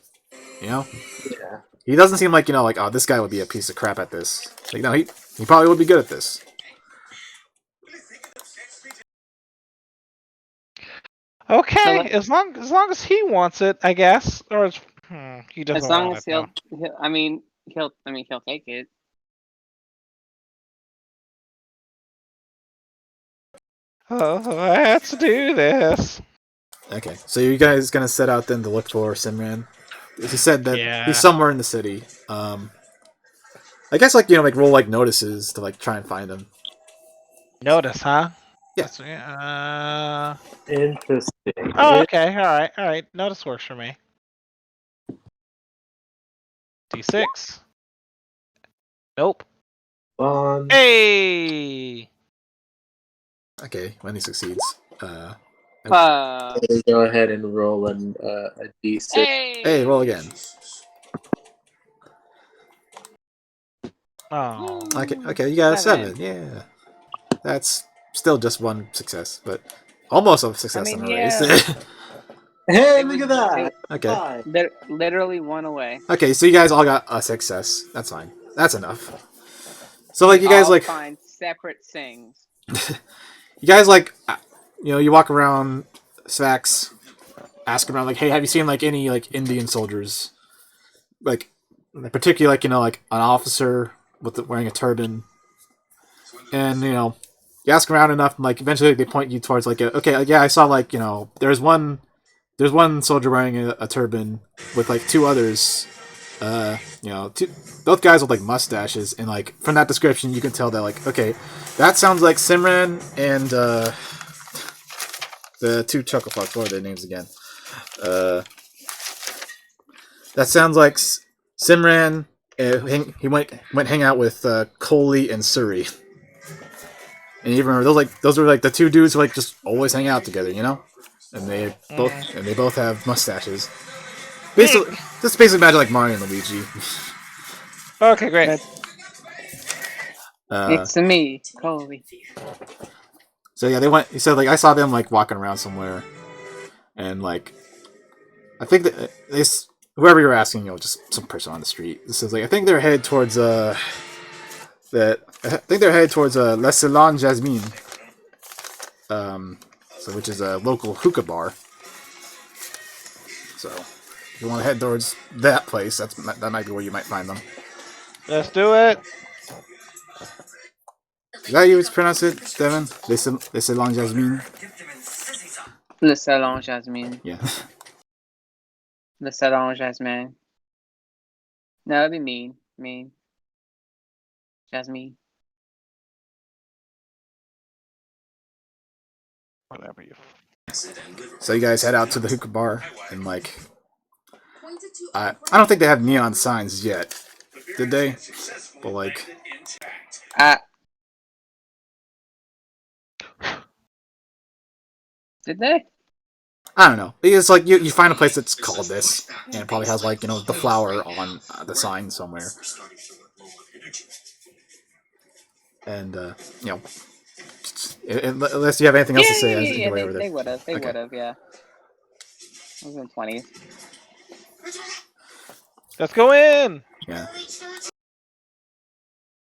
You know. Yeah. He doesn't seem like like, oh, this guy would be a piece of crap at this. Like, no, he probably would be good at this. Okay, as long as he wants it, I guess. Or he doesn't As long want as it though. he'll take it. Oh, let's do this. Okay, so you guys gonna set out then to look for Simran? He said that Yeah. he's somewhere in the city. I guess like like roll like notices to like try and find him. Notice, huh? Yeah. Interesting. Oh, okay. All right. Notice works for me. D6. Nope. Hey. Okay, when he succeeds. Uh, Go ahead and roll a d6. Hey, roll again. Oh. Okay, you got a 7. Yeah, that's still just one success, but almost a success on a race. Hey, look at that! Okay. Literally one away. Okay, so you guys all got a success. That's fine. That's enough. So like you guys all like find separate things. you guys like you walk around Svax, ask around like, hey, have you seen like any like Indian soldiers, like particularly like like an officer with wearing a turban, and you ask around enough, and like eventually they point you towards like yeah, I saw like there's one soldier wearing a turban with like two others, both guys with like mustaches, and like from that description you can tell that like okay, that sounds like Simran and the two Chocofucks. What are their names again? That sounds like Simran. He went hang out with Coley and Suri. And you remember those were like the two dudes who like just always hang out together, and they both have mustaches. Basically, just basically imagine like Mario and Luigi. Okay, great. It's me, Coley. So yeah, they went. He said like I saw them like walking around somewhere, and like I think that whoever you're asking, just some person on the street. This is like I think they're headed towards La Salon Jasmine, which is a local hookah bar. So if you want to head towards that place, that might be where you might find them. Let's do it. Is that how you pronounce it, Devin? Le Salon Jasmine? Le Salon Jasmine. Yeah. Le Salon Jasmine. No, that'd be mean. Jasmine. Whatever you. So you guys head out to the hookah bar, and like, I don't think they have neon signs yet, did they? But like, did they? I don't know. It's like you find a place that's called this, and it probably has like the flower on the sign somewhere. And unless you have anything else to say, I think over there. They would have. They would have. Yeah. It was in 20s. Let's go in. Yeah.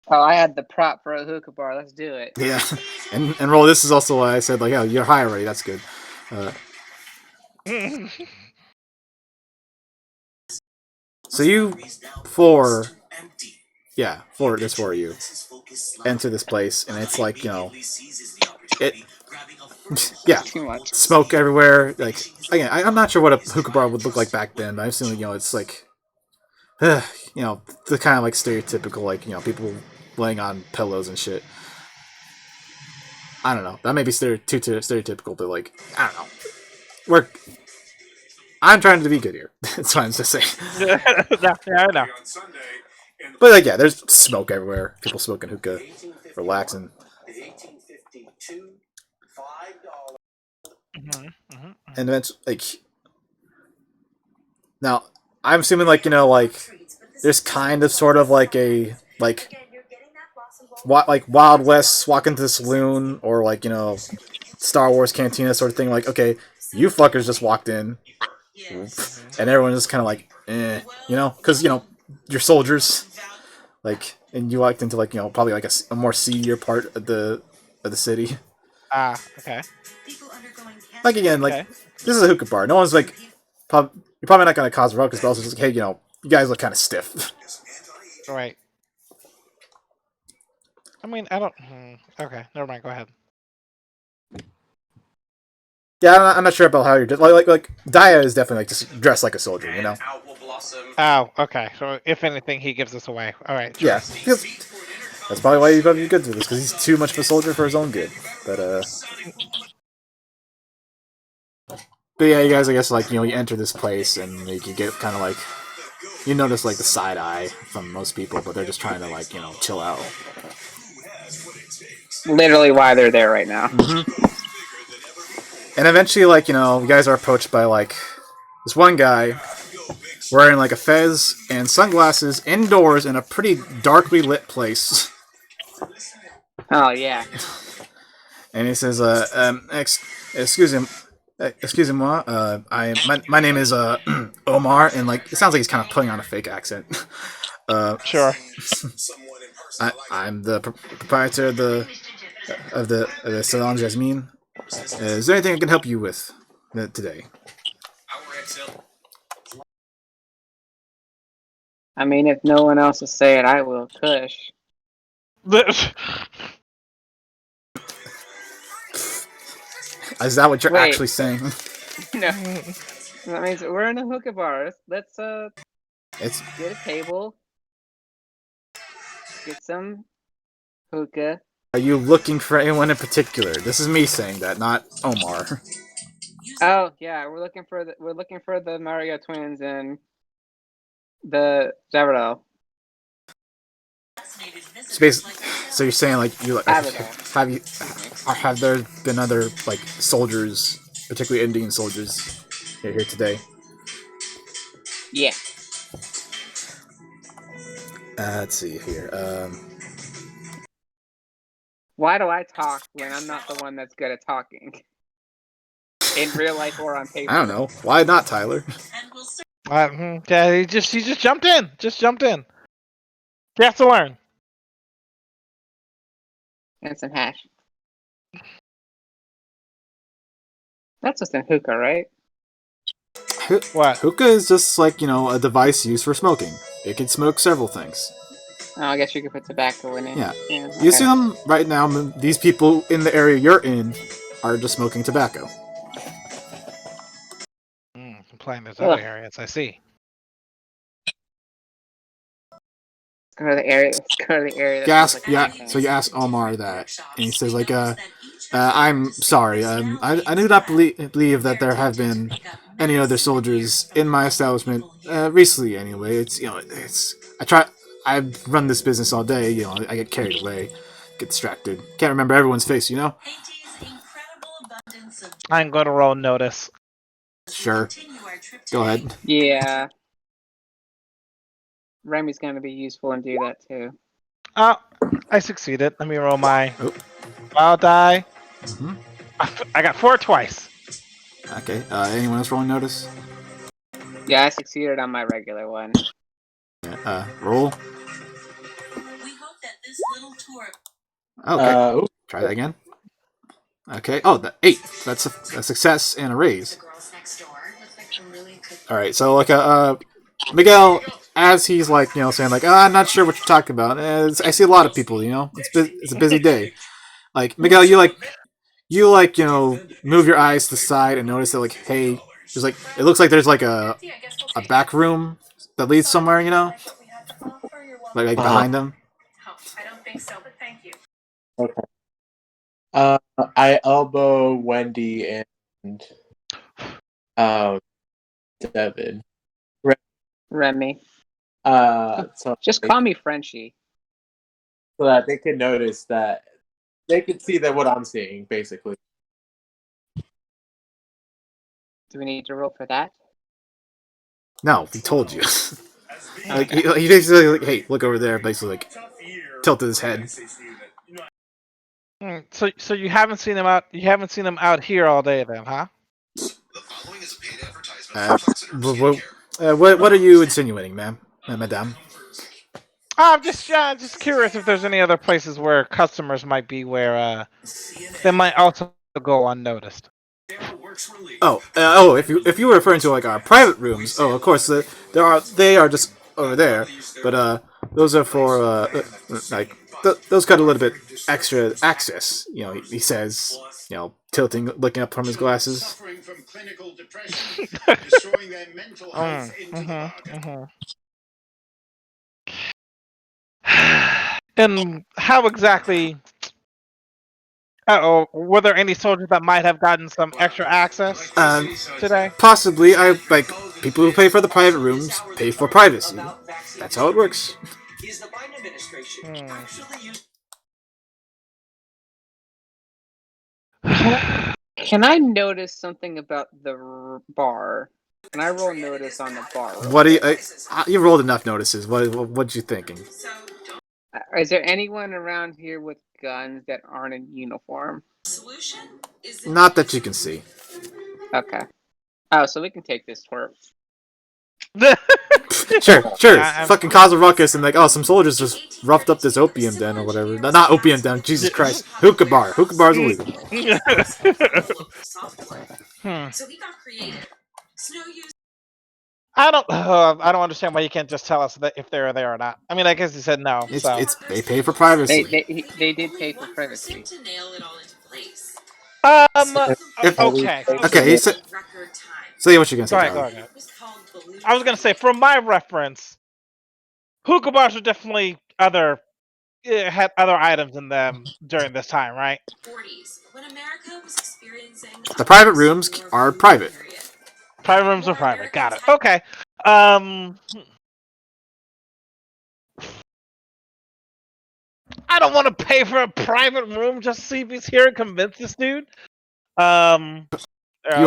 Oh, I had the prop for a hookah bar. Let's do it. Yeah. And roll. This is also why I said like, oh, you're high already. That's good. So you four, yeah, four. There's four of you enter this place, and it's like it. Yeah, Too much. smoke everywhere. Like again, I'm not sure what a hookah bar would look like back then, but I'm assuming it's like, the kind of like stereotypical like people laying on pillows and shit. I don't know. That may be too stereotypical, but like I don't know. I'm trying to be good here. That's what I'm just saying. Yeah, I know. But like yeah, there's smoke everywhere. People smoking hookah, relaxing. And then it's like now I'm assuming like there's kind of sort of like a like Wild West walk into the saloon or like Star Wars cantina sort of thing. Like okay, you fuckers just walked in, and everyone just kind of like because you're soldiers, like, and you walked into like probably like a more seedier part of the city. Okay. Like again, like Okay. this is a hookah bar. No one's like, you're probably not gonna cause a ruckus, but also just like, hey, you guys look kind of stiff. Right. I mean, I don't. Okay, never mind. Go ahead. Yeah, I'm not sure about how you're like Daya is definitely like just dressed like a soldier, Oh, okay. So if anything, he gives us away. All right. Sure. Yeah, that's probably why he's probably good through this because he's too much of a soldier for his own good. But yeah, you guys, I guess like you enter this place and like, you get kind of like you notice like the side eye from most people, but they're just trying to like chill out. Literally why they're there right now. And eventually, like you guys are approached by like this one guy wearing like a fez and sunglasses indoors in a pretty darkly lit place. Oh yeah. And he says, excuse him. Excuse me, my name is Omar, and like it sounds like he's kind of putting on a fake accent. Sure. I'm the proprietor of the Salon Jasmine. Is there anything I can help you with today? I mean, if no one else will say it, I will. Kush. Is that what you're Wait. actually saying? No. That means we're in a hookah bar. Let's It's get a table. Get some hookah. Are you looking for anyone in particular? This is me saying that, not Omar. Oh yeah, we're looking for the Mario twins and the Zavardal. So you're saying like Zavardal. have there been other like soldiers, particularly Indian soldiers, here today? Yeah. Let's see here. Why do I talk when I'm not the one that's good at talking? In real life or on paper? I don't know. Why not, Tyler? Yeah, he just jumped in. Just jumped in. You have to learn. And some hash. That's just a hookah, right? What? Hookah is just like a device used for smoking. It can smoke several things. Oh, I guess you could put tobacco in it. Yeah. Okay. You assume right now these people in the area you're in are just smoking tobacco. Playing those other areas, I see. Let's go to the area. So you ask Omar that, and he says like, I'm sorry. I do not believe that there have been any other soldiers in my establishment recently. Anyway, I run this business all day. I get carried away, get distracted. Can't remember everyone's face. I'm going to roll notice. Sure. Go ahead. Yeah. Remy's going to be useful and do that too. Oh, I succeeded. Let me roll my wild die. Mm-hmm. I got 4 twice. Okay. Anyone else rolling notice? Yeah, I succeeded on my regular one. Roll. Okay. Ooh, Try that again. Okay. Oh, the 8. That's a success and a raise. All right. So like Miguel, as he's like saying like, I'm not sure what you're talking about. I see a lot of people. It's a busy day. Like Miguel, you move your eyes to the side and notice that like, hey, there's like it looks like there's like a back room that leads somewhere. Like uh-huh. behind them. Okay. I elbow Wendy and Devin. Remy. So Just call me Frenchie. so that they can notice that they can see that what I'm seeing, basically. Do we need to roll for that? No, he told you. Like he basically like, hey, look over there. Basically like tilted his head. So you haven't seen him out. You haven't seen him out here all day, then, huh? What are you insinuating, ma'am, madame? I'm just curious if there's any other places where customers might be where they might also go unnoticed. Oh, if you were referring to like our private rooms, of course they are just over there, but those are for like those got a little bit extra access. He says, tilting, looking up from his glasses. And how exactly? Were there any soldiers that might have gotten some extra access today? Possibly, I like people who pay for the private rooms pay for privacy. That's how it works. Can I notice something about the bar? Can I roll notice on the bar? What do you rolled enough notices? What you thinking? Is there anyone around here with guns that aren't in uniform? Not that you can see. Okay. Oh, so we can take this twerp. Sure. Yeah, Fucking cause a ruckus and like, some soldiers just roughed up this opium den or whatever. No, not opium den. Jesus Christ, hookah bar. Hookah bar is illegal. I don't understand why you can't just tell us that if they're there or not. I mean, I guess he said no. It's they pay for privacy. They did pay for privacy. Okay. Okay, he said. Say what you're gonna say, Go Tyler. ahead. I was gonna say, from my reference, hookah bars are definitely had other items in them during this time, right? The private rooms are private. Private rooms are private. Got it. Okay. I don't want to pay for a private room just to see if he's here and convince this dude. You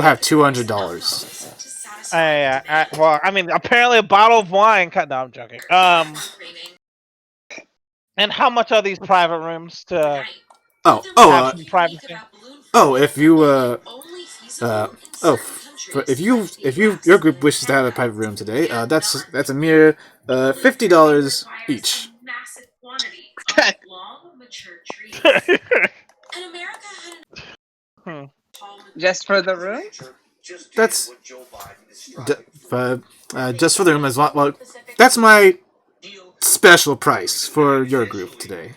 have $200. Well, I mean, apparently a bottle of wine. No, I'm joking. And how much are these private rooms to have some privacy? If you if your group wishes to have a private room today, that's a mere $50 each. Just for the room? That's just for the room as well. Well, that's my special price for your group today.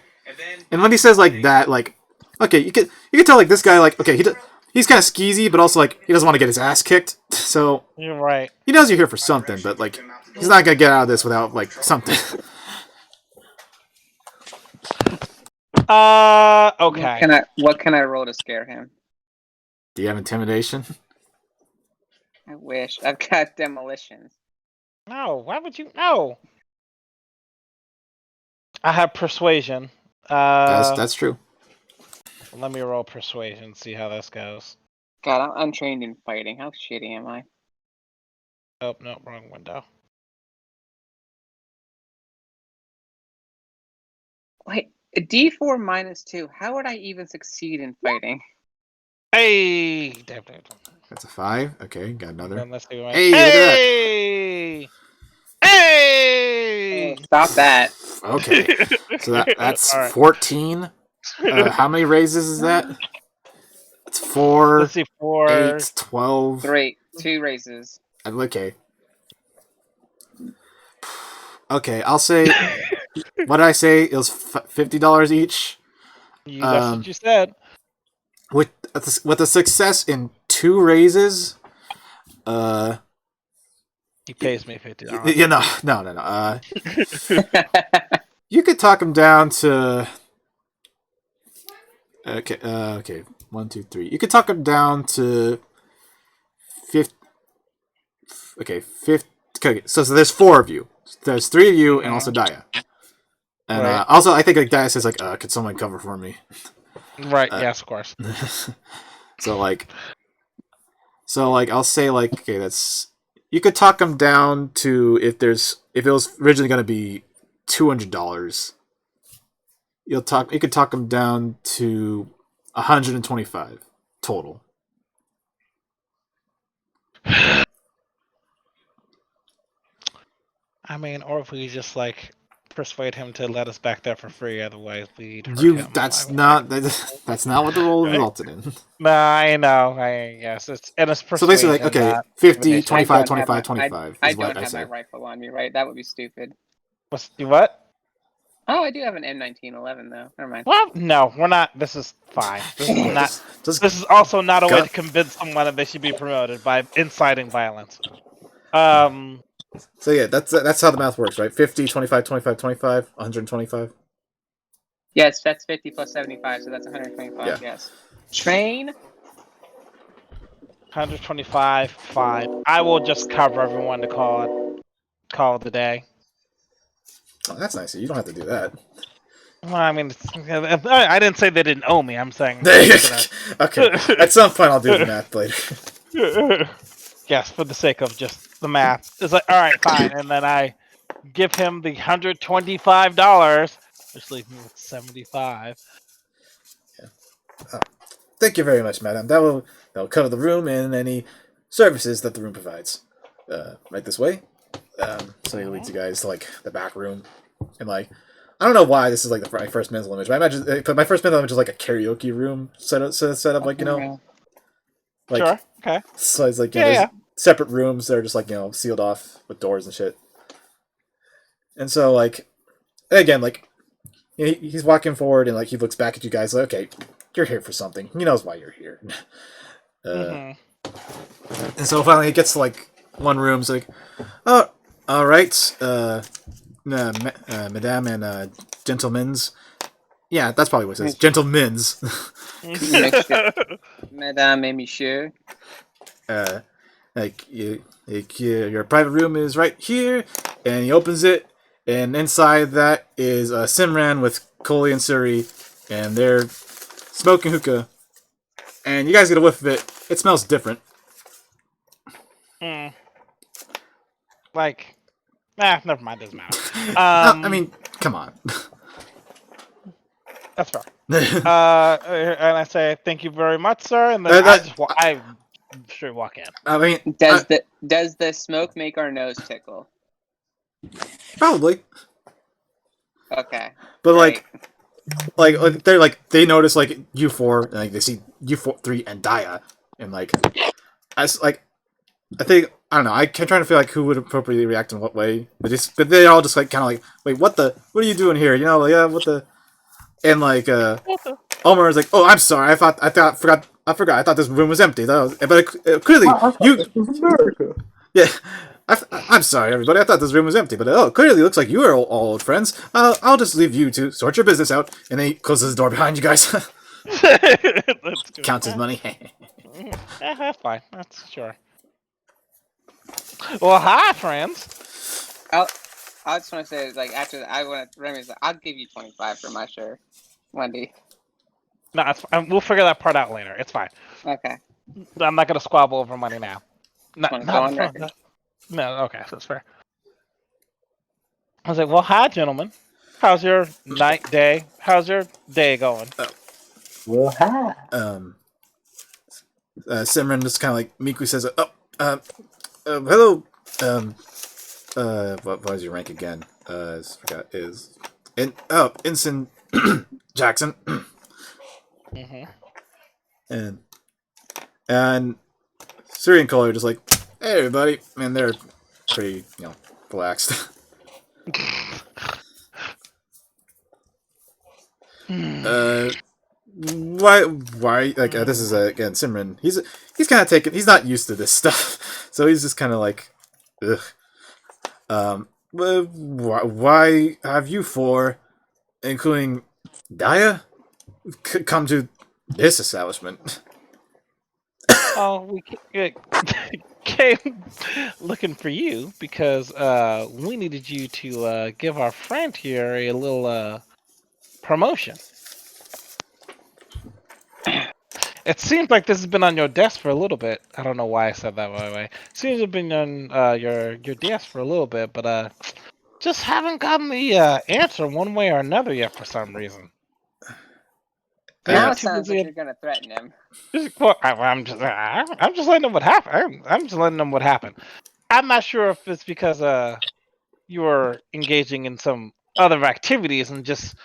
And when he says like that, like, okay, you can tell like this guy like, okay, he's kind of skeezy, but also like he doesn't want to get his ass kicked. So you're right. He knows you're here for something, but like he's not gonna get out of this without like something. Okay. What can I roll to scare him? Do you have intimidation? I wish. I've got demolition. No, why would you? No. I have persuasion. That's true. Let me roll persuasion, see how this goes. God, I'm untrained in fighting. How shitty am I? Oh, no, wrong window. Wait, a D4 -2. How would I even succeed in fighting? Hey! That's a 5. Okay, got another. Let's see Hey, look at that. Hey! Hey! Stop that. Okay, so that's All right. 14. How many raises is that? It's 4, Let's see, 4. 8, 12. 3, 2 raises. Okay. Okay, I'll say. What did I say? It was $50 each. That's what you said. With a success in 2 raises. He pays me $50. You know, no. You could talk him down to. Okay. 1, 2, 3. You could talk him down to 50. Okay, 50. Okay, so there's 4 of you. There's 3 of you and also Daya. And Right. also, I think like Daya says like, "Could someone cover for me?" Right. Yes, of course. so like, I'll say like, okay, that's. You could talk him down to if it was originally going to be $200. You could talk him down to 125 total. I mean, or if we just like persuade him to let us back there for free, otherwise we'd hurt him. That's not what the role resulted in. No, I know. Yes, it's So basically, like, persuasion, okay, not 50, intimidation. 25, don't have 25, my- 25 I is what don't I have my said. rifle on me, right? That would be stupid. What? Oh, I do have an M1911 though. Never mind. Well, no, we're not. This is fine. This is not. Just This is also not a way Gun- to convince someone that they should be promoted by inciting violence. So yeah, that's how the math works, right? 50, 25, 25, 25, 125. Yes, that's 50 plus 75, so that's 125. Yeah. Yes. Train. 125, fine. I will just cover everyone to call it the day. Oh, that's nice. You don't have to do that. Well, I mean, I didn't say they didn't owe me. I'm saying. Okay. At some point, I'll do the math later. Yes, for the sake of just the math. It's like, all right, fine, and then I give him the $125, which leaves me with 75. Thank you very much, madam. That'll cover the room and any services that the room provides. Right this way. So he leads you guys to like the back room, and like I don't know why this is like my first mental image, but I imagine but my first mental image is like a karaoke room set up like like Sure. Okay. so it's like Yeah, there's separate rooms that are just like sealed off with doors and shit. And so like again like he's walking forward and like he looks back at you guys like, okay, you're here for something. He knows why you're here. And so finally he gets to like one room. It's like, oh, all right, madame and gentlemen's. Yeah, that's probably what it says. Gentlemen's. Madame et Monsieur. Your private room is right here, and he opens it, and inside that is Simran with Coley and Suri, and they're smoking hookah, and you guys get a whiff of it. It smells different. Like, never mind. Doesn't matter. I mean, come on. That's fair. And I say thank you very much, sir, and then I should walk in. I mean, Does the smoke make our nose tickle? probably, Okay. but Great. like they're like they notice like you four, and like they see you three and Daya, and like I think I don't know. I'm trying to feel like who would appropriately react in what way, but they all just like kind of like, wait, what are you doing here? Like, yeah, what the, and like Omar is like, oh, I'm sorry, I forgot. I thought this room was empty. Clearly yeah. I'm sorry, everybody. I thought this room was empty, but clearly looks like you are all old friends. I'll just leave you to sort your business out, and then he closes the door behind you guys. Counts his money. That's fine. That's sure. Well, hi, friends. I just want to say, like, after I want Remy's like, I'll give you 25 for my share, Wendi. No, it's fine. We'll figure that part out later. It's fine. Okay. I'm not gonna squabble over money now. Wanna go on record? No, okay, that's fair. I was like, well, hi, gentlemen. How's your day? How's your day going? Well, hi. Simran just kind of like Miku says, hello, what is your rank again? I forgot. Ensign Jackson. Mm-hmm. And Suri and Cole are just like, hey everybody, and they're pretty, relaxed. Why like this is again Simran. He's kind of taken. He's not used to this stuff, so he's just kind of like, ugh. Why have you four, including Daya, come to this establishment? Oh, came looking for you because we needed you to give our friend here a little promotion. It seems like this has been on your desk for a little bit. I don't know why I said that, by the way. Seems to have been on your desk for a little bit, but just haven't gotten the answer one way or another yet for some reason. Now it sounds like you're gonna threaten him. I'm just letting them what happened. I'm just letting them what happened. I'm not sure if it's because you were engaging in some other activities and just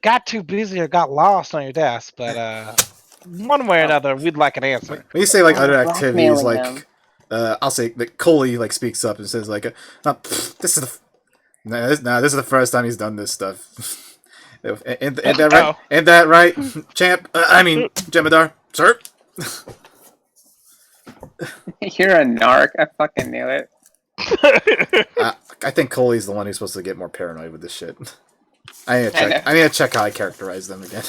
got too busy or got lost on your desk, but one way or another, we'd like an answer. When you say like Oh, other activities, blackmailing like I'll say that Coley like speaks up and says like, this is this is the first time he's done this stuff. Ain't that right? Ain't that right, champ? I mean, Jemadar, sir. You're a narc. I fucking knew it. I think Coley's the one who's supposed to get more paranoid with this shit. I need to check how I characterize them again.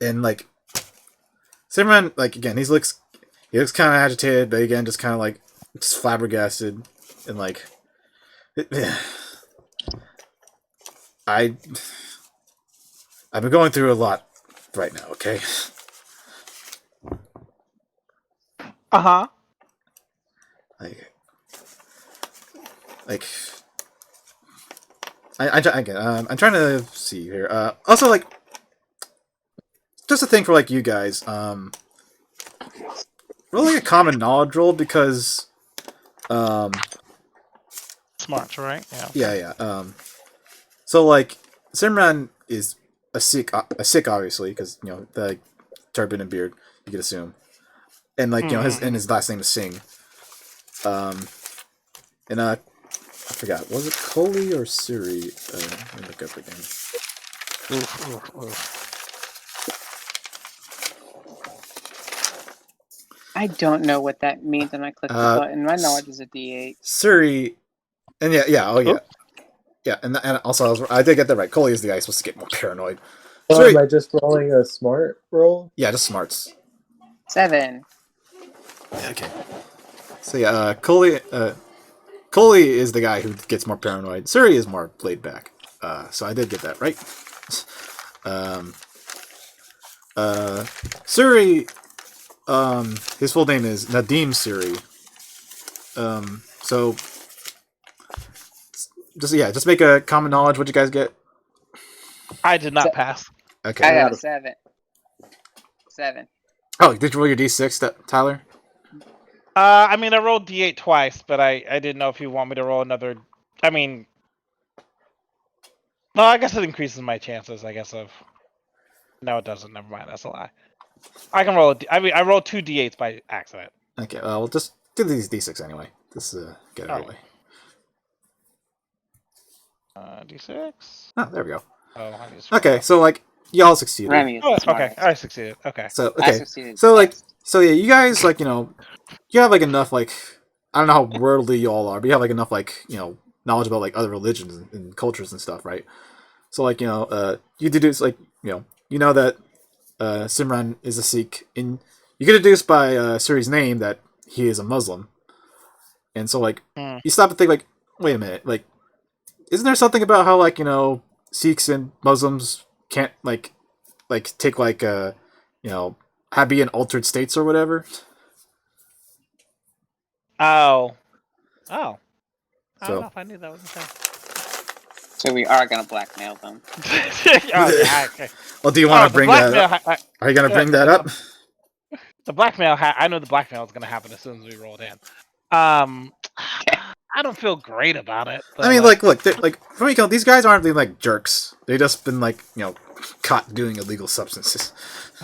And like Simran, like again, he looks kind of agitated, but again, just kind of like just flabbergasted, and like I've been going through a lot right now. Okay. Uh-huh. Like I'm trying to see here. Also, like, just a thing for like you guys. Really a common knowledge roll because, Smarts, right? Yeah. yeah. So like Simran is a Sikh obviously because the turban and beard you could assume, and like his last name is Singh. And I forgot, was it Coley or Suri? Let me look up again. I don't know what that means when I click the button. My knowledge is a D8. Suri, and yeah, and also I did get that right. Coley is the guy who's supposed to get more paranoid. Oh, am I just rolling a smart roll? Yeah, just smarts. 7. Okay. So yeah, Coley is the guy who gets more paranoid. Suri is more laid back. So I did get that right. Suri, his full name is Nadim Suri. So just make a common knowledge. What'd you guys get? I did not pass. Okay. I got a 7. 7. Oh, did you roll your d6, Tyler? I mean, I rolled D8 twice, but I didn't know if you want me to roll another. I mean, well, I guess it increases my chances. I guess of. No, it doesn't. Never mind. That's a lie. I can roll. I rolled 2 D8s by accident. Okay. We'll just do these d6 anyway. Just get it out of the way. D6. Oh, there we go. Oh, okay, so like y'all succeeded. Remy is okay, I succeeded. Okay. So I succeeded. So like yeah, you guys like you have like enough like I don't know how worldly you all are, but you have like enough like knowledge about like other religions and cultures and stuff, right? So like you deduce like you know that Simran is a Sikh, and you can deduce by Suri's name that he is a Muslim, and so like you stop and think like, wait a minute, like isn't there something about how like Sikhs and Muslims can't like take like be in altered states or whatever? Oh. I don't know So if I knew that was a thing. So we are gonna blackmail them. Okay. well, do you want to bring that up? Are you gonna bring that up? the blackmail. I know the blackmail is going to happen as soon as we roll it in. I don't feel great about it. Though, I mean, look, for me, these guys aren't being like jerks. They just been like, caught doing illegal substances.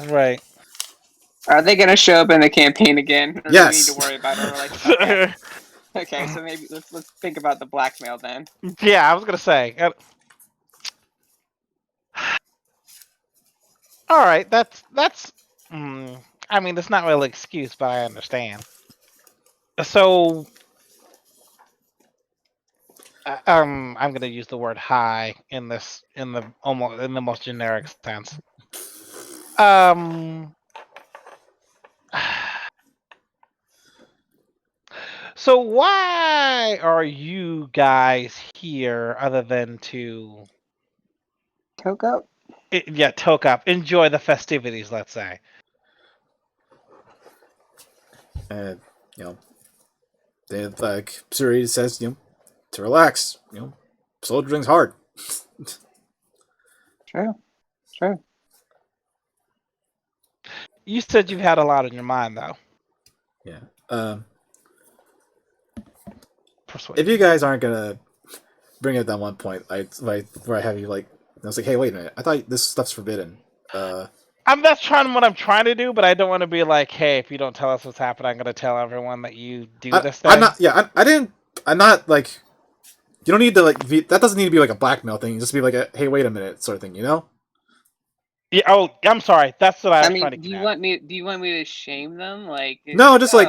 right. Are they gonna show up in the campaign again? Or do we need Yes. to worry about it? We're like, okay. Okay, so maybe let's think about the blackmail then. Yeah, I was gonna say. All right, that's. I mean, that's not really an excuse, but I understand. So, I'm gonna use the word "high" in the most generic sense. So why are you guys here other than to Coke up? toke up, enjoy the festivities, let's say? And, they like Suri says, to relax, soldiering's hard. True. True. You said you've had a lot on your mind, though. Yeah. Persuade. If you guys aren't gonna bring it at one point, where I have you like, I was like, hey, wait a minute, I thought this stuff's forbidden. That's trying what I'm trying to do, but I don't want to be like, hey, if you don't tell us what's happening, I'm gonna tell everyone that you do this thing. I'm not. Yeah, I didn't. I'm not like. You don't need to like. That doesn't need to be like a blackmail thing. Just be like a hey, wait a minute sort of thing. Yeah. Oh, I'm sorry. That's what I was trying to. Do you want me to shame them? Like no, just like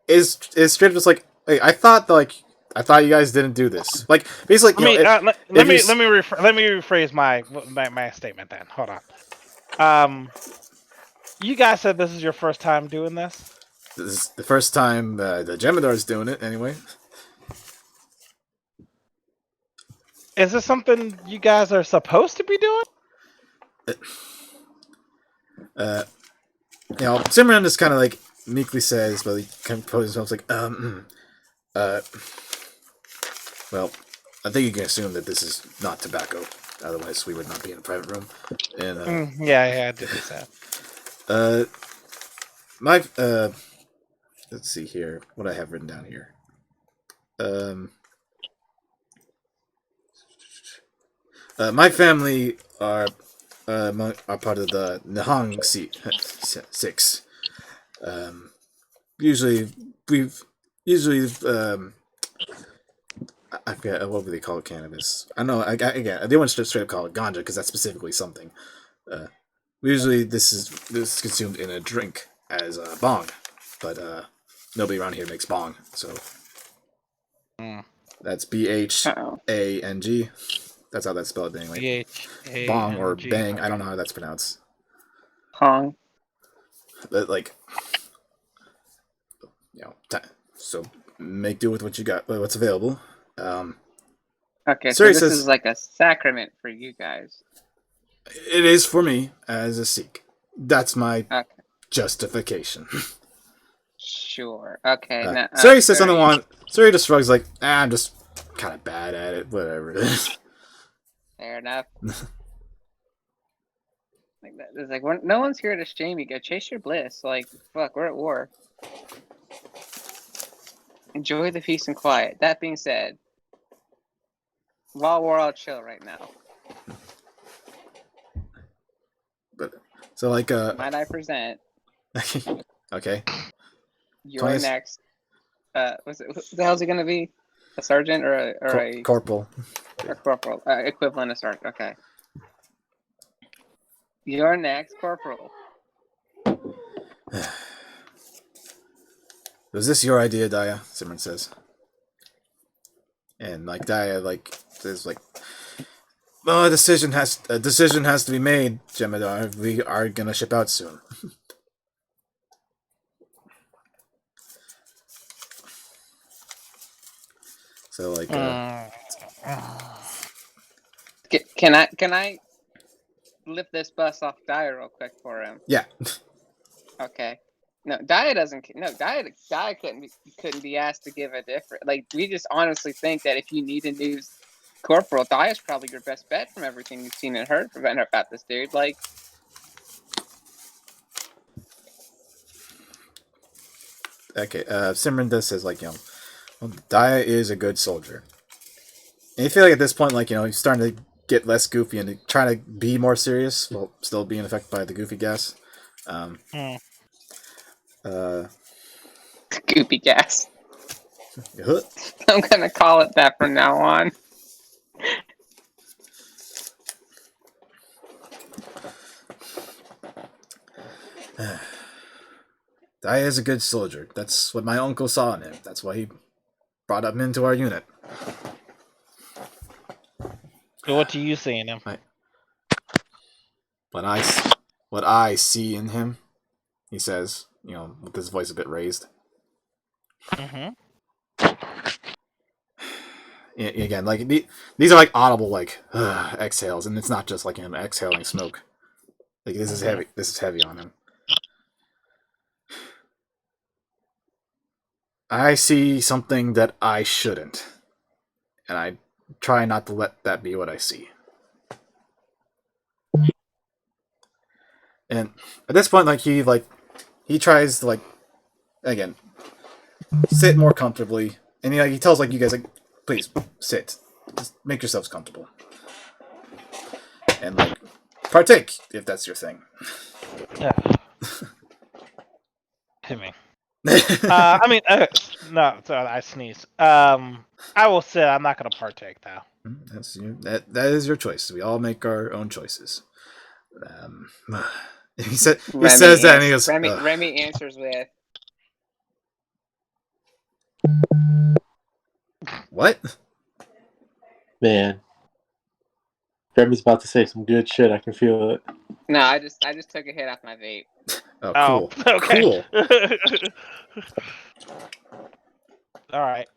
is straight up just like hey, I thought you guys didn't do this. Like basically, let me rephrase my statement then. Hold on. You guys said this is your first time doing this? This is the first time the Jem'Hadar's doing it, anyway. Is this something you guys are supposed to be doing? Simran just kind of like meekly says, but he composes himself like, well, I think you can assume that this is not tobacco. Otherwise, we would not be in a private room. And yeah, I did that. Let's see here. What I have written down here. My family are part of the Nihang Six. I forget what would they call it, cannabis. I know. Again, they wouldn't straight up call it ganja because that's specifically something. Usually, this is consumed in a drink as a bong, but nobody around here makes bong, so that's BHANG. That's how that's spelled anyway. B-H-A-N-G. Bong or bang. I don't know how that's pronounced. Hong. But like, so make do with what you got, what's available. Okay, so this is like a sacrament for you guys. It is for me as a Sikh. That's my justification. Sure. Okay. Suri says something on. Suri just shrugs like, I'm just kind of bad at it. Whatever it is. Fair enough. Like that. It's like no one's here to shame you. Go chase your bliss. Like fuck, we're at war. Enjoy the peace and quiet. That being said, while we're all chill right now. But so like might I present? Okay. You're next. What the hell's he gonna be? A sergeant or a corporal? A corporal, equivalent of sergeant. Okay. You're next, corporal. Was this your idea, Daya? Simran says. And like Daya says well, a decision has to be made, Jem'Hadar. We are gonna ship out soon. So like can I lift this bus off Daya real quick for him? Yeah. Okay. No, Daya doesn't. No, Daya couldn't be asked to give a different. Like we just honestly think that if you need a new corporal, Daya's probably your best bet from everything you've seen and heard about this dude. Like, Okay, Simran does says like well, Daya is a good soldier. And you feel like at this point, like he's starting to get less goofy and trying to be more serious while still being affected by the goofy gas. Hmm. Goopy gas. Huh. I'm gonna call it that from now on. Daya is a good soldier. That's what my uncle saw in him. That's why he brought him into our unit. So what do you see in him? What I see in him, he says, with his voice a bit raised. Mm-hmm. Again, like these are like audible like exhales, and it's not just like him exhaling smoke. Like this is heavy. This is heavy on him. I see something that I shouldn't, and I try not to let that be what I see. And at this point, like he tries to again sit more comfortably, and he tells like you guys like, please sit, just make yourselves comfortable, and like partake if that's your thing. Yeah. Hit me. I mean, no, sorry, I sneezed. I will say I'm not gonna partake though. That's that is your choice. We all make our own choices. He says that, and he goes, Remy answers with, "What?" Man, Remy's about to say some good shit. I can feel it. "No, I just took a hit off my vape." Oh, cool. Okay. Cool. All right.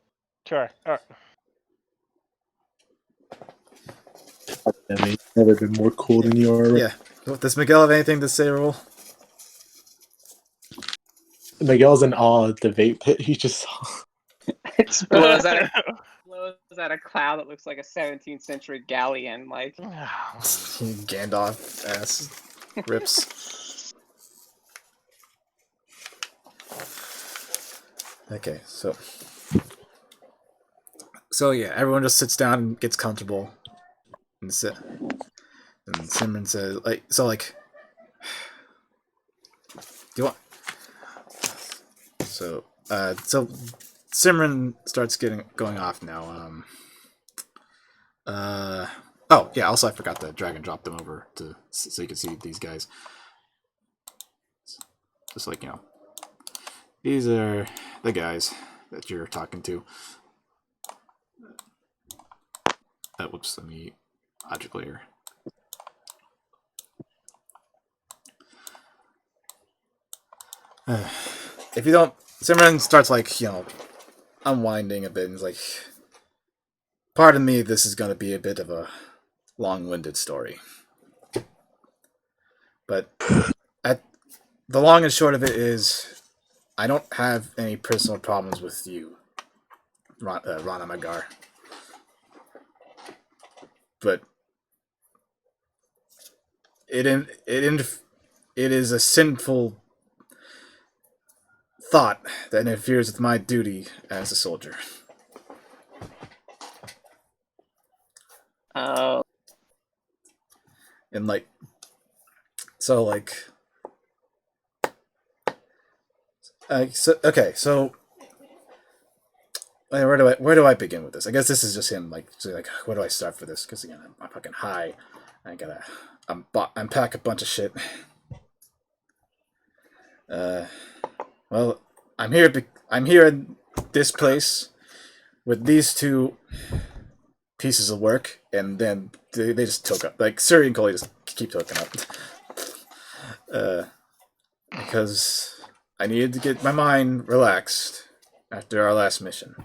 Sure. All right. I mean, never been more cool than you are. Yeah. Well, does Miguel have anything to say, Roll? Miguel's in awe at the vape pit he just saw. It blows out a cloud that looks like a 17th century galleon. Like, Gandalf ass rips. Okay, so yeah, everyone just sits down and gets comfortable, and sit. And Simran says, do you want? So Simran starts going off now. Oh yeah. Also, I forgot to drag and drop them over so you can see these guys. Just like these are the guys that you're talking to. Whoops. Let me object layer. If you don't, Simran starts unwinding a bit and is like, pardon me, this is going to be a bit of a long-winded story. But the long and short of it is, I don't have any personal problems with you, Rana Magar. But it is a sinful thought that interferes with my duty as a soldier. oh, And where do I begin with this? I guess this is just him where do I start for this? Because again, I'm fucking high. I gotta unpack a bunch of shit. Well, I'm here in this place with these two pieces of work, and then they just took up. Like Suri and Coley just keep hooking up. Because I needed to get my mind relaxed after our last mission.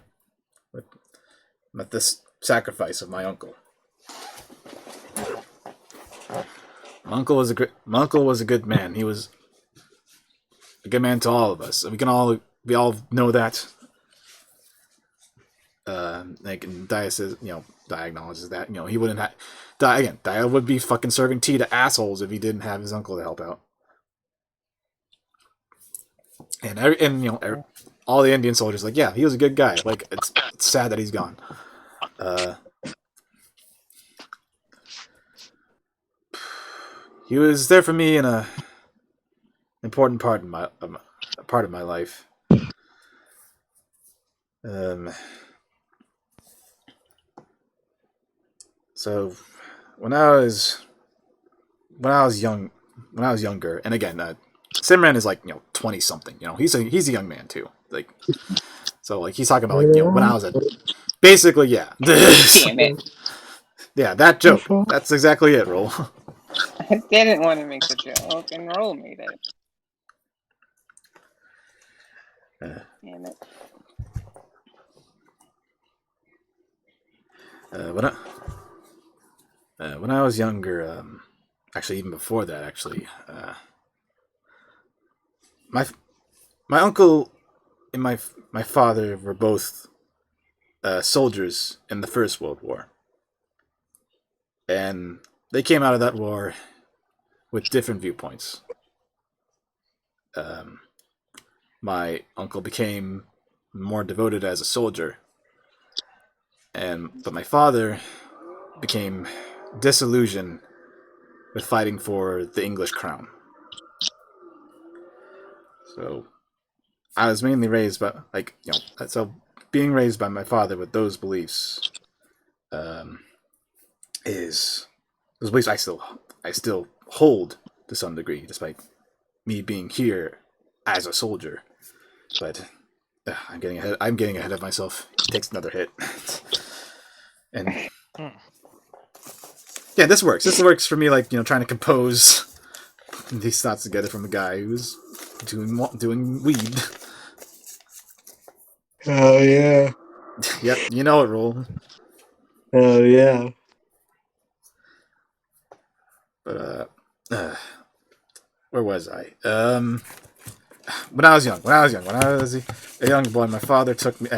With this sacrifice of my uncle. My uncle was a good man. He was a good man to all of us. We all know that. And Dia says, Dia acknowledges that, he wouldn't have. Dia would be fucking serving tea to assholes if he didn't have his uncle to help out. And all the Indian soldiers like, yeah, he was a good guy. Like, it's sad that he's gone. He was there for me in a important part in my part of my life. So when I was younger, and again, Simran is like 20 something. He's a young man too. Like, so like he's talking about like when I was basically yeah. Damn it. Yeah, that joke. That's exactly it, Roll. I didn't want to make the joke, and Roll made it. Damn it. When I was younger, actually even before that, actually, my my uncle and my father were both soldiers in the First World War, and they came out of that war with different viewpoints. My uncle became more devoted as a soldier, but my father became disillusioned with fighting for the English crown. So I was mainly raised by so being raised by my father with those beliefs is those beliefs I still hold to some degree, despite me being here as a soldier. But I'm getting ahead of myself. He takes another hit, and yeah, this works. This works for me. Like trying to compose these thoughts together from a guy who's doing weed. Oh yeah. Yep, you know it, Roll. Oh yeah. But where was I? When I was young, when I was a young boy, my father took me.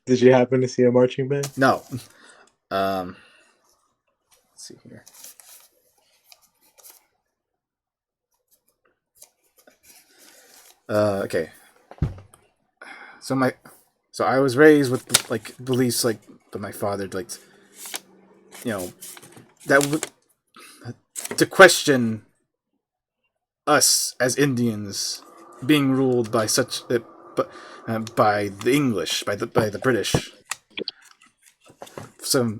Did you happen to see a marching band? No. Let's see here. Okay. So I was raised with like beliefs like, but my father like, that to question us as Indians being ruled by such by the English, by the British. So,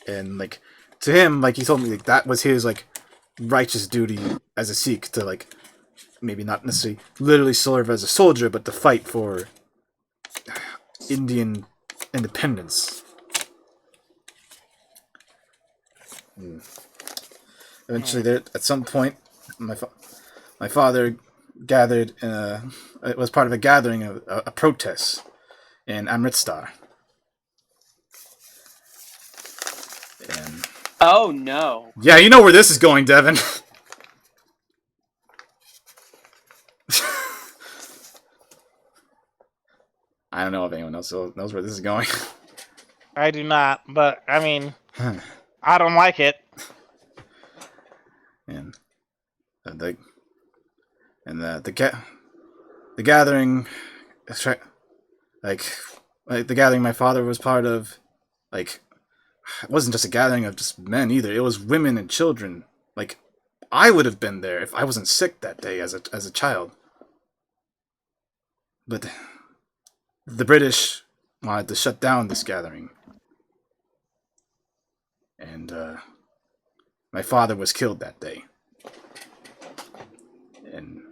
and like to him, like he told me like that was his like righteous duty as a Sikh to like maybe not necessarily literally serve as a soldier, but to fight for Indian independence. Eventually, there at some point, my father gathered. It was part of a gathering of a protest in Amritsar. And Oh no. yeah, you know where this is going, Devin. I don't know if anyone else knows where this is going. I do not, but I mean, I don't like it. And the gathering, like the gathering my father was part of, like it wasn't just a gathering of just men either. It was women and children. Like I would have been there if I wasn't sick that day as a child. But the British wanted to shut down this gathering, and my father was killed that day. And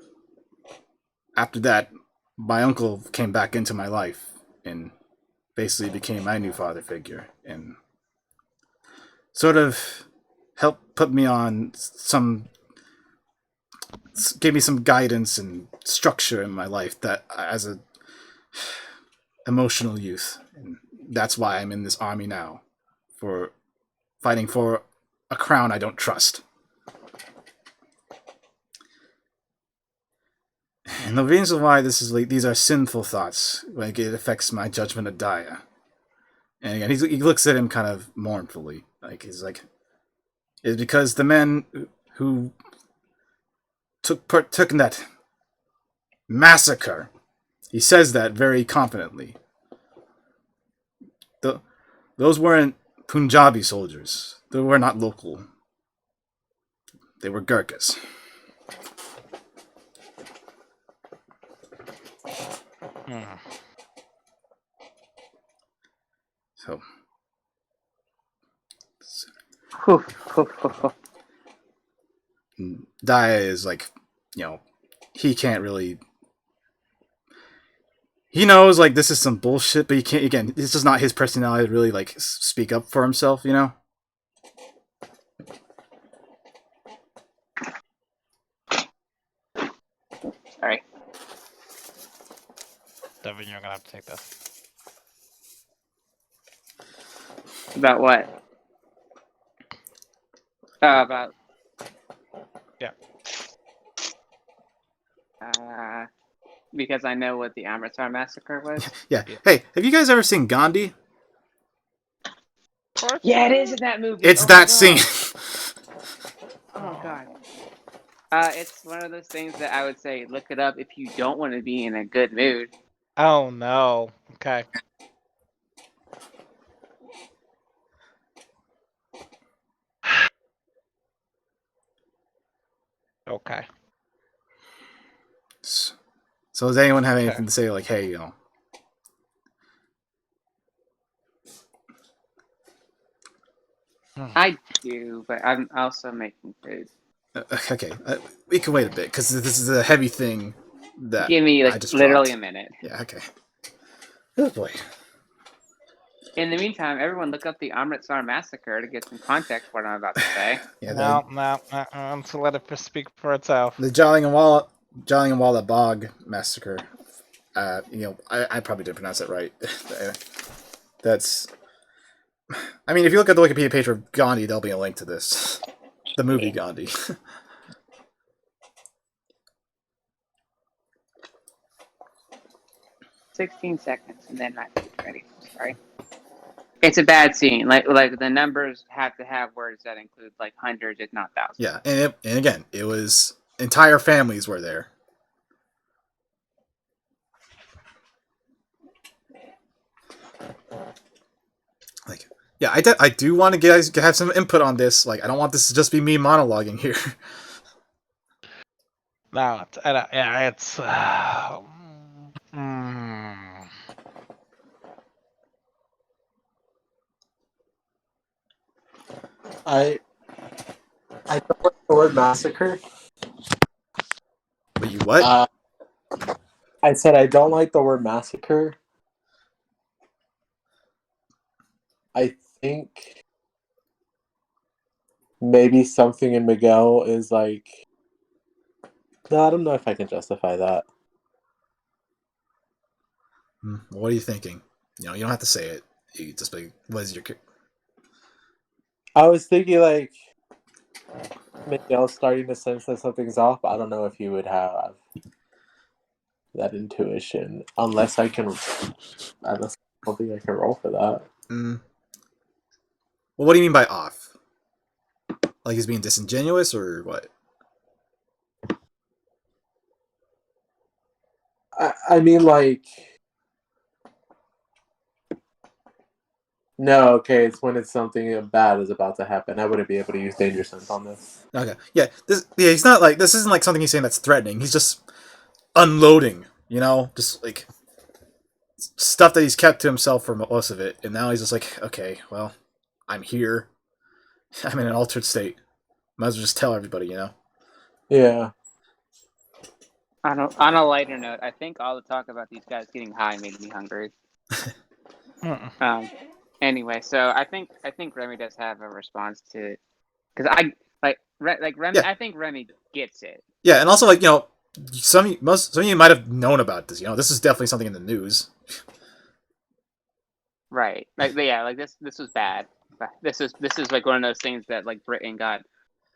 after that, my uncle came back into my life and basically became my new father figure and sort of helped put me on gave me some guidance and structure in my life that as a emotional youth. And that's why I'm in this army now, for fighting for a crown I don't trust. And the reason why this is like these are sinful thoughts, like it affects my judgment of Daya. And again, he looks at him kind of mournfully, like he's like, is because the men who took in that massacre. He says that very confidently. Those weren't Punjabi soldiers. They were not local. They were Gurkhas. So, Daya is like, he can't really. He knows like this is some bullshit, but he can't. Again, this is not his personality to really like speak up for himself. Sorry. Devin, you're gonna have to take this. About what? About. Yeah. Because I know what the Amritsar massacre was. Yeah. Hey, have you guys ever seen Gandhi? Yeah, it is in that movie. It's Oh my that scene. Oh god. It's one of those things that I would say look it up if you don't want to be in a good mood. Oh no. Okay. Okay. So does anyone have anything to say? Like, hey, I do, but I'm also making food. Okay, we can wait a bit because this is a heavy thing that Give me I just literally dropped. a minute. Yeah. Okay. Oh boy. In the meantime, everyone look up the Amritsar massacre to get some context for what I'm about to say. Yeah. No. To let it speak for itself. The Jallianwala Bagh massacre. I probably didn't pronounce it right. That's. I mean, if you look at the Wikipedia page for Gandhi, there'll be a link to this. The movie Gandhi. 16 seconds, and then I'm ready. Sorry. It's a bad scene. Like the numbers have to have words that include like hundreds, if not thousands. Yeah, and again, it was entire families were there. Like, yeah, I do want to guys have some input on this. Like, I don't want this to just be me monologuing here. No, it's. I don't like the word massacre. But you what? I said I don't like the word massacre. I think maybe something in Miguel is like. No, I don't know if I can justify that. What are you thinking? You don't have to say it. You just like, what is your? I was thinking like Miguel's starting to sense that something's off, but I don't know if he would have that intuition unless I don't think I can roll for that. Well, what do you mean by off? Like he's being disingenuous or what? I mean, like, no, okay, it's when it's something bad is about to happen. I wouldn't be able to use danger sense on this. Okay, yeah, he's not like this. Isn't like something he's saying that's threatening. He's just unloading, just like stuff that he's kept to himself for most of it, and now he's just like, okay, well, I'm here. I'm in an altered state. Might as well just tell everybody, Yeah. On a lighter note, I think all the talk about these guys getting high made me hungry. Anyway, so I think Remy does have a response to it because Remy. Yeah. I think Remy gets it. Yeah, and also like some of you might have known about this. This is definitely something in the news. Right. Like this was bad. This is like one of those things that like Britain got,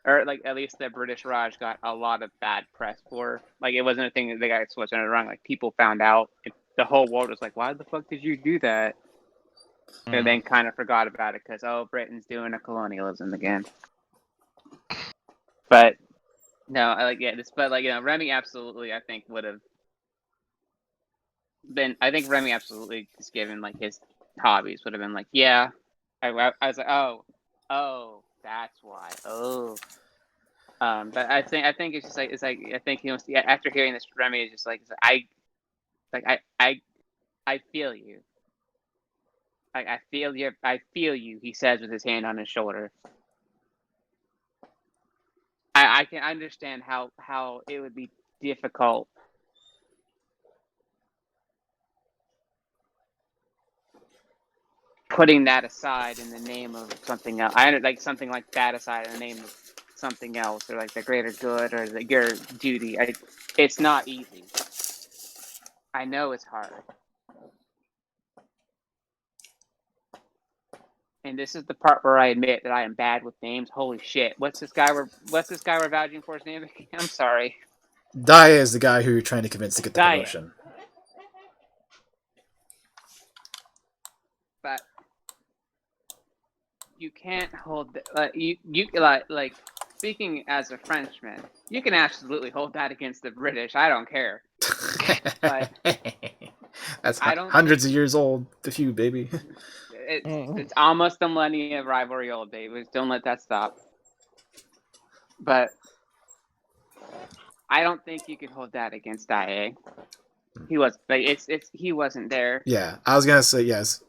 or like at least the British Raj got a lot of bad press for. Like it wasn't a thing that they got swept under the rug. Like people found out. The whole world was like, "Why the fuck did you do that?" And then kind of forgot about it because Britain's doing a colonialism again. But No, I like this, but like Remy absolutely, I think would have been. I think Remy absolutely, just given like his hobbies, would have been like, yeah. I was like, oh, that's why. Oh, but I think it's just like I think after hearing this, Remy is just like I feel you. I feel you. He says with his hand on his shoulder. I can understand how it would be difficult putting that aside in the name of something else. Like something like that aside in the name of something else, or like the greater good, or your duty. It's not easy. I know it's hard. And this is the part where I admit that I am bad with names. Holy shit! What's this guy we're vouching for his name again? I'm sorry. Daya is the guy who you're trying to convince to get the Daya. promotion. But you can't hold you like speaking as a Frenchman, you can absolutely hold that against the British. I don't care. But That's I don't hundreds think of years old. The feud, baby. it's almost a millennia rivalry old, David. Don't let that stop. But I don't think you can hold that against Daya. He was like he wasn't there. Yeah, I was gonna say yes.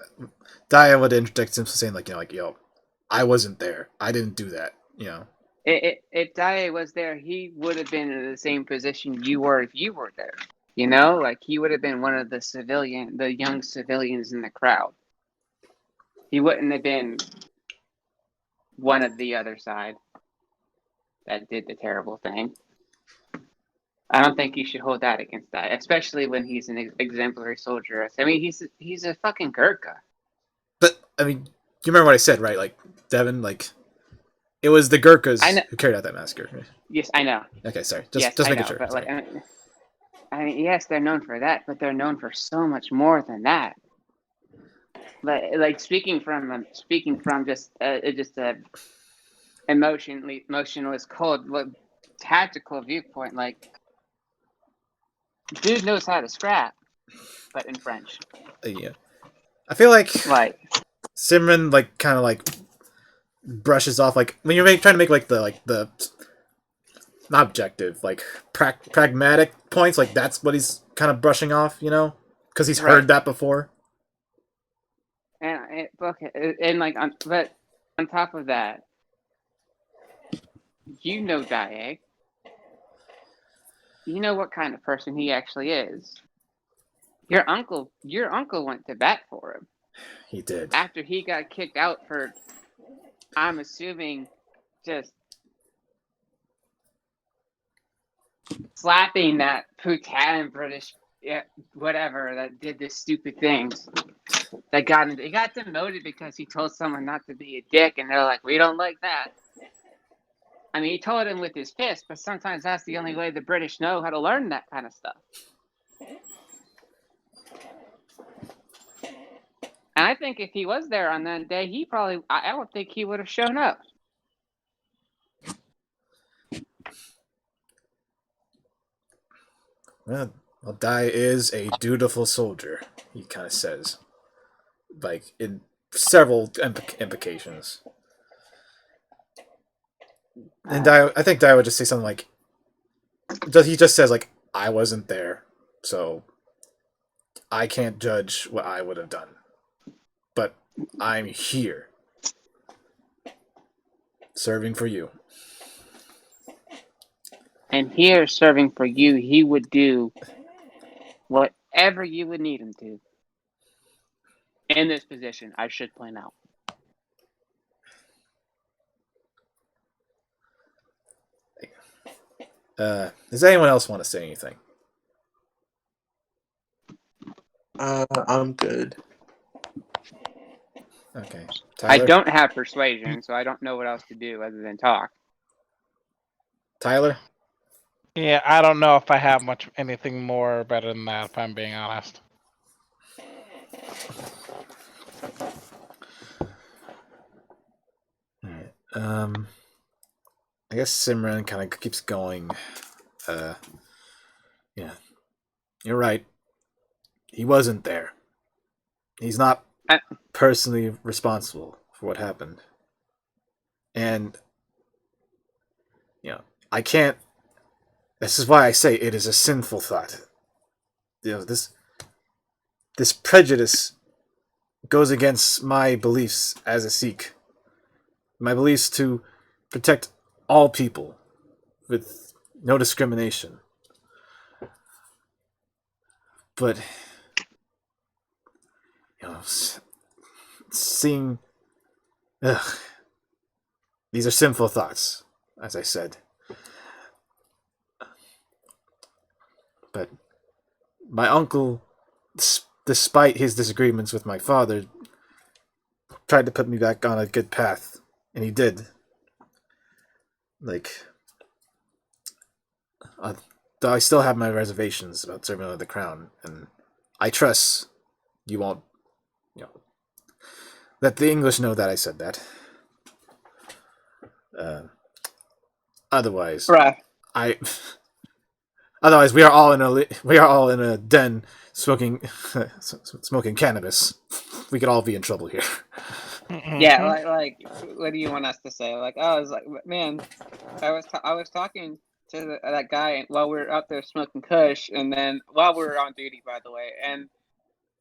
Daya would interject him saying like yo, I wasn't there. I didn't do that. If Daya was there, he would have been in the same position you were if you were there. You know, like he would have been one of the young civilians in the crowd. He wouldn't have been one of the other side that did the terrible thing. I don't think you should hold that against that, especially when he's an exemplary soldier. I mean, he's a fucking Gurkha. But I mean, you remember what I said, right? Like Devin, like it was the Gurkhas who carried out that massacre. Yes, I know. Okay, sorry. Yes, Just I making know. sure. But Sorry. like, I mean, yes, they're known for that, but they're known for so much more than that. Like speaking from just a emotionless, cold, tactical viewpoint, like dude knows how to scrap, but in French. Yeah, I feel like Like Simran like kind of like brushes off like when you're trying to make like the not objective like pragmatic points, like that's what he's kind of brushing off, because he's heard that before. And but on top of that, Daieg. You know what kind of person he actually is. Your uncle went to bat for him. He did. After he got kicked out for, I'm assuming, just slapping that Putin British whatever that did this stupid things. That he got demoted because he told someone not to be a dick, and they're like, we don't like that. I mean, he told him with his fist, but sometimes that's the only way the British know how to learn that kind of stuff. And I think if he was there on that day, I don't think he would have shown up. Well, Dai is a dutiful soldier, he kind of says. Like, in several implications. And I think Dai would just say something like, he just says, like, I wasn't there, so I can't judge what I would have done. But I'm here. Serving for you. And here, serving for you, he would do whatever you would need him to. In this position, I should point out. Does anyone else want to say anything? I'm good. Okay. I Tyler? don't have persuasion, so I don't know what else to do other than talk. Tyler? Yeah, I don't know if I have anything more better than that, if I'm being honest. Alright. I guess Simran kind of keeps going. Yeah, you're right. He wasn't there. He's not I, personally responsible for what happened. And, I can't. This is why I say it is a sinful thought. This prejudice goes against my beliefs as a Sikh. My beliefs to protect all people with no discrimination. But, seeing. Ugh, these are sinful thoughts, as I said. But my uncle, despite his disagreements with my father, tried to put me back on a good path, and he did. Like, though I still have my reservations about serving under the crown, and I trust you won't, let the English know that I said that. Otherwise, bruh. I. Otherwise, we are all in a den smoking smoking cannabis. We could all be in trouble here. Yeah, like, what do you want us to say? Like, oh, I was like, man, I was talking to that guy while we were out there smoking Kush, and then while we were on duty, by the way, and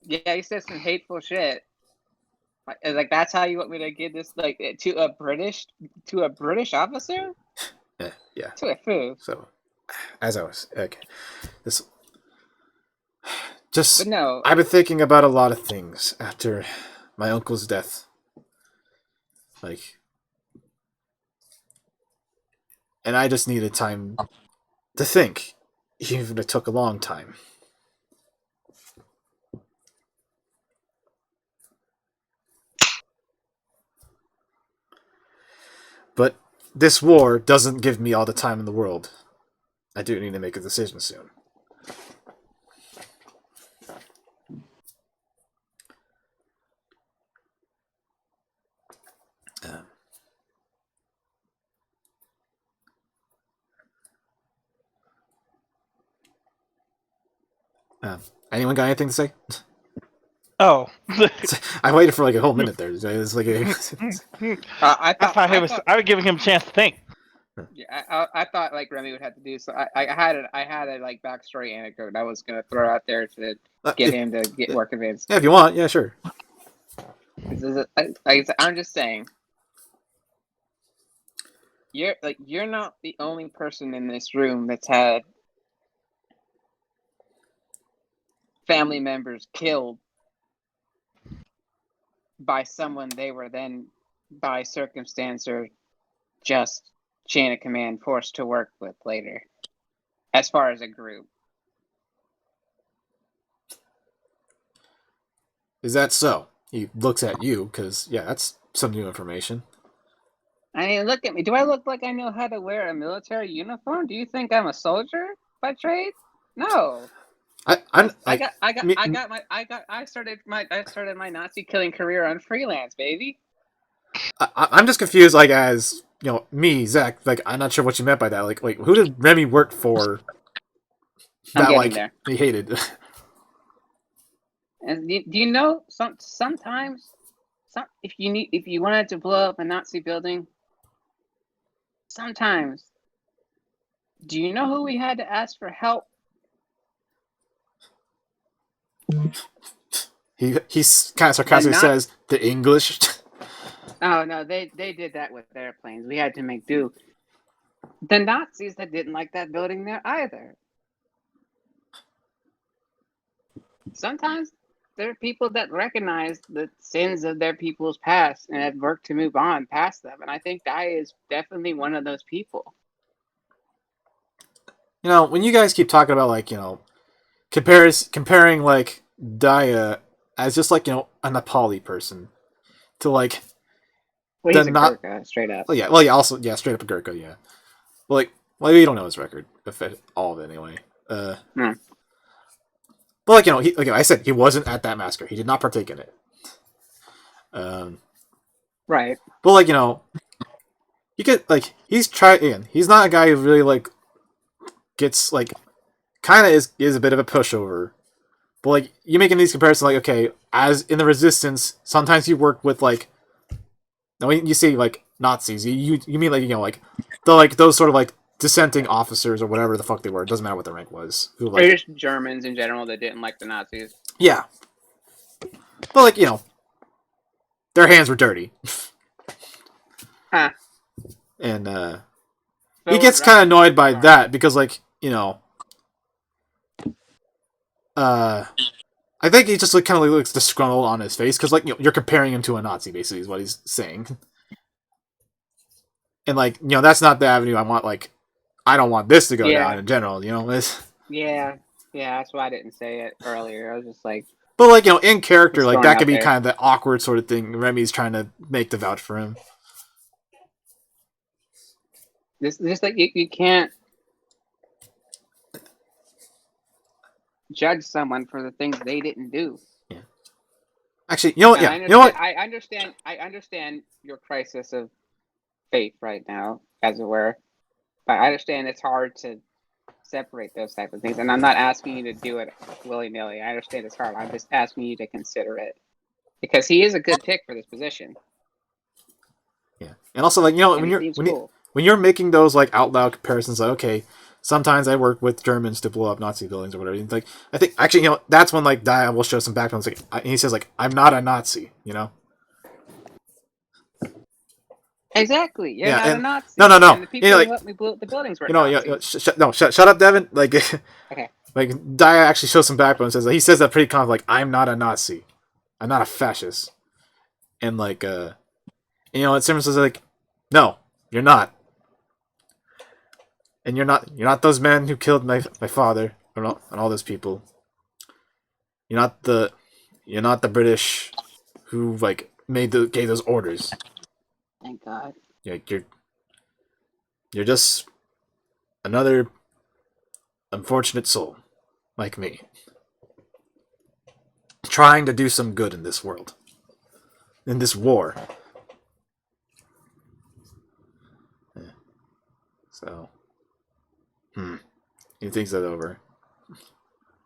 yeah, he said some hateful shit. Like that's how you want me to give this like to a British officer? Yeah. To a foo. So, as I was okay, this just But no, I've been thinking about a lot of things after my uncle's death. Like, and I just needed time to think, even if it took a long time. But this war doesn't give me all the time in the world. I do need to make a decision soon. Anyone got anything to say? Oh. I waited for like a whole minute there. It's like I thought I was giving him a chance to think. yeah, I thought like Remy would have to do so. I had a like backstory anecdote I was gonna throw out there to get him to get more convinced. Yeah, if you want, yeah, sure. I'm just saying, you're not the only person in this room that's had family members killed by someone they were then, by circumstance or just chain of command, forced to work with later, as far as a group. Is that so? He looks at you because that's some new information. I mean, look at me. Do I look like I know how to wear a military uniform? Do you think I'm a soldier by trade? No. I started my Nazi killing career on freelance, baby. I'm just confused. Like, as me, Zach. Like, I'm not sure what you meant by that. Like, wait, who did Remy work for? I'm That getting there. he hated. And do you know sometimes if you wanted to blow up a Nazi building, sometimes do you know who we had to ask for help? He's kind of sarcastically says the English. Oh no, they did that with airplanes. We had to make do. The Nazis that didn't like that building there either. Sometimes there are people that recognize the sins of their people's past and have worked to move on past them. And I think Dai is definitely one of those people. When you guys keep talking about like comparing like Daya as just like a Nepali person to like Well, the he's a Gurkha, straight up. well yeah also straight up a Gurkha, yeah. Well, you don't know his record, all of it anyway. But like I said, he wasn't at that massacre. He did not partake in it. Right. But he get like he's trying. Again, he's not a guy who really like gets like kind of is a bit of a pushover. But like you making these comparisons, like okay, as in the Resistance, sometimes you work with like now when you say like Nazis, you mean like like the like those sort of like dissenting officers or whatever the fuck they were. It doesn't matter what their rank was. Who Or like just Germans in general that didn't like the Nazis. yeah, but like their hands were dirty. Huh. And So he gets would kind of Russia. annoyed by Sorry. that because like I think he just like kind of looks disgruntled on his face because like you're comparing him to a Nazi basically is what he's saying. And like that's not the avenue I want. Like I don't want this to go Yeah. down in general. Yeah, that's why I didn't say it earlier. I was just like, But like in character, Just like throwing that out could be there. kind of the awkward sort of thing Remy's trying to make to vouch for him. just like you can't judge someone for the things they didn't do. Actually, you know what? And Yeah, you know what? I understand your crisis of faith right now, as it were. But I understand it's hard to separate those type of things, and I'm not asking you to do it willy nilly. I understand it's hard. I'm just asking you to consider it because he is a good pick for this position. Yeah, and also like And he seems cool. when you're making those like out loud comparisons, like okay, sometimes I work with Germans to blow up Nazi buildings or whatever. Like I think actually that's when like Dia will show some background. Like he says like I'm not a Nazi, Exactly. You're not a Nazi. No. And the people like, who helped me blow up the buildings were Nazis. Shut up, Devin. Like, Okay. like Dia actually shows some backbone. And says he says that pretty calm. Like, I'm not a Nazi. I'm not a fascist. And like, and Simmons says like, no, you're not. And you're not those men who killed my father and all those people. You're not the British who like gave those orders. Thank God. You're just another unfortunate soul like me trying to do some good in this world, in this war. Yeah. So he thinks that over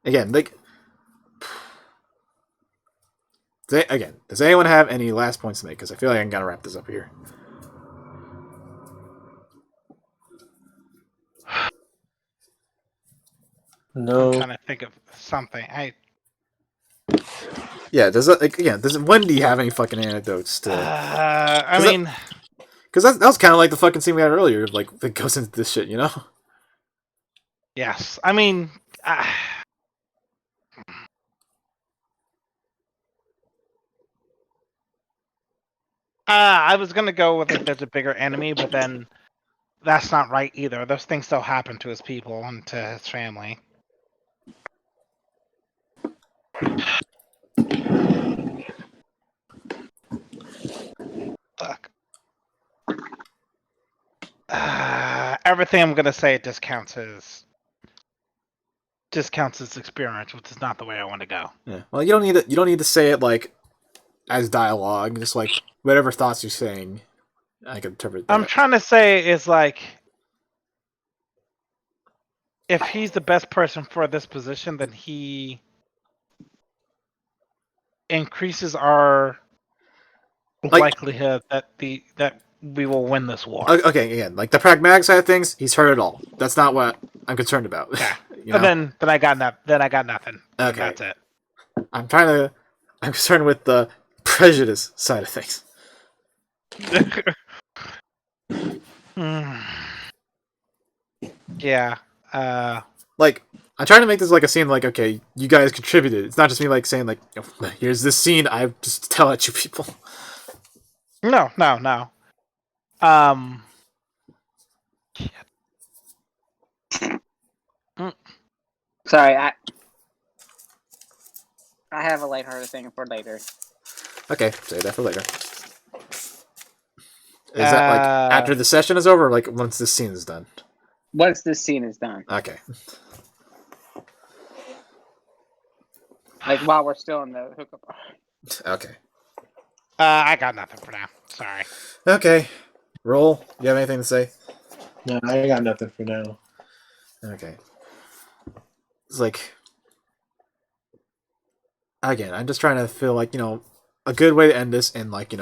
again. Like does anyone have any last points to make? Because I feel like I'm gonna wrap this up here. No. I'm trying to think of something. Yeah, does Wendi have any fucking anecdotes to? I mean, because that was kind of like the fucking scene we had earlier, like that goes into this shit, yes. I mean, I was gonna go with like there's a bigger enemy, but then that's not right either. Those things still happen to his people and to his family. Fuck. Everything I'm gonna say discounts his experience, which is not the way I want to go. Yeah. Well, you don't need to say it like as dialogue. Just like whatever thoughts you're saying, I can interpret that. I'm trying to say is like, if he's the best person for this position, then he increases our likelihood that we will win this war. Okay, again, like the pragmatic side of things, he's heard it all. That's not what I'm concerned about. Yeah. Then I got nothing. Okay. That's it. I'm concerned with the prejudice side of things. Yeah. Like I'm trying to make this like a scene like, okay, you guys contributed. It's not just me like saying like, here's this scene I just tell at you people. No. Sorry, I have a lighthearted thing for later. Okay, save that for later. Is that like after the session is over, or like once this scene is done? Once this scene is done. Okay. Like while we're still in the hookup. Okay. I got nothing for now. Sorry. Okay. Roll. You have anything to say? No, I ain't got nothing for now. Okay. It's like, again, I'm just trying to feel like, a good way to end this and like,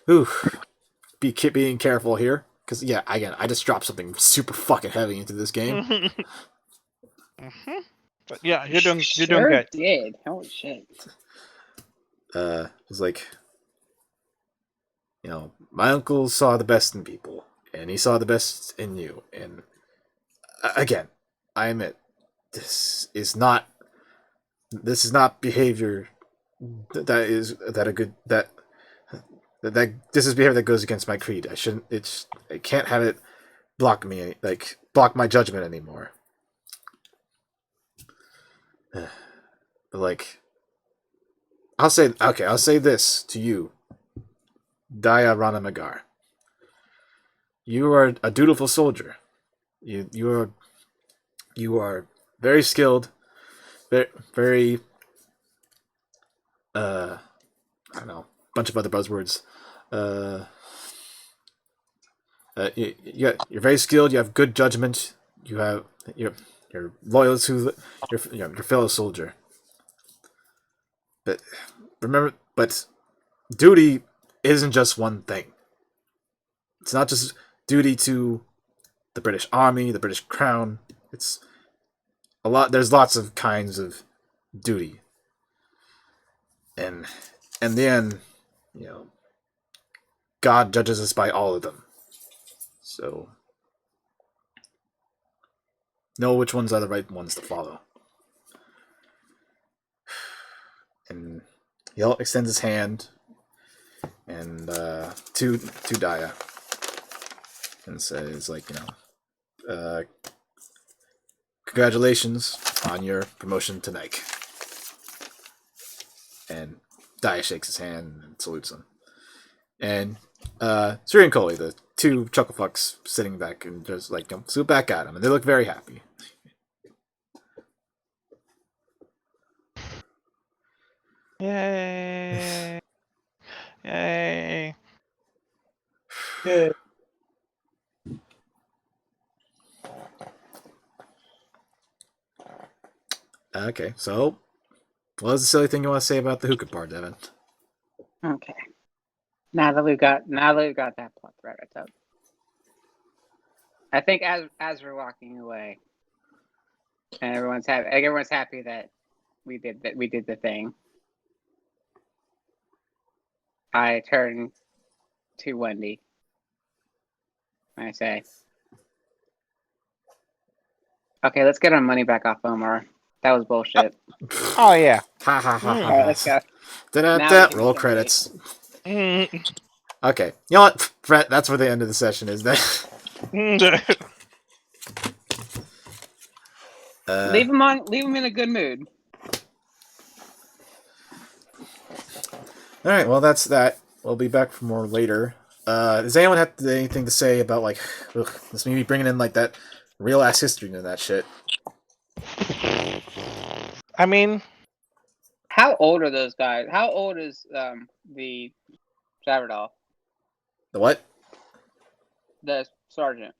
ooh, being careful here. Because, yeah, again, I just dropped something super fucking heavy into this game. But yeah, you're doing Sure good. did. Holy shit. It's like, my uncle saw the best in people, and he saw the best in you. And again, I admit, this is not behavior that this is behavior that goes against my creed. I can't have it block my judgment anymore. But like, I'll say this to you, Daya Ranamagar. You are a dutiful soldier. You are very skilled, very, very I don't know, a bunch of other buzzwords. You're very skilled. You have good judgment. You're loyal to your fellow soldier. But remember, duty isn't just one thing. It's not just duty to the British Army, the British Crown. It's a lot. There's lots of kinds of duty, and in the end, God judges us by all of them. So know which ones are the right ones to follow. And he extends his hand and to Daya and says, like, congratulations on your promotion to Nike. And Daya shakes his hand and salutes him. And Suri and Coley, the two chucklefucks sitting back and just like salute back at him, and they look very happy. Yay! Yay! Yeah. Okay, so what was the silly thing you want to say about the hookah bar, Devin? Okay. Now that we've got that plot thread up, I think as we're walking away, and everyone's happy that we did the thing. I turn to Wendi and I say, "Okay, let's get our money back off Omar. That was bullshit. Oh yeah. Ha ha ha All ha. right, let's go." Now we Da-da-da, can roll celebrate. credits. Mm. Okay, you know what, Brett? That's where the end of the session is. Then. Leave him in a good mood. All right, well that's that. We'll be back for more later. Does anyone have anything to say about like this maybe bringing in like that real ass history into that shit? I mean, How old are those guys? How old is the Savardol? The what? The sergeant.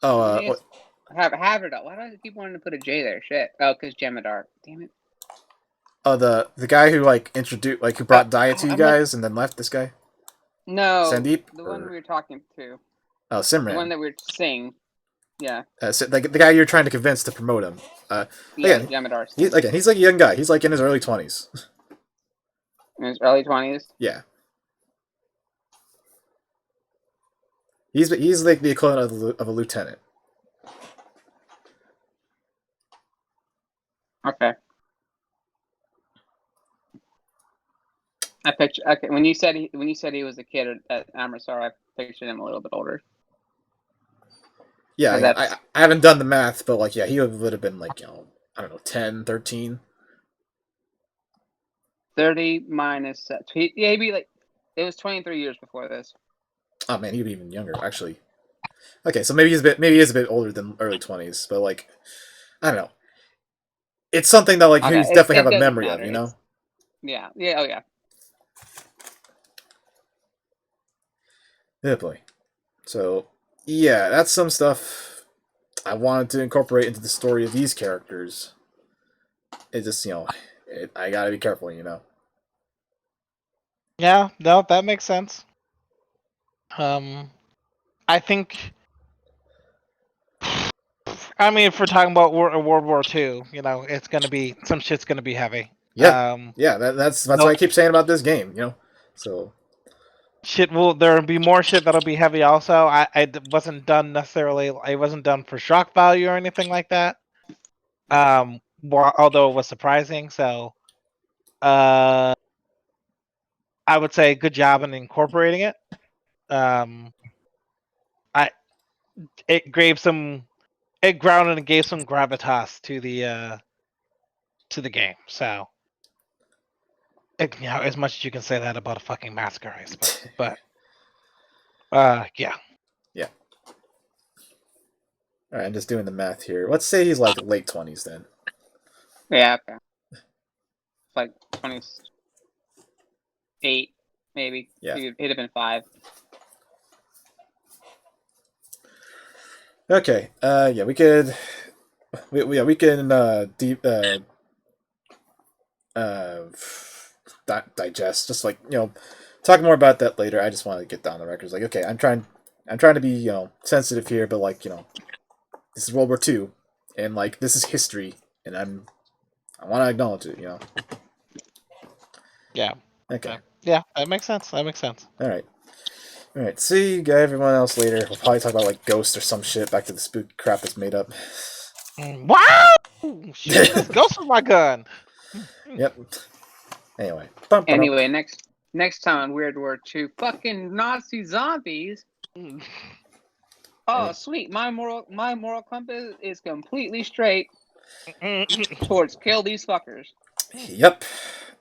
Oh, Yes. Havardol. Why do I keep wanting to put a J there? Shit. Oh, because Jemadar. Damn it. oh, the guy who like introduced, like who brought Daya to you guys and then left. This guy. No. Sandeep. The one we were talking to. Oh, Simran. The one that we were seeing. Yeah. So, like the guy you're trying to convince to promote him. Yeah, Again, Jemadar. he's like a young guy. He's like in his early 20s. In his early 20s. Yeah. He's like the equivalent of a lieutenant. Okay. I picture. Okay, when you said he was a kid at Amritsar, I pictured him a little bit older. Yeah, That's- I haven't done the math, but like, yeah, he would have been like, I don't know, 10, 13. 30 minus. Yeah, he'd be like. It was 23 years before this. Oh man, he'd be even younger, actually. Okay, so maybe he's a bit older than early 20s, but like, I don't know. It's something that like Okay, he's definitely have a doesn't memory matter. of, you know? Yeah. Yeah. Oh yeah. Yeah, boy. So, yeah, that's some stuff I wanted to incorporate into the story of these characters. It just, I gotta be careful, Yeah, no, that makes sense. I think. I mean, if we're talking about World War II, it's gonna be some shit's gonna be heavy. Yeah, yeah, that's No, what I keep saying about this game, So, shit will there'll be more shit that'll be heavy. Also, wasn't done necessarily. I wasn't done for shock value or anything like that. Although it was surprising, so I would say good job in incorporating it. I it gave some it grounded and gave some gravitas to the game. So as much as you can say that about a fucking massacre, I suppose. But yeah. yeah. Alright, I'm just doing the math here. Let's say he's like late 20s then. Yeah, okay. It's like 28, maybe. Yeah. He'd have been 5. Okay, yeah, we could... we can digest, just like, talk more about that later. I just want to get down the records. Like, okay, I'm trying to be, sensitive here, but like, this is World War II, and like, this is history, and I want to acknowledge it, Yeah. Okay. Yeah, that makes sense. All right. See you guys, everyone else later. We'll probably talk about like ghosts or some shit. Back to the spooky crap that's made up. Wow! Shit, this ghost with my gun. Yep. Anyway. Anyway, next time on Weird War 2, fucking Nazi zombies. Oh, sweet! My moral compass is completely straight towards kill these fuckers. Yep.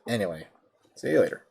Anyway, see you later.